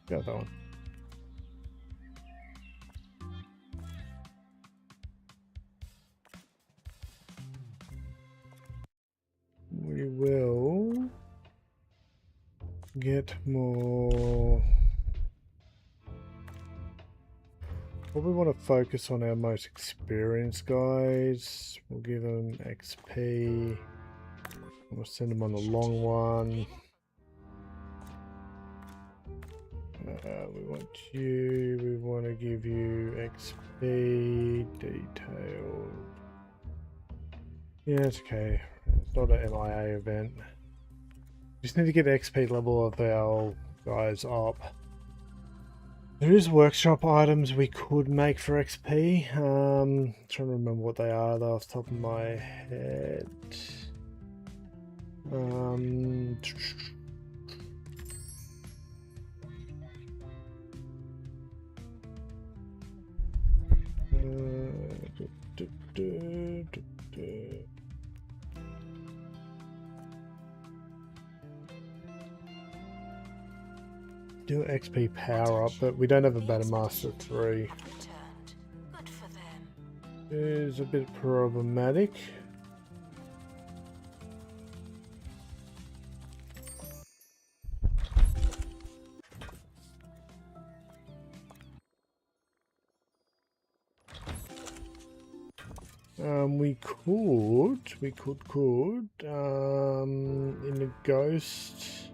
Got that one. We will get more. Probably want to focus on our most experienced guys. We'll give them XP. We'll send them on the long one. We want you. We want to give you XP detailed. Yeah, it's okay. It's not an MIA event. Just need to get the XP level of our guys up. There is workshop items we could make for XP. Trying to remember what they are though off the top of my head. Do XP power up, but we don't have a Battle Master 3. Good for them. Is a bit problematic. We could, in the ghost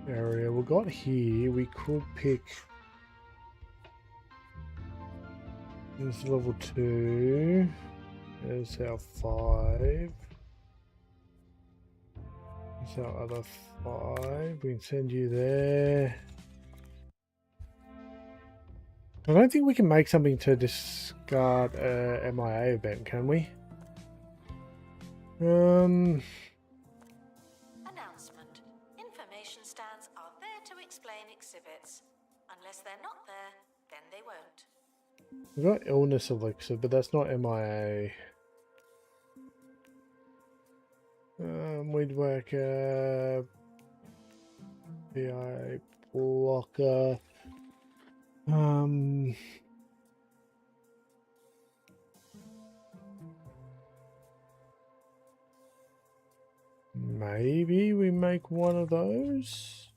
area we got here, we could pick this level 2, there's our 5, there's our other 5, we can send you there. I don't think we can make something to discard a MIA event, can we? Announcement. Information stands are there to explain exhibits. Unless they're not there, then they won't. We've got illness elixir, but that's not MIA. Weed worker, PI blocker. Maybe we make one of those.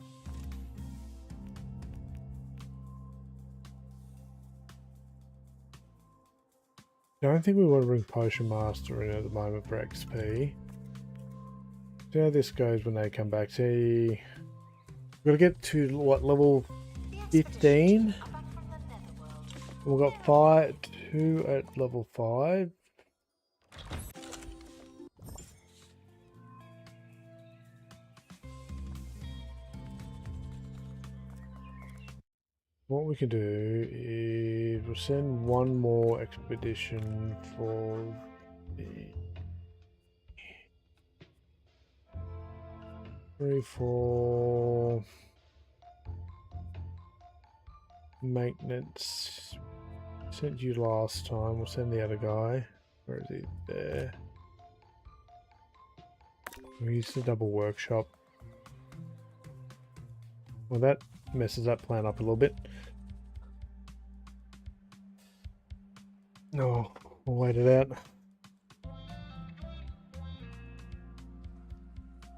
Don't think we want to bring Potion Master in at the moment for XP. See how this goes when they come back. See, we've got to get to what, level 15? We've got 2 at level 5. What we can do is we'll send one more expedition for the 3, 4 maintenance. Sent you last time. We'll send the other guy. Where is he? There. We used the double workshop. Well, that messes that plan up a little bit. Oh, we'll wait it out.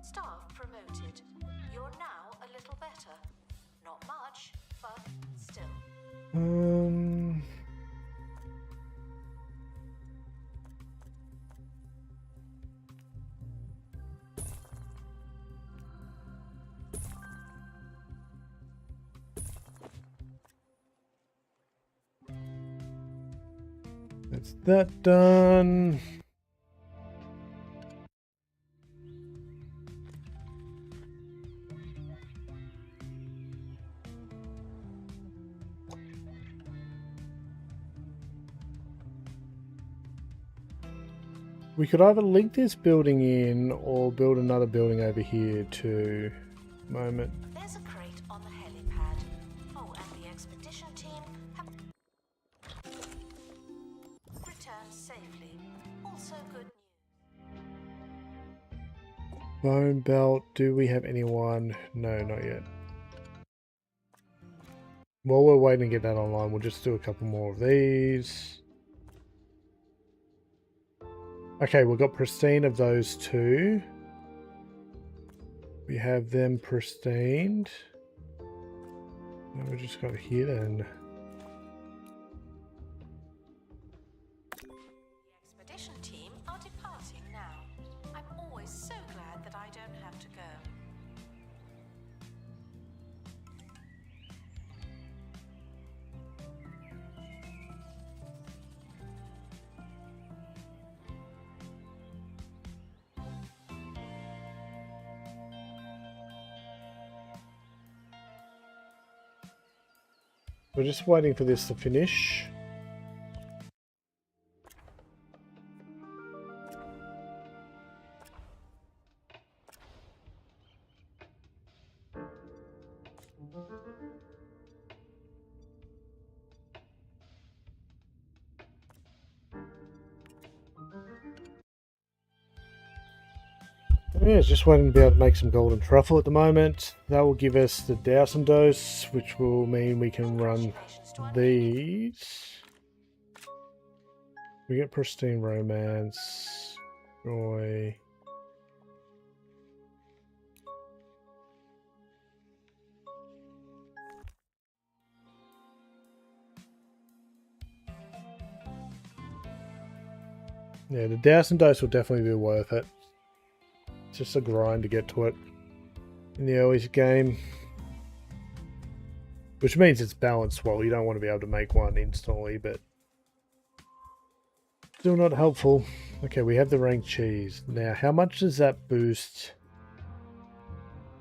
Staff promoted. You're now a little better. Not much, but still. That's that done. We could either link this building in or build another building over here to moment. There's a crate on the helipad. Oh, and the expedition team have returned safely. Also good news. Bone belt. Do we have anyone? No, not yet. While we're waiting to get that online, we'll just do a couple more of these. Okay, we've got pristine of those two. We have them pristined. Now we just got here then. The expedition team are departing now. I'm always so glad that I don't have to go. We're just waiting for this to finish. Yeah, it's just waiting to be able to make some golden truffle at the moment. That will give us the Dowson dose, which will mean we can run these. We get pristine romance, joy. Yeah, the Dowson dose will definitely be worth it. It's just a grind to get to it in the early game. Which means it's balanced well. You don't want to be able to make one instantly, but still not helpful. Okay, we have the ranked cheese. Now, how much does that boost?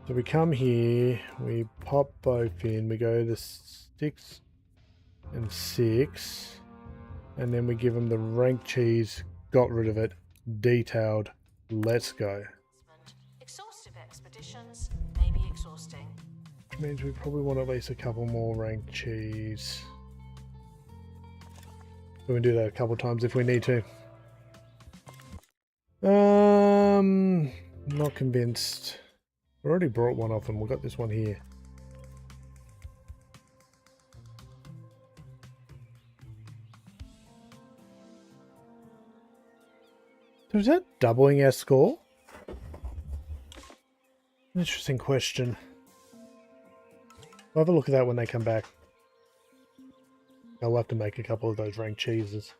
So we come here, we pop both in, we go to 6 and 6, and then we give them the ranked cheese, got rid of it, detailed, let's go. Exhaustive expeditions may be exhausting. Which means we probably want at least a couple more ranked cheese. We can do that a couple times if we need to. Not convinced. We already brought one off and we've got this one here. So is that doubling our score? Interesting question. I'll have a look at that when they come back. I'll have to make a couple of those ranked cheeses.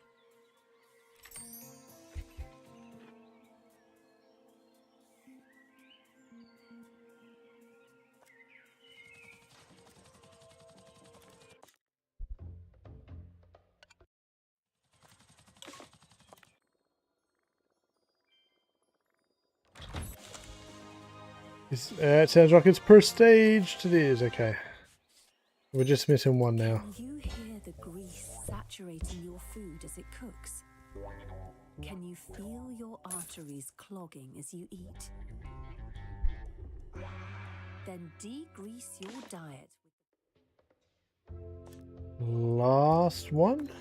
It sounds like it's prestiged. It is, okay. We're just missing one now. Can you hear the grease saturating your food as it cooks? Can you feel your arteries clogging as you eat? Then degrease your diet. Last one.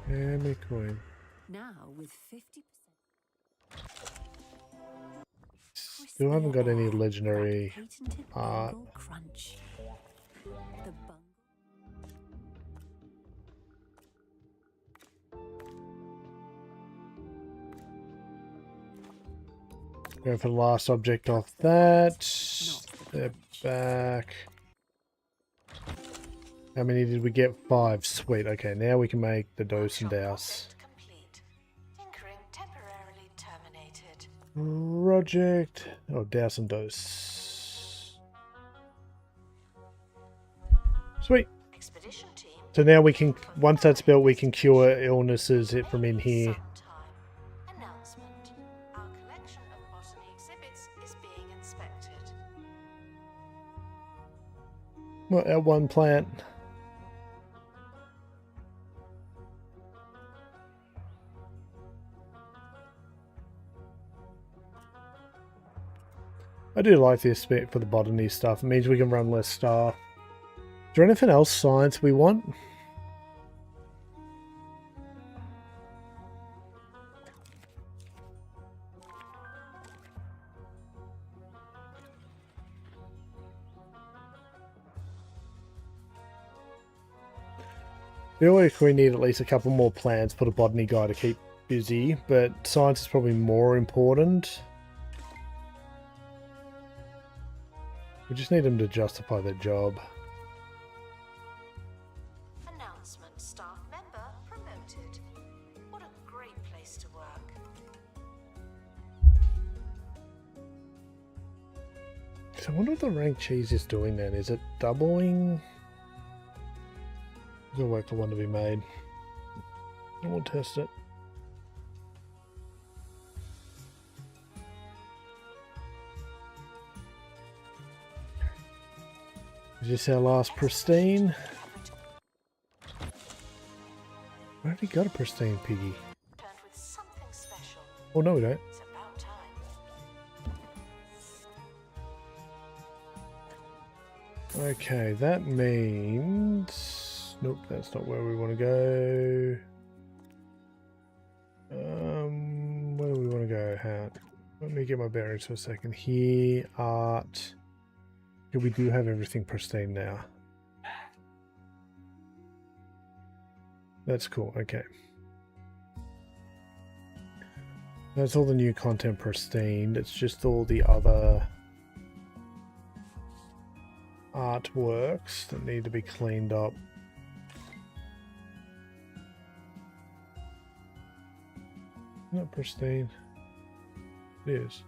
Hammer coin. Now with 50%. Still haven't got any Crispier air, legendary that patented art. bungle crunch. The bungle. Go for the last object off that. Step back. How many did we get? 5. Sweet. Okay, now we can make the dose and douse. Complete. Tinkering temporarily terminated. Project. Oh, douse and dose. Sweet. Expedition team. So now we can, once that's built, we can cure illnesses from in here. Sometime. Announcement. Our collection of botany exhibits is being inspected. Well, our one plant. I do like this bit for the botany stuff. It means we can run less staff. Is there anything else science we want? I feel like we need at least a couple more plants for the botany guy to keep busy, but science is probably more important. We just need them to justify their job. Announcement. Staff member promoted. What a great place to work. So I wonder what the ranked cheese is doing then. Is it doubling? There's a work for one to be made. And we'll test it. Is this our last pristine? I already got a pristine piggy. Turned with something special. Oh no we don't. It's about time. Okay, that means... Nope, that's not where we want to go. Where do we want to go? Let me get my bearings for a second. Here, art. Yeah, we do have everything pristine now. That's cool, okay. That's all the new content pristine. It's just all the other artworks that need to be cleaned up. Not pristine. It is.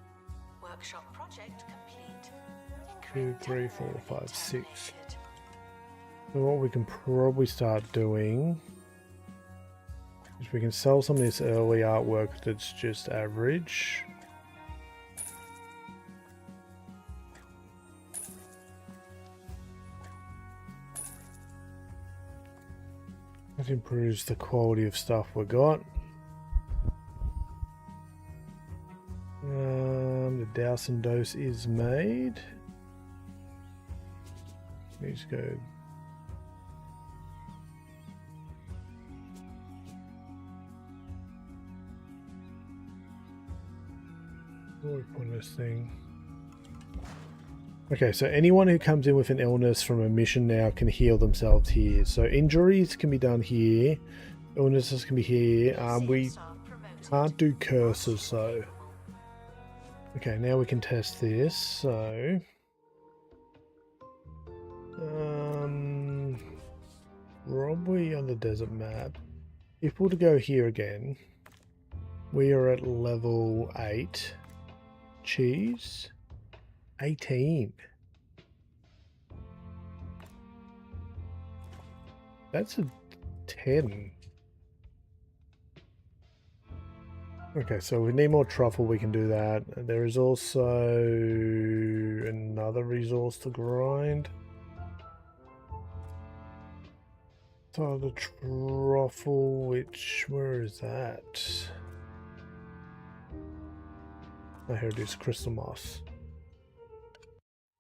Workshop project complete. 2, 3, 4, 5, 6. So what we can probably start doing is we can sell some of this early artwork that's just average. That improves the quality of stuff we got. The douse and dose is made. Let's go. Where we put this thing? Okay, so anyone who comes in with an illness from a mission now can heal themselves here. So injuries can be done here. Illnesses can be here. We can't do curses though. Okay, now we can test this. So, probably on the desert map. If we were to go here again, we are at level 8. Cheese, 18. That's a 10. Okay, so if we need more truffle, we can do that. There is also another resource to grind. So the truffle, where is that? Oh, here it is, crystal moss.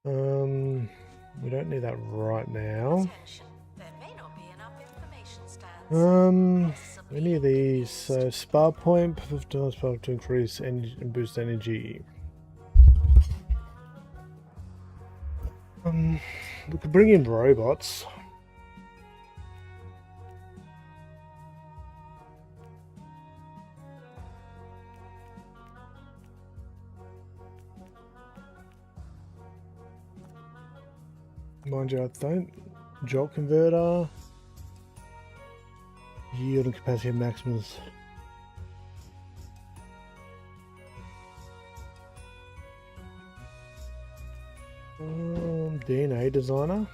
We don't need that right now. Attention. There may not be enough information stands. Any of these, spa point, $50 per to increase energy and boost energy. We could bring in robots. Mind you, I don't. Jolt converter. Yield and capacity maximums. DNA designer.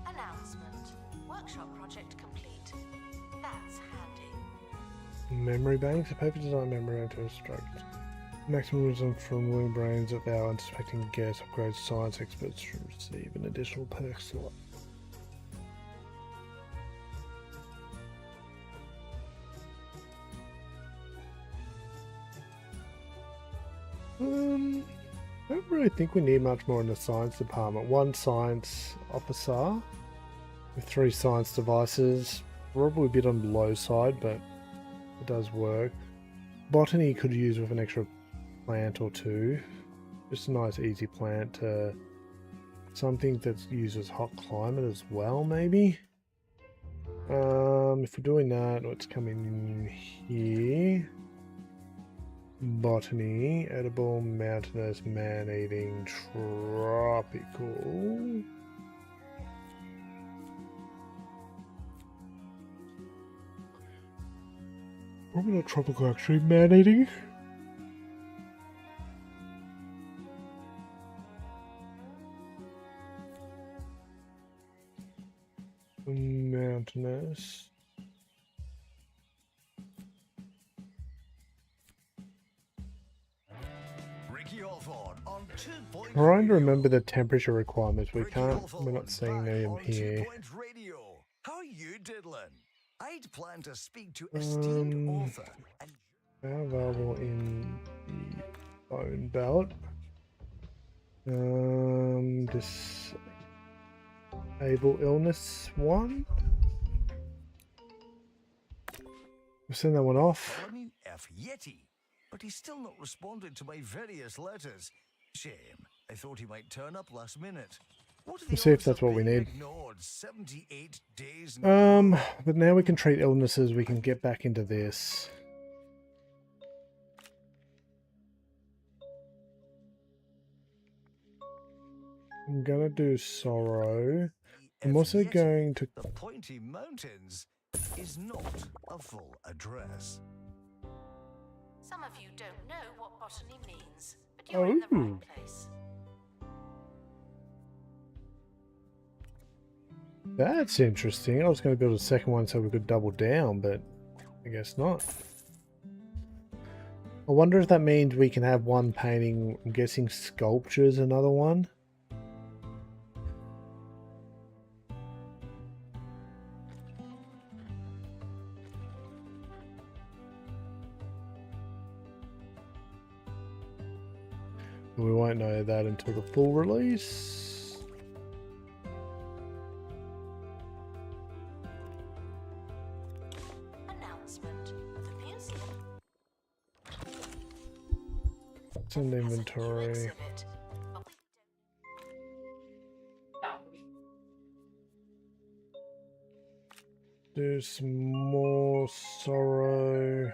Announcement. Workshop project complete. That's handy. Memory banks. A paper design memory bank to instruct. Maximum wisdom from willing brains of our unsuspecting guests upgrades science experts to receive an additional perk slot. I don't really think we need much more in the science department. One science officer with 3 science devices. Probably a bit on the low side, but it does work. Botany could use with an extra plant or 2. Just a nice easy plant to something that uses hot climate as well, maybe. If we're doing that, what's coming in here? Botany, edible, mountainous, man-eating, tropical. Probably not tropical, actually, man-eating. Mountainous. Trying to remember the temperature requirements. We're not seeing them here. How are you diddling? I'd plan to speak to esteemed author and Now available in the phone belt. Disable illness 1. We'll send that one off. F. Yeti, but he's still not responded to my various letters. Shame. I thought he might turn up last minute. We'll see if that's what we need. Ignored 78 days but now we can treat illnesses. We can get back into this. I'm gonna do sorrow. I'm also going to. The Pointy Mountains is not a full address. Some of you don't know what botany means, but you're in the right place. That's interesting. I was going to build a second one so we could double down, but I guess not. I wonder if that means we can have one painting. I'm guessing sculpture's another one. We won't know that until the full release. Send inventory. Do some more sorrow.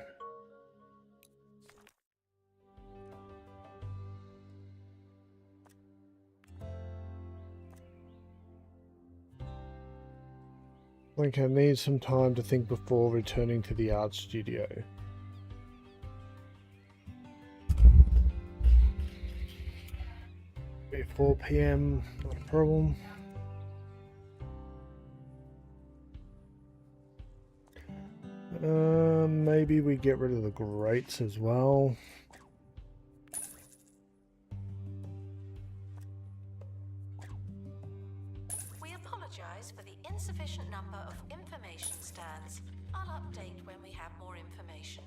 I think I need some time to think before returning to the art studio. 4 PM, not a problem. Maybe we get rid of the grates as well. We apologize for the insufficient number of information stands. I'll update when we have more information.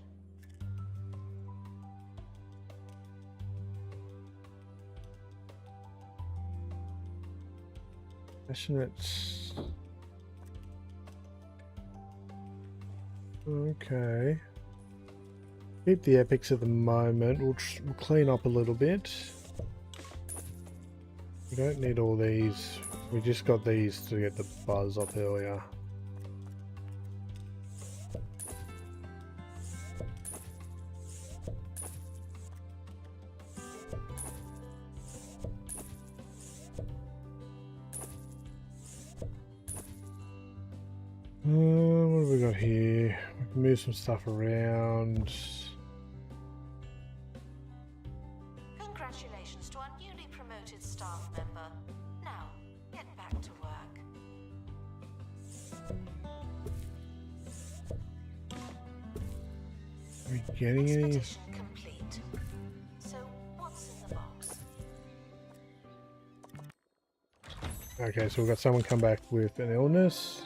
Passionate. Okay. Keep the epics at the moment. We'll clean up a little bit. We don't need all these. We just got these to get the buzz up earlier. What have we got here? We can move some stuff around. Congratulations to our newly promoted staff member. Now, get back to work. Are we getting any? Expedition complete. So, what's in the box? Okay, so we've got someone come back with an illness.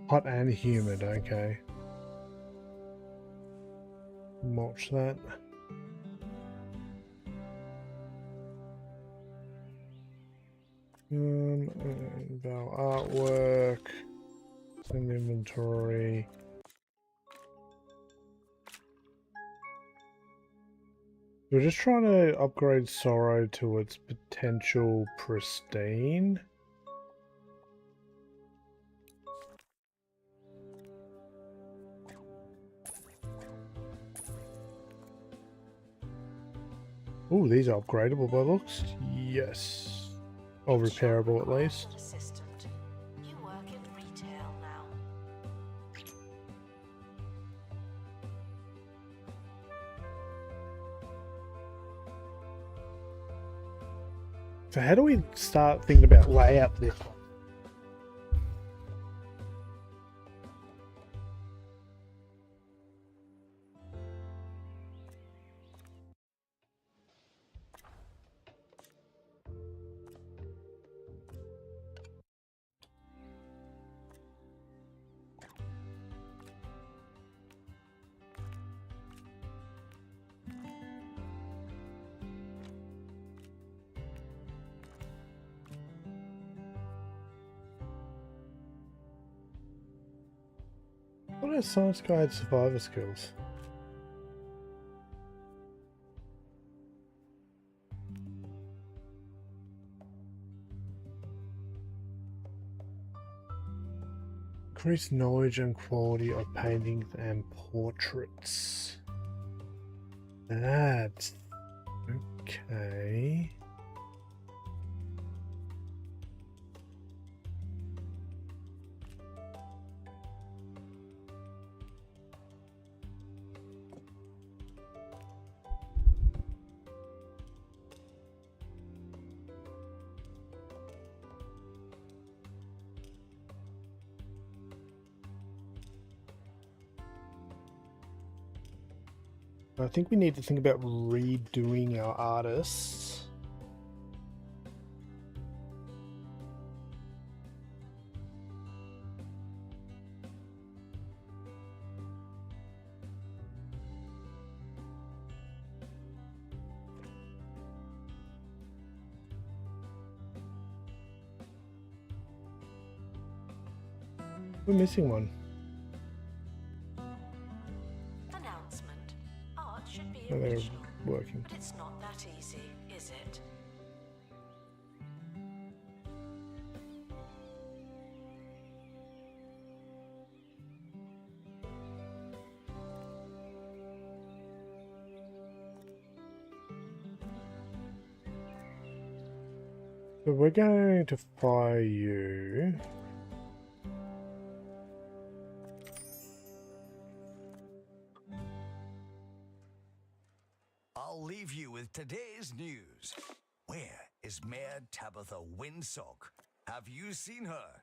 Hot and humid, okay. Mulch that. And our artwork. Send inventory. We're just trying to upgrade Sorrow to its potential pristine. Oh, these are upgradable by looks. Yes. Or repairable at least. Assistant. You work in retail now. So how do we start thinking about layout for this one? What are Science Guide survivor skills? Increased knowledge and quality of paintings and portraits. That's okay. I think we need to think about redoing our artists. We're missing one. Announcement. Art should be Oh, they're original, working. but it's not that easy, is it? So we're going to fire you. I'll leave you with today's news. Where is Mayor Tabitha Windsock? Have you seen her?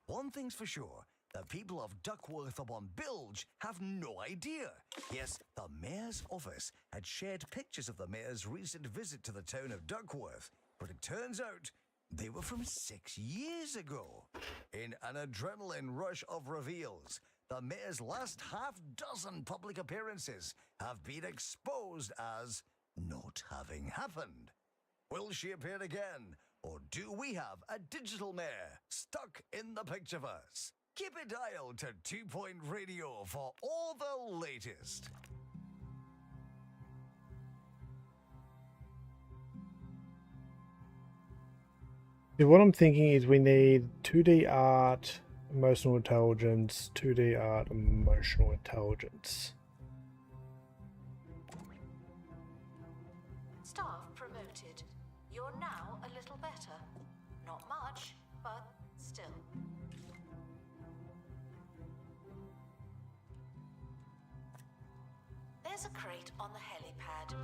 One thing's for sure, the people of Duckworth upon Bilge have no idea. Yes, the mayor's office had shared pictures of the mayor's recent visit to the town of Duckworth, but it turns out they were from 6 years ago. In an adrenaline rush of reveals, the mayor's last half-dozen public appearances have been exposed as not having happened. Will she appear again, or do we have a digital mayor stuck in the pictureverse? Keep it dialed to 2 Point Radio for all the latest. Yeah, what I'm thinking is we need 2D art, emotional intelligence, 2D art, emotional intelligence. Staff promoted. You're now a little better. Not much, but still. There's a crate on the helipad.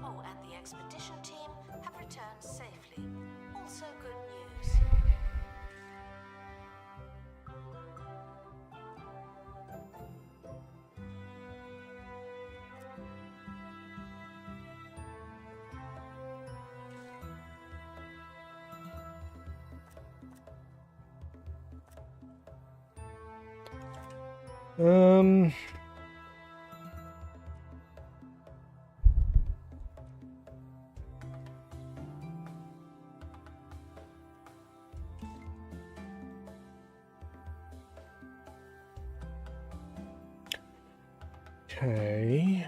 Oh, and the expedition team have returned safely. Also good news. Okay.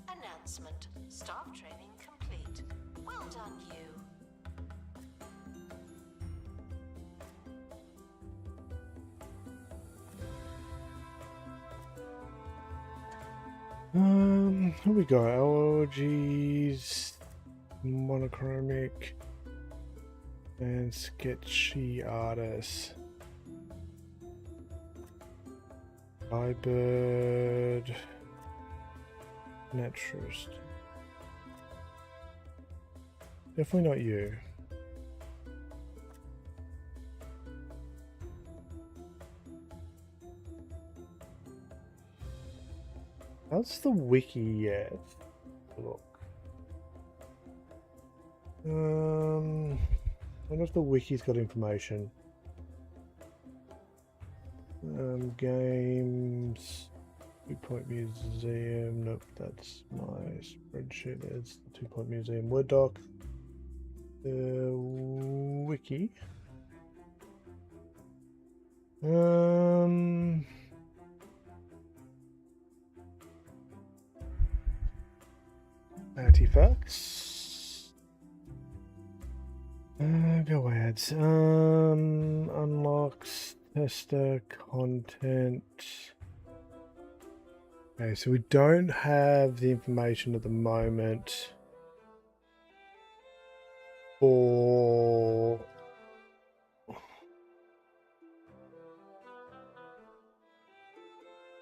Announcement. Staff training complete. Well done, you. Here we go. Allergies, monochromic, and sketchy artists. Bird, naturalist. Definitely not you. How's the wiki yet? Look. I wonder if the wiki's got information. Games, 2 Point Museum. Nope, that's my spreadsheet. It's the 2 Point Museum Word doc. The wiki. Arty-Facts. Go ads. Unlocks, tester, content. Okay, so we don't have the information at the moment for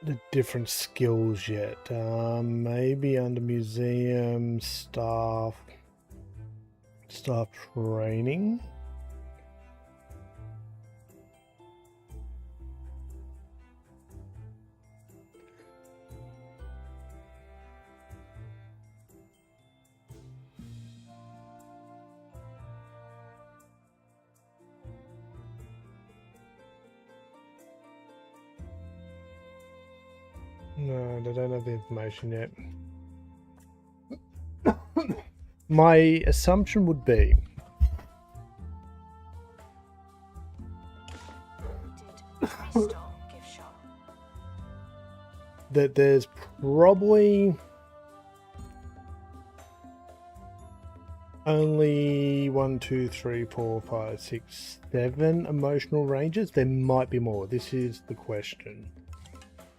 the different skills yet. Maybe under museum staff training. No, they don't have the information yet. My assumption would be that there's probably only 1, 2, 3, 4, 5, 6, 7 emotional ranges. There might be more. This is the question.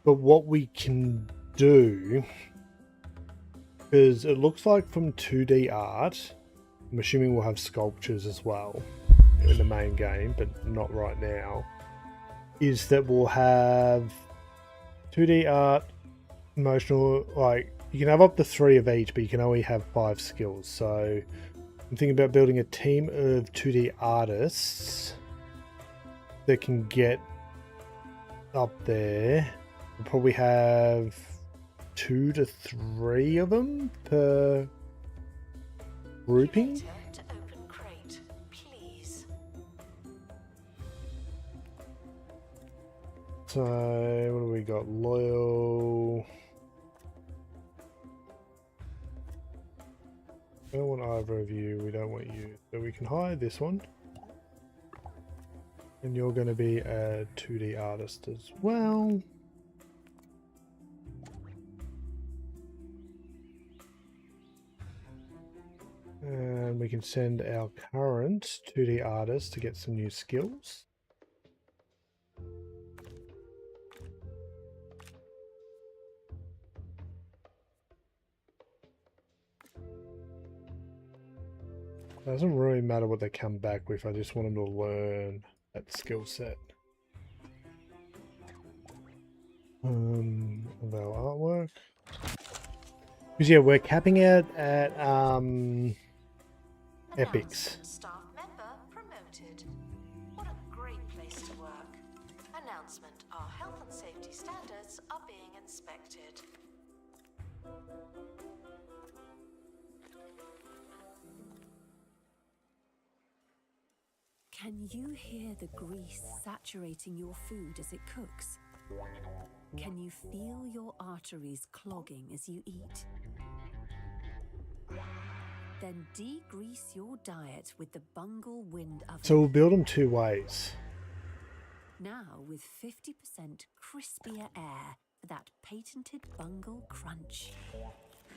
But what we can do, because it looks like from 2D art, I'm assuming we'll have sculptures as well in the main game, but not right now, is that we'll have 2D art, emotional, like you can have up to 3 of each, but you can only have 5 skills. So I'm thinking about building a team of 2D artists that can get up there. We'll probably have 2 to 3 of them per grouping. Later to open crate, please. So what do we got? Loyal. We don't want either of you. We don't want you. So we can hire this one. And you're going to be a 2D artist as well. And we can send our current 2D artist to get some new skills. Doesn't really matter what they come back with, I just want them to learn that skill set. Of our artwork. Because yeah, we're capping it at epics. Announcement, staff member promoted. What a great place to work. Announcement, our health and safety standards are being inspected. Can you hear the grease saturating your food as it cooks? Can you feel your arteries clogging as you eat? Then degrease your diet with the Bungle Wind Oven. So we'll build them two ways. Now with 50% crispier air for that patented Bungle crunch.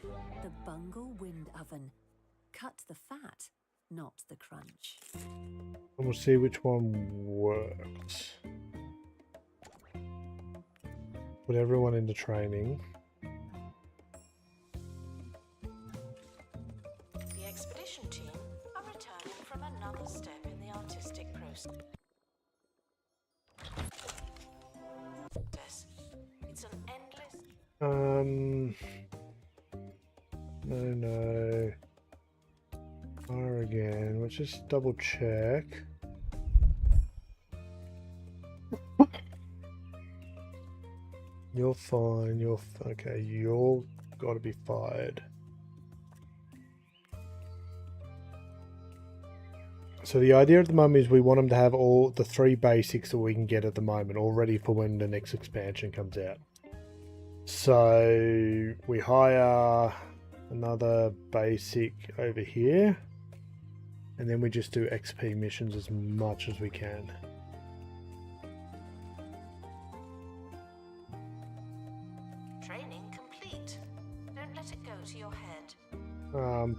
The Bungle Wind Oven. Cut the fat, not the crunch. And we'll see which one works. Put everyone into training. The expedition team are returning from another step in the artistic process. It's an endless... No. Fire again. Let's just double check. You're fine. Okay. You're got to be fired. So the idea at the moment is we want them to have all the 3 basics that we can get at the moment all ready for when the next expansion comes out. So we hire another basic over here, and then we just do XP missions as much as we can. Training complete. Don't let it go to your head.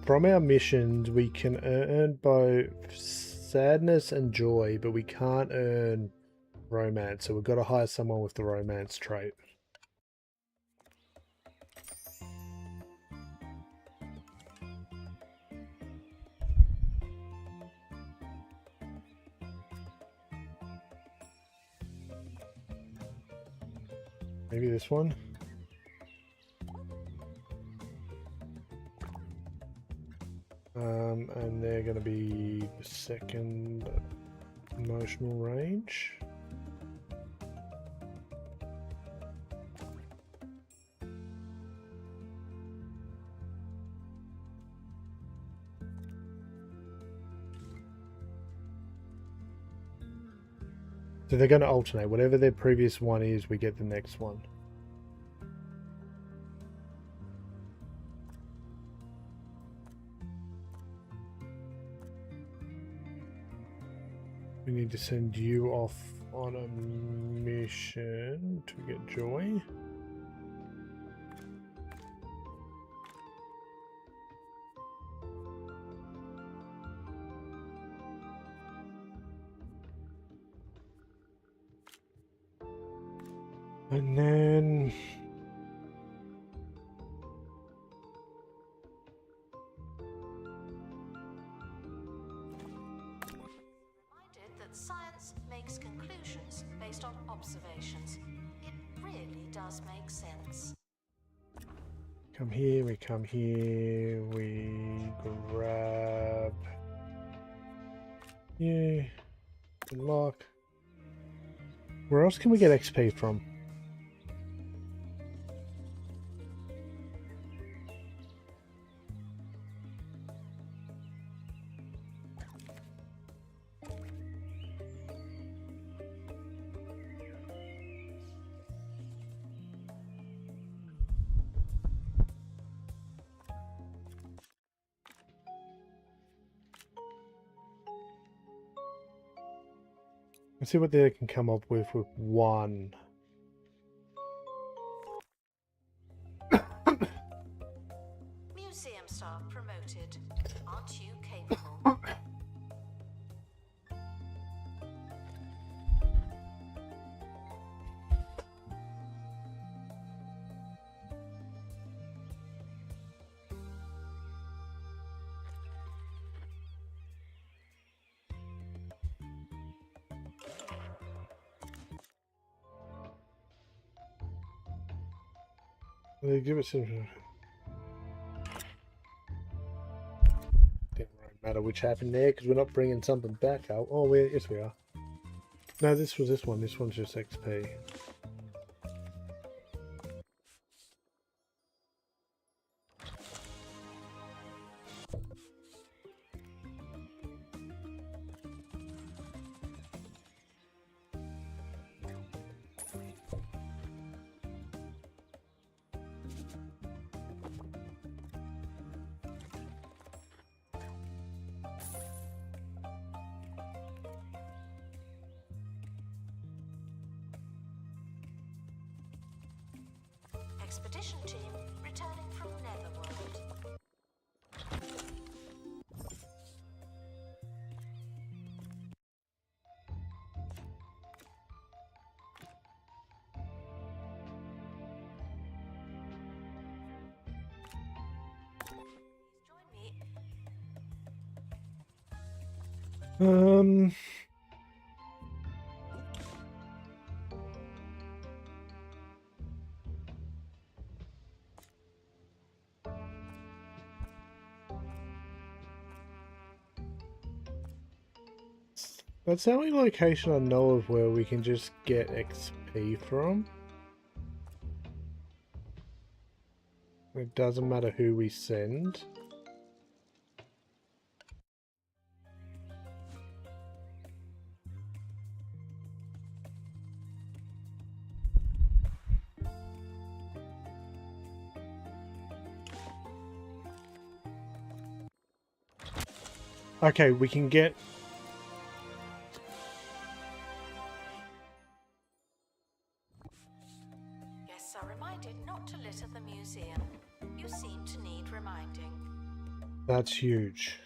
From our missions, we can earn both sadness and joy, but we can't earn romance. So we've got to hire someone with the romance trait. Maybe this one. And they're going to be the second emotional range. So they're going to alternate. Whatever their previous one is, we get the next one. We need to send you off on a mission to get joy. And then That science makes conclusions based on observations. It really does make sense. come here, we come here, we grab. Yeah, unlock. Where else can we get XP from? Let's see what they can come up with one. Museum staff promoted. Aren't you capable? They give it some. Didn't really matter which happened there because we're not bringing something back out. Oh, yes, we are. No, this was this one. This one's just XP. Expedition team returning from Netherworld. Um. That's the only location I know of where we can just get XP from. It doesn't matter who we send. Okay, we can get... Guests are reminded not to litter the museum. You seem to need reminding. That's huge.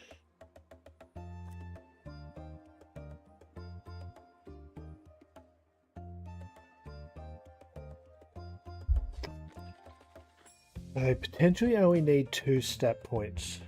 I potentially only need 2 stat points.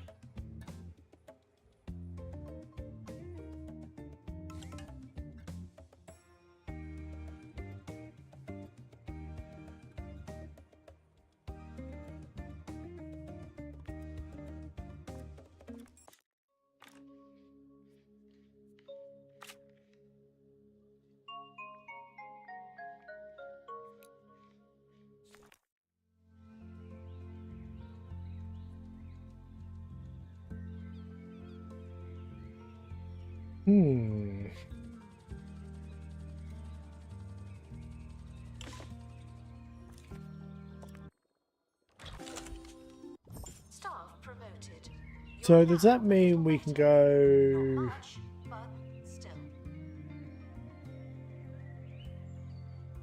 Staff promoted. So does that mean we can go... Much, but still.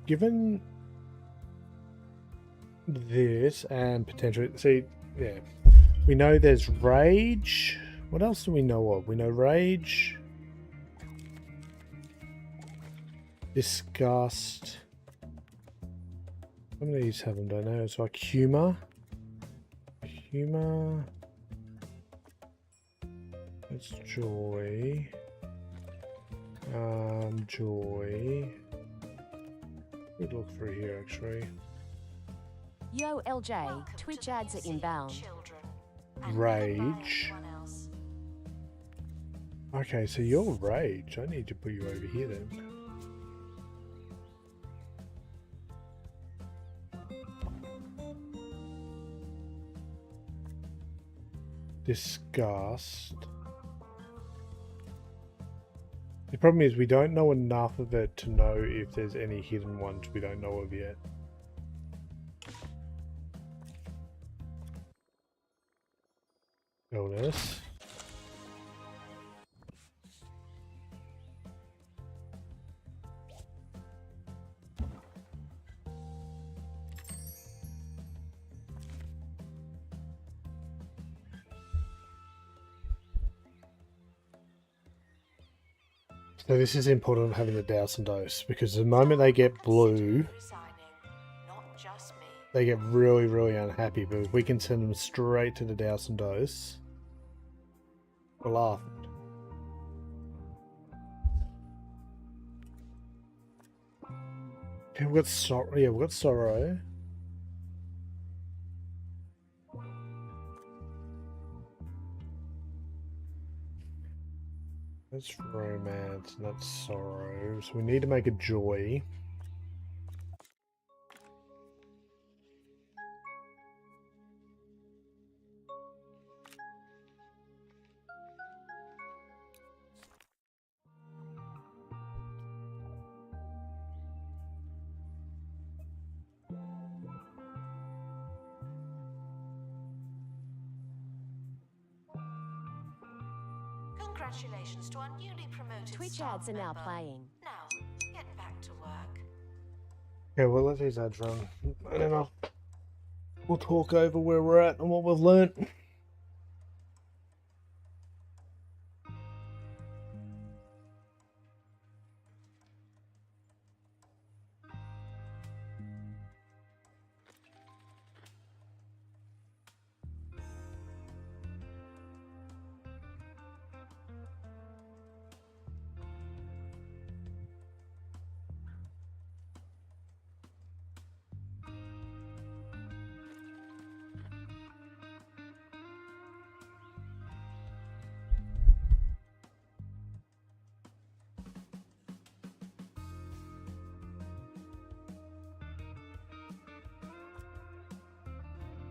Given this and potentially... See, yeah. We know there's Rage. What else do we know of? We know Rage. Disgust. How many of these have them? Don't know. It's like Humor. Humor. That's Joy. Joy. Good look through here actually. Yo, LJ, Welcome Twitch to the ads are museum, inbound. children. And Rage. never by anyone else. Okay, so you're Rage. I need to put you over here then. Disgust. The problem is we don't know enough of it to know if there's any hidden ones we don't know of yet. Illness. So this is important having the douse and dose, because the moment they get blue, they get really, really unhappy. But if we can send them straight to the douse and dose, we're laughing. Okay, we've got sorrow. Yeah, we've got sorrow. That's romance, and that's sorrow. So we need to make a joy. Congratulations to our newly promoted Twitch staff ads are now member. playing. Now, get back to work. Okay, well, let these ads run. And then we'll talk over where we're at and what we've learnt.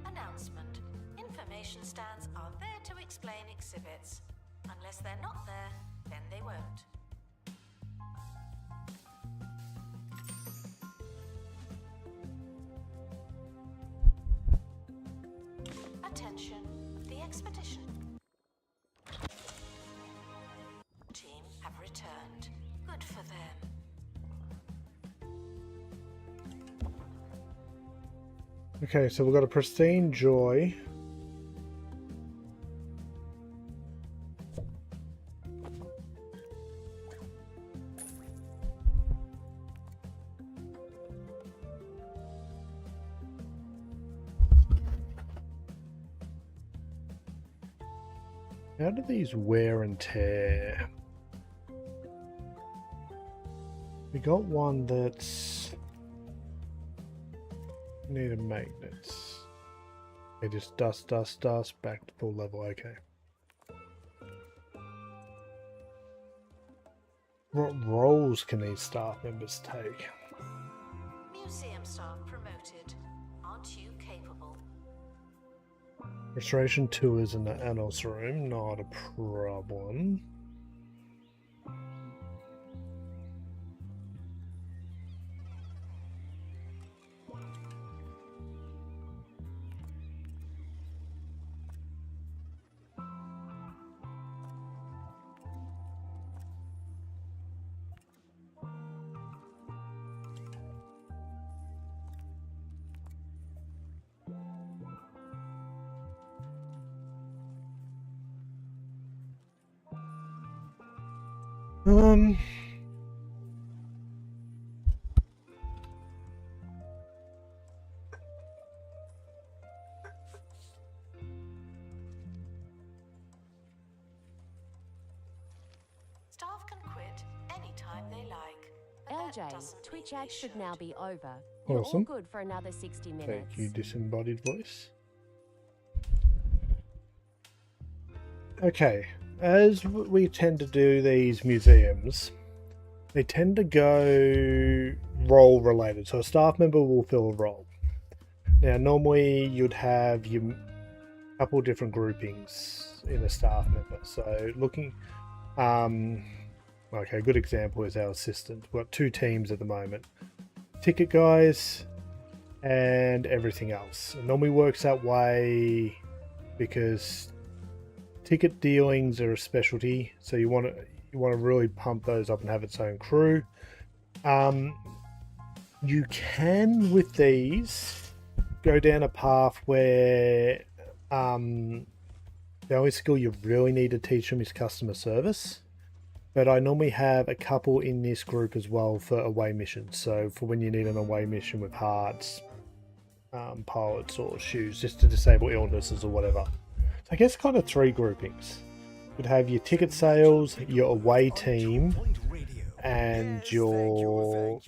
Announcement. Information stands are there to explain exhibits. Unless they're not there, then they won't. Attention, the expedition team have returned. Good for them. Okay, so we've got a pristine joy. How do these wear and tear? We got one that's need a magnets. They just dust, back to full level. Okay. What roles can these staff members take? Museum staff promoted. Aren't you capable? Restoration tours in the annals room, not a problem. Staff can quit anytime they like. But that LJ, doesn't Twitch mean ads they should now be over. Awesome. You're all good for another 60 minutes. Thank you, disembodied voice. Okay, as we tend to do these museums, they tend to go role related. So a staff member will fill a role. Now, normally you'd have your couple different groupings in a staff member. So looking, okay, a good example is our assistant. We've got two teams at the moment: ticket guys and everything else. It normally works that way because ticket dealings are a specialty, so you want to really pump those up and have its own crew. You can with these go down a path where the only skill you really need to teach them is customer service, but I normally have a couple in this group as well for away missions. So for when you need an away mission with hearts, pilots, or shoes, just to disable illnesses or whatever. So I guess kind of 3 groupings. You'd have your ticket sales, your away team, and your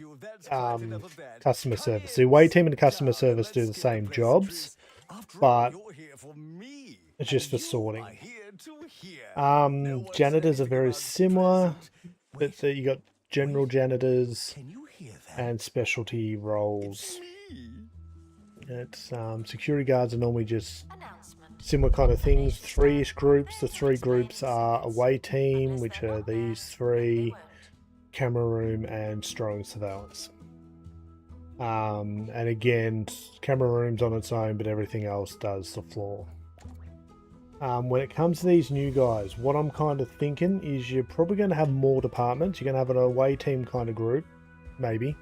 customer service. The away team and the customer service do the same jobs, but it's just for sorting. Janitors are very similar, but you got general janitors and specialty roles. It's security guards are normally just similar kind of things. 3-ish groups. The 3 groups are away team, which are these 3, camera room, and strolling surveillance. And again, camera room's on its own, but everything else does the floor. When it comes to these new guys, what I'm kind of thinking is you're probably going to have more departments. You're going to have an away team kind of group, maybe.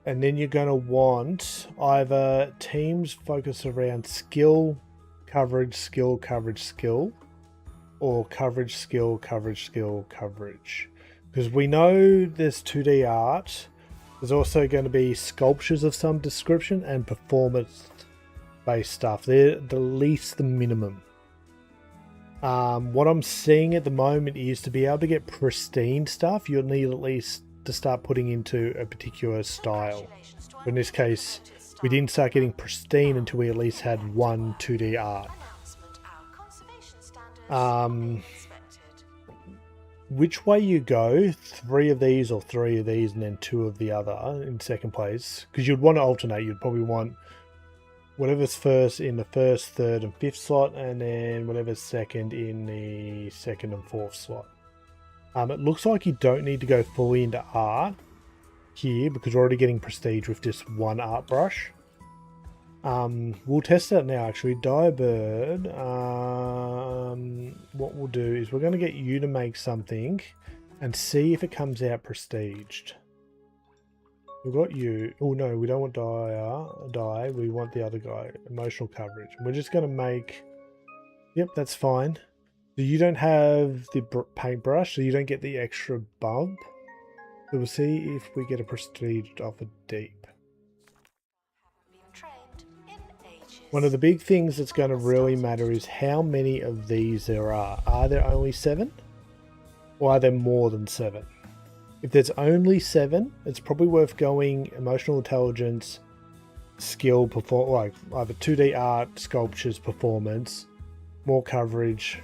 And then you're going to want either teams focused around skill, coverage, skill, coverage, skill, or coverage, skill, coverage, skill, coverage. Because we know there's 2D art. There's also going to be sculptures of some description and performance-based stuff. They're the least, the minimum. What I'm seeing at the moment is to be able to get pristine stuff, you'll need at least to start putting into a particular style. In this case, we didn't start getting pristine until we at least had 1 2D art. Which way you go, 3 of these or 3 of these and then 2 of the other in second place, because you'd want to alternate. You'd probably want whatever's first in the first, third and fifth slot, and then whatever's second in the second and fourth slot. It looks like you don't need to go fully into art here because we're already getting prestige with just 1 art brush. We'll test that now actually. Diabird, what we'll do is we're going to get you to make something and see if it comes out prestiged. We've got you. Oh no, we don't want die. We want the other guy. Emotional coverage. We're just going to make... Yep, that's fine. So you don't have the paintbrush, so you don't get the extra bump. So we'll see if we get a prestige off a deep. One of the big things that's going to really matter is how many of these there are. Are there only 7? Or are there more than 7? If there's only 7, it's probably worth going emotional intelligence, skill, like either 2D art, sculptures, performance, more coverage,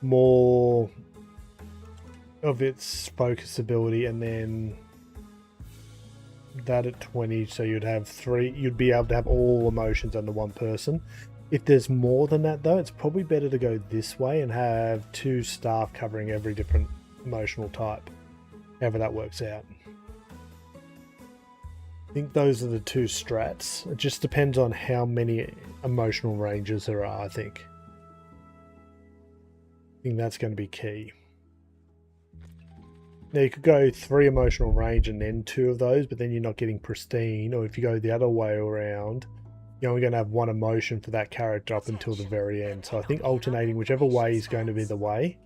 more of its focus ability, and then that at 20, so you'd have 3, you'd be able to have all emotions under 1 person. If there's more than that though, it's probably better to go this way and have 2 staff covering every different emotional type, however that works out. I think those are the 2 strats. It just depends on how many emotional ranges there are, I think that's going to be key. Now you could go 3 emotional range and then 2 of those, but then you're not getting pristine. Or if you go the other way around, you're only going to have 1 emotion for that character up until the very end. So I think alternating whichever way is going to be the way.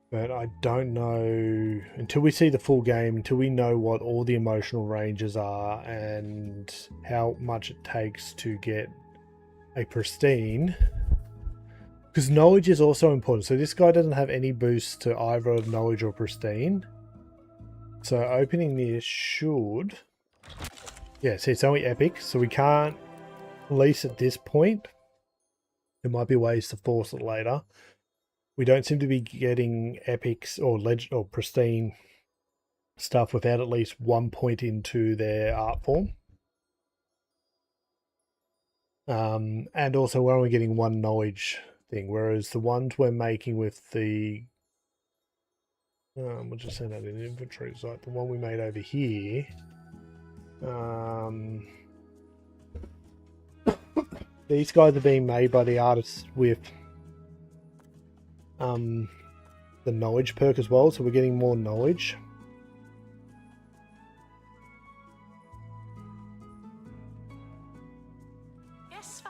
But I don't know, until we see the full game, until we know what all the emotional ranges are and how much it takes to get a pristine. Because knowledge is also important. So this guy doesn't have any boosts to either knowledge or pristine. So opening this should... Yeah, see, it's only epic, so we can't release at this point. There might be ways to force it later. We don't seem to be getting epics or legend or pristine stuff without at least 1 point into their art form. And also we're only getting 1 knowledge thing, whereas the ones we're making with the we'll just send that in inventory. It's like the one we made over here. These guys are being made by the artists with the knowledge perk as well, so we're getting more knowledge.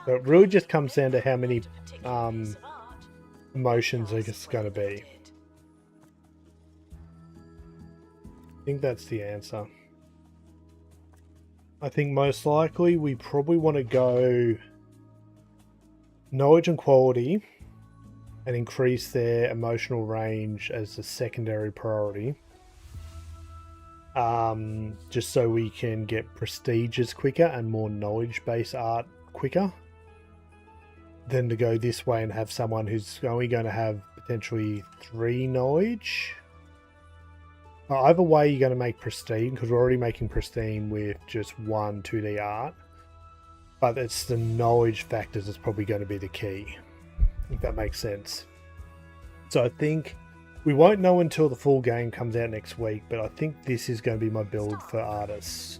So it really just comes down to how many emotions are just going to be. I think that's the answer. I think most likely we probably want to go knowledge and quality and increase their emotional range as a secondary priority. Just so we can get prestiges quicker and more knowledge-based art quicker. Than to go this way and have someone who's only going to have potentially 3 knowledge. Either way, you're going to make pristine, because we're already making pristine with just 1 2D art. But it's the knowledge factors that's probably going to be the key, if that makes sense. So I think we won't know until the full game comes out next week, but I think this is going to be my build for artists.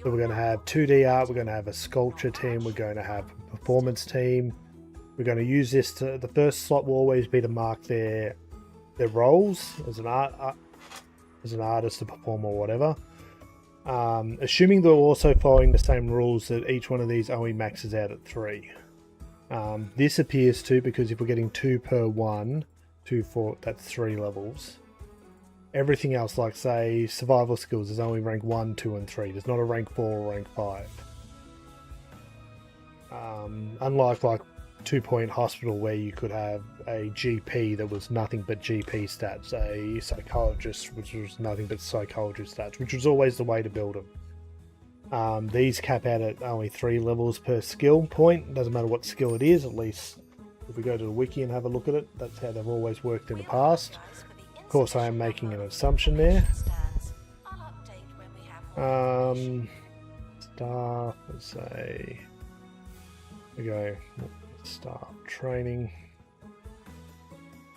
So we're going to have 2D art, we're going to have a sculpture team, we're going to have a performance team. We're going to use this to, the first slot will always be to mark their roles as an artist, a performer, or whatever. Assuming they're also following the same rules that each one of these only maxes out at 3. This appears to, because if we're getting 2 per 1, 2, 4, that's 3 levels. Everything else, like say survival skills, is only rank 1, 2, and 3. There's not a rank 4 or rank 5. Unlike like 2 Point Hospital, where you could have a GP that was nothing but GP stats, a psychologist which was nothing but psychologist stats, which was always the way to build them. These cap out at only 3 levels per skill point. Doesn't matter what skill it is, at least if we go to the wiki and have a look at it, that's how they've always worked in the past. Of course, I am making an assumption there. Staff, let's say, we go staff training.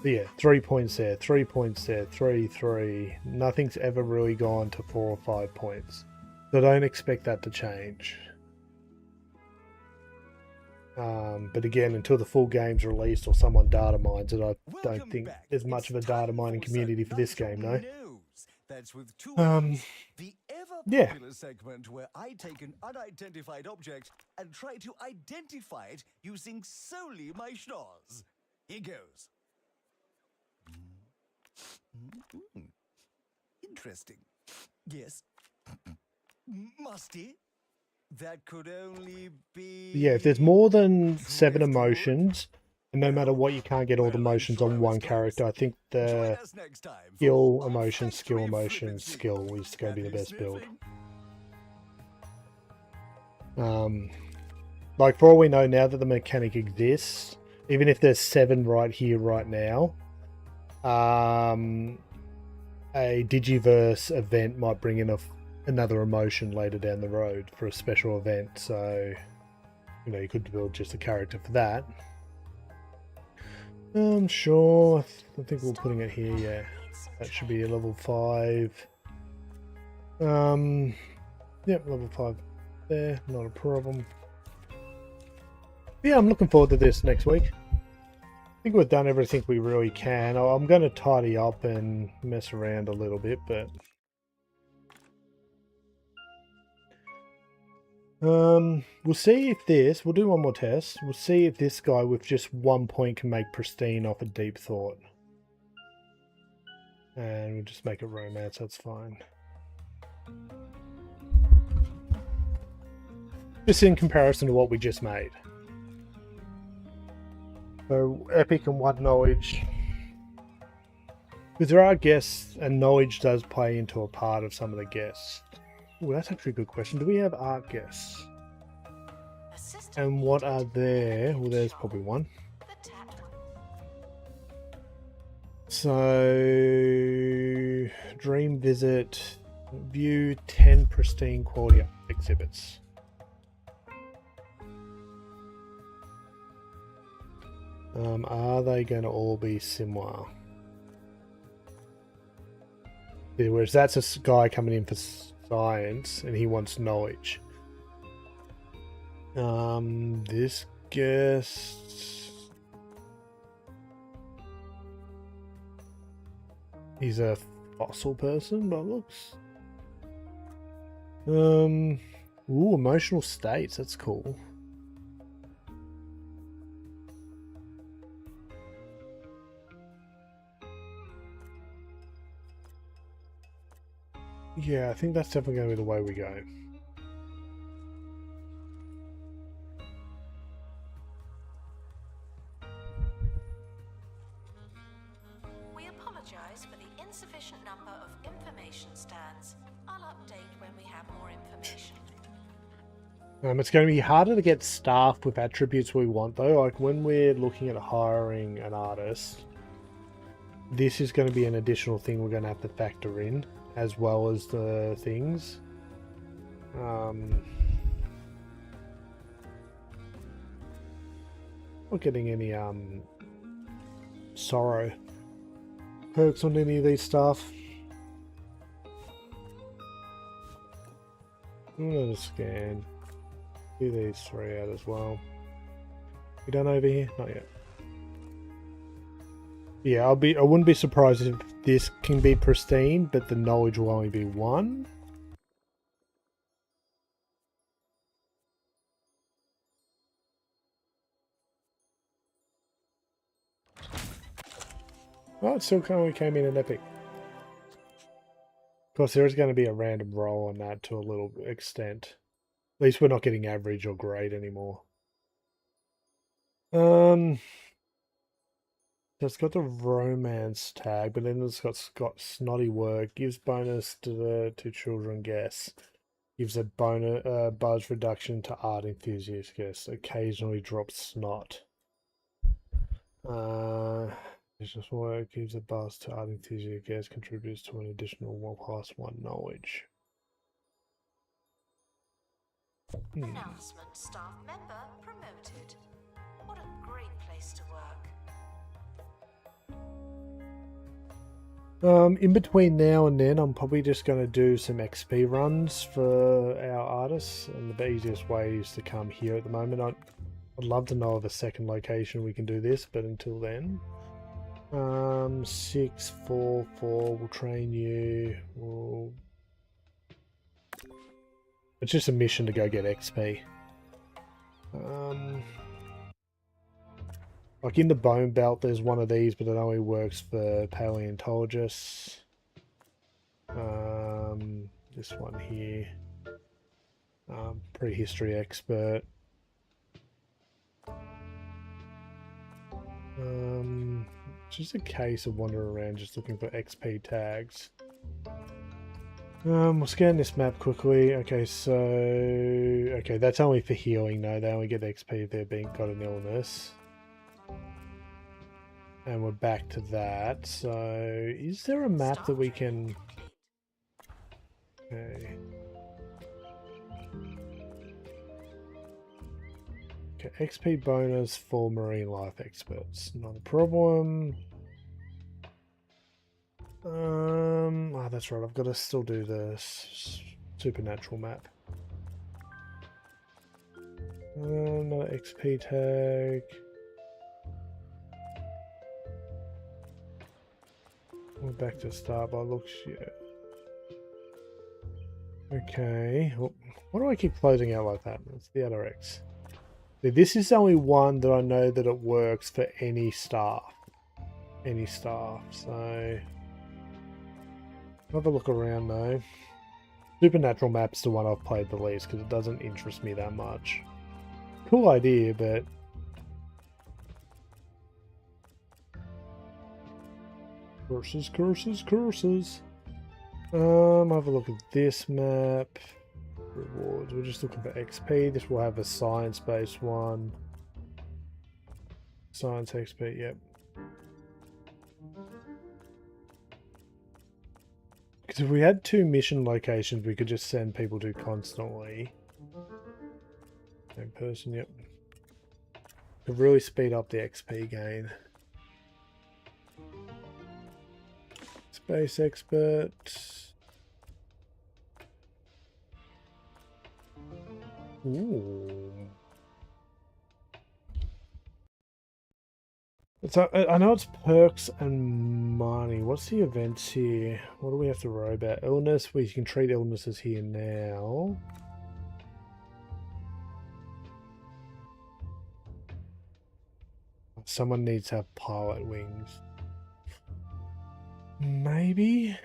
But yeah, 3 points there, 3 points there, 3, 3. Nothing's ever really gone to 4 or 5 points. So don't expect that to change. But again, until the full game's released or someone data mines it, I don't think there's much of a data mining community for this game, no. That's with the yeah. popular segment where I take an unidentified object and try to identify it using solely my schnoz. Here goes. Interesting. Yes. Musty. That could only be... Yeah, if there's more than 7 emotions, and no matter what, you can't get all the emotions on one character, I think the skill emotion is going to be the best build. Like, for all we know, now that the mechanic exists, even if there's 7 right here, right now, a Digiverse event might bring in another emotion later down the road for a special event, so you could build just a character for that. Sure, I think we're putting it here. Yeah, that should be a level 5. Yep, level 5 there, not a problem. Yeah, I'm looking forward to this next week. I think we've done everything we really can. I'm going to tidy up and mess around a little bit, but we'll see if we'll do one more test. We'll see if this guy with just 1 point can make pristine off a deep thought. And we'll just make it romance, that's fine. Just in comparison to what we just made. So, epic and 1 knowledge. Because there are guests, and knowledge does play into a part of some of the guests. Oh, that's actually a good question. Do we have art guests? And what are there? Well, there's probably one. So, dream visit, view 10 pristine quality exhibits. Are they going to all be similar? Yeah, whereas that's a guy coming in for science and he wants knowledge. This guest, he's a fossil person by looks. Ooh, emotional states, that's cool. Yeah, I think that's definitely going to be the way we go. We apologize for the insufficient number of information stands. I'll update when we have more information. It's going to be harder to get staff with attributes we want, though. Like when we're looking at hiring an artist, this is going to be an additional thing we're going to have to factor in, as well as the things. Not getting any sorrow perks on any of these stuff. I'm going to scan. Do these 3 out as well. We done over here? Not yet. Yeah, I wouldn't be surprised if this can be pristine, but the knowledge will only be 1. Oh, it still only came in an epic. Of course, there is going to be a random roll on that to a little extent. At least we're not getting average or great anymore. So it's got the romance tag, but then it's got snotty work. Gives bonus to the 2 children guess. Gives a bonus buzz reduction to art enthusiast guess. Occasionally drops snot. It's just work. Gives a buzz to art enthusiast guess. Contributes to an additional 1+1 knowledge. Announcement: staff member promoted. What a great place to work. In between now and then, I'm probably just going to do some XP runs for our artists, and the easiest way is to come here at the moment. I'd love to know of a second location we can do this, but until then, 6, 4, 4. We'll train you. It's just a mission to go get XP. Like in the bone belt, there's one of these, but it only works for paleontologists. This one here, prehistory expert. Just a case of wandering around just looking for XP tags. We'll scan this map quickly. Okay, that's only for healing though. They only get XP if they've got an illness. And we're back to that. So, is there a map that we can... Okay. Okay, XP bonus for marine life experts. Not a problem. Oh, that's right. I've got to still do the supernatural map. Another XP tag. We're back to start by looks, yeah. Okay. Oh, why do I keep closing out like that? It's the other X. This is only one that I know that it works for any staff. Any staff. So have a look around though. Supernatural map's the one I've played the least because it doesn't interest me that much. Cool idea, but curses, curses, curses. Have a look at this map. Rewards. We're just looking for XP. This will have a science-based one. Science XP, yep. Because if we had 2 mission locations, we could just send people to constantly. Same person, yep. Could really speed up the XP gain. Space expert. Ooh. So I know it's perks and money. What's the events here? What do we have to worry about? Illness. We can treat illnesses here now. Someone needs to have pilot wings. Maybe.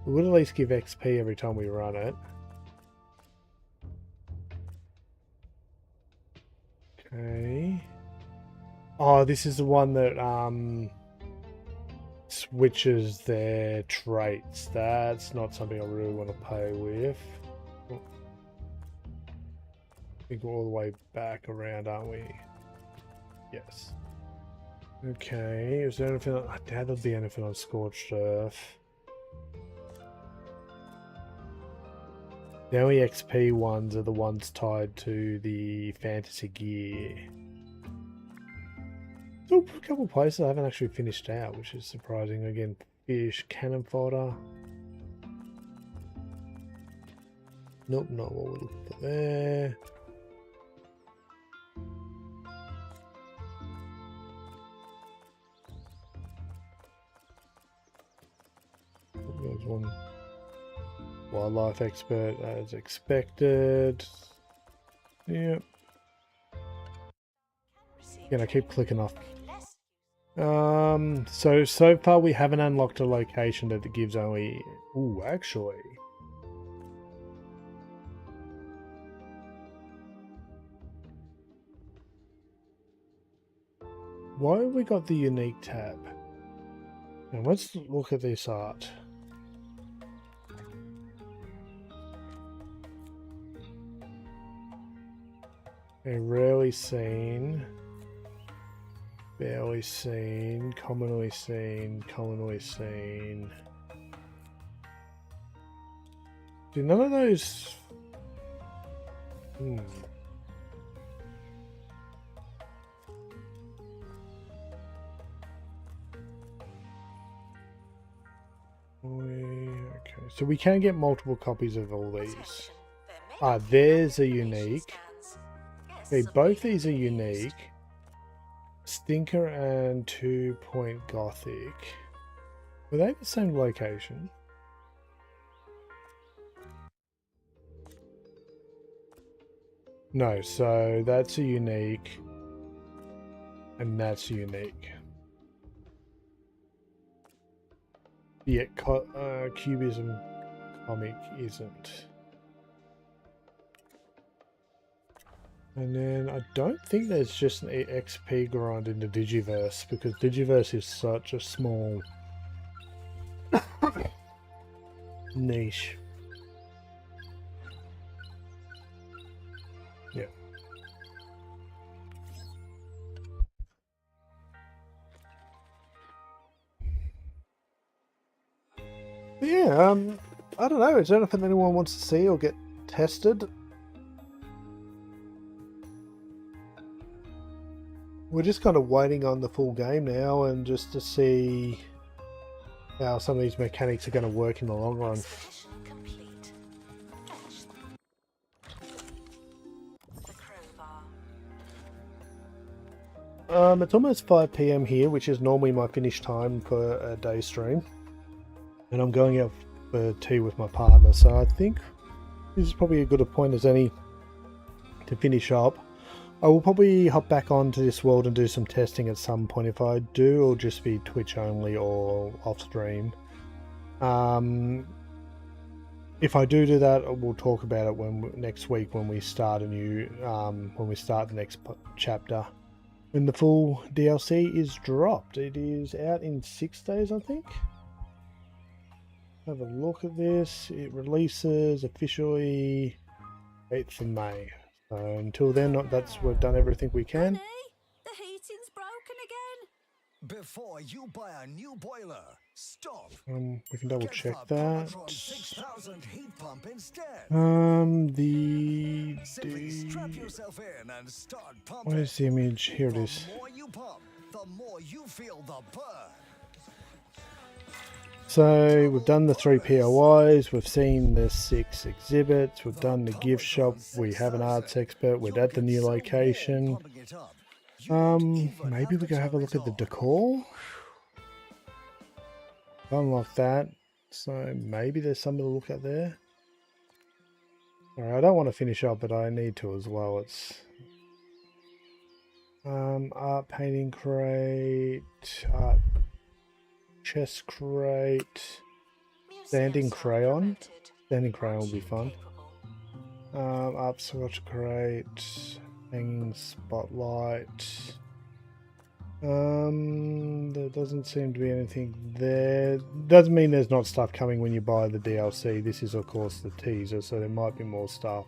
It would at least give XP every time we run it. Okay. Oh, this is the one that switches their traits. That's not something I really want to play with. I think we're all the way back around, aren't we? Yes. Okay, is there anything? I doubt there'll be anything on Scorched Earth. The only XP ones are the ones tied to the fantasy gear. So a couple of places I haven't actually finished out, which is surprising. Again, fish, cannon fodder. Nope, not what we're looking for there. There's one wildlife expert as expected. Yep. Again, I keep clicking off. So far we haven't unlocked a location that gives only... Ooh, actually. Why have we got the unique tab? And let's look at this art. A rarely seen, barely seen, commonly seen, commonly seen. Do none of those... Okay, so we can get multiple copies of all these. Ah, there's a unique. Okay, both these are unique. Stinker and 2 Point Gothic. Were they the same location? No, so that's a unique. And that's unique. Yeah, Cubism comic isn't. And then I don't think there's just an XP grind in the Digiverse, because Digiverse is such a small niche. Yeah. Yeah, I don't know, is there anything anyone wants to see or get tested? We're just kind of waiting on the full game now, and just to see how some of these mechanics are going to work in the long run. It's almost 5 PM here, which is normally my finish time for a day stream. And I'm going out for tea with my partner, so I think this is probably as good a point as any to finish up. I will probably hop back onto this world and do some testing at some point. If I do, it'll just be Twitch only or off stream. If I do that, we'll talk about it next week when we start a new when we start the next chapter. When the full DLC is dropped, it is out in 6 days, I think. Have a look at this. It releases officially 8th of May. So until then, we've done everything we can. Honey, the heating's broken again. Before you buy a new boiler, stop. We can double Get check the that. Powertron 6000 heat pump instead. Simply strap yourself in and start pumping. Where's the image? Here it is. The more you pump, the more you feel the burn. So we've done the 3 POIs, we've seen the 6 exhibits, we've done the gift shop, we have an arts expert, we're at the new location. Maybe we go have a look at the decor? Unlock that, so maybe there's something to look at there. Alright, I don't want to finish up, but I need to as well. It's art painting crate, art chest crate. Standing Residents are crayon. promoted. Standing crayon will be Aren't you fun. capable? Upscotch crate, hanging spotlight. There doesn't seem to be anything there. Doesn't mean there's not stuff coming when you buy the DLC. This is of course the teaser, so there might be more stuff.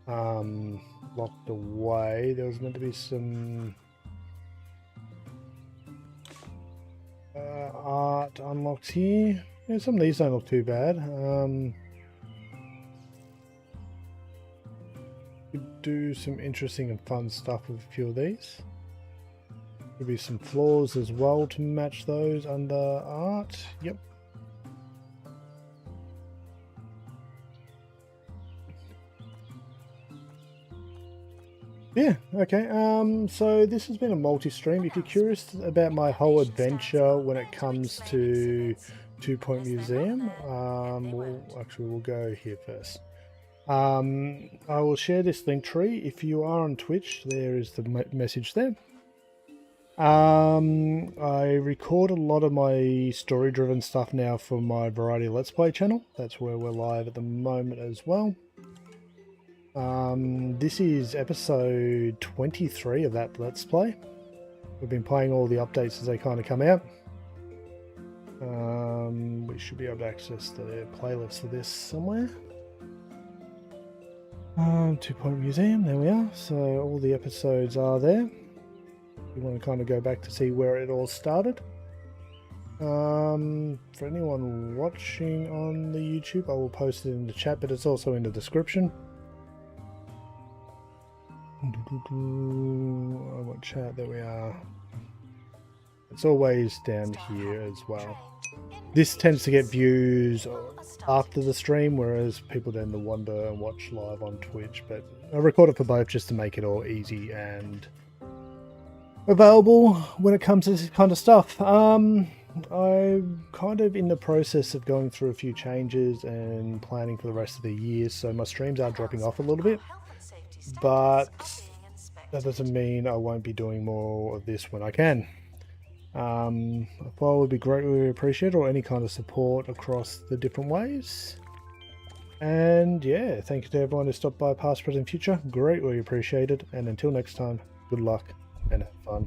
Locked away. There was meant to be some art unlocked here. Yeah, some of these don't look too bad. Could do some interesting and fun stuff with a few of these. Could be some floors as well to match those under art. Yep. Yeah, okay. So this has been a multi-stream. If you're curious about my whole adventure when it comes to 2 Point Museum, we'll go here first. I will share this link tree. If you are on Twitch, there is the message there. I record a lot of my story-driven stuff now for my Variety Let's Play channel. That's where we're live at the moment as well. This is episode 23 of that Let's Play. We've been playing all the updates as they kind of come out. We should be able to access the playlist for this somewhere. 2 Point Museum, there we are. So all the episodes are there. You want to kind of go back to see where it all started. For anyone watching on the YouTube, I will post it in the chat, but it's also in the description. I want chat, there we are. It's always down here as well. This tends to get views after the stream, whereas people tend to wander and watch live on Twitch, but I record it for both just to make it all easy and available when it comes to this kind of stuff. I'm kind of in the process of going through a few changes and planning for the rest of the year, so my streams are dropping off a little bit, but that doesn't mean I won't be doing more of this when I can. A follow would be greatly appreciated, or any kind of support across the different ways. And yeah, thank you to everyone who stopped by, past, present, future. Greatly appreciated. And until next time, good luck and have fun.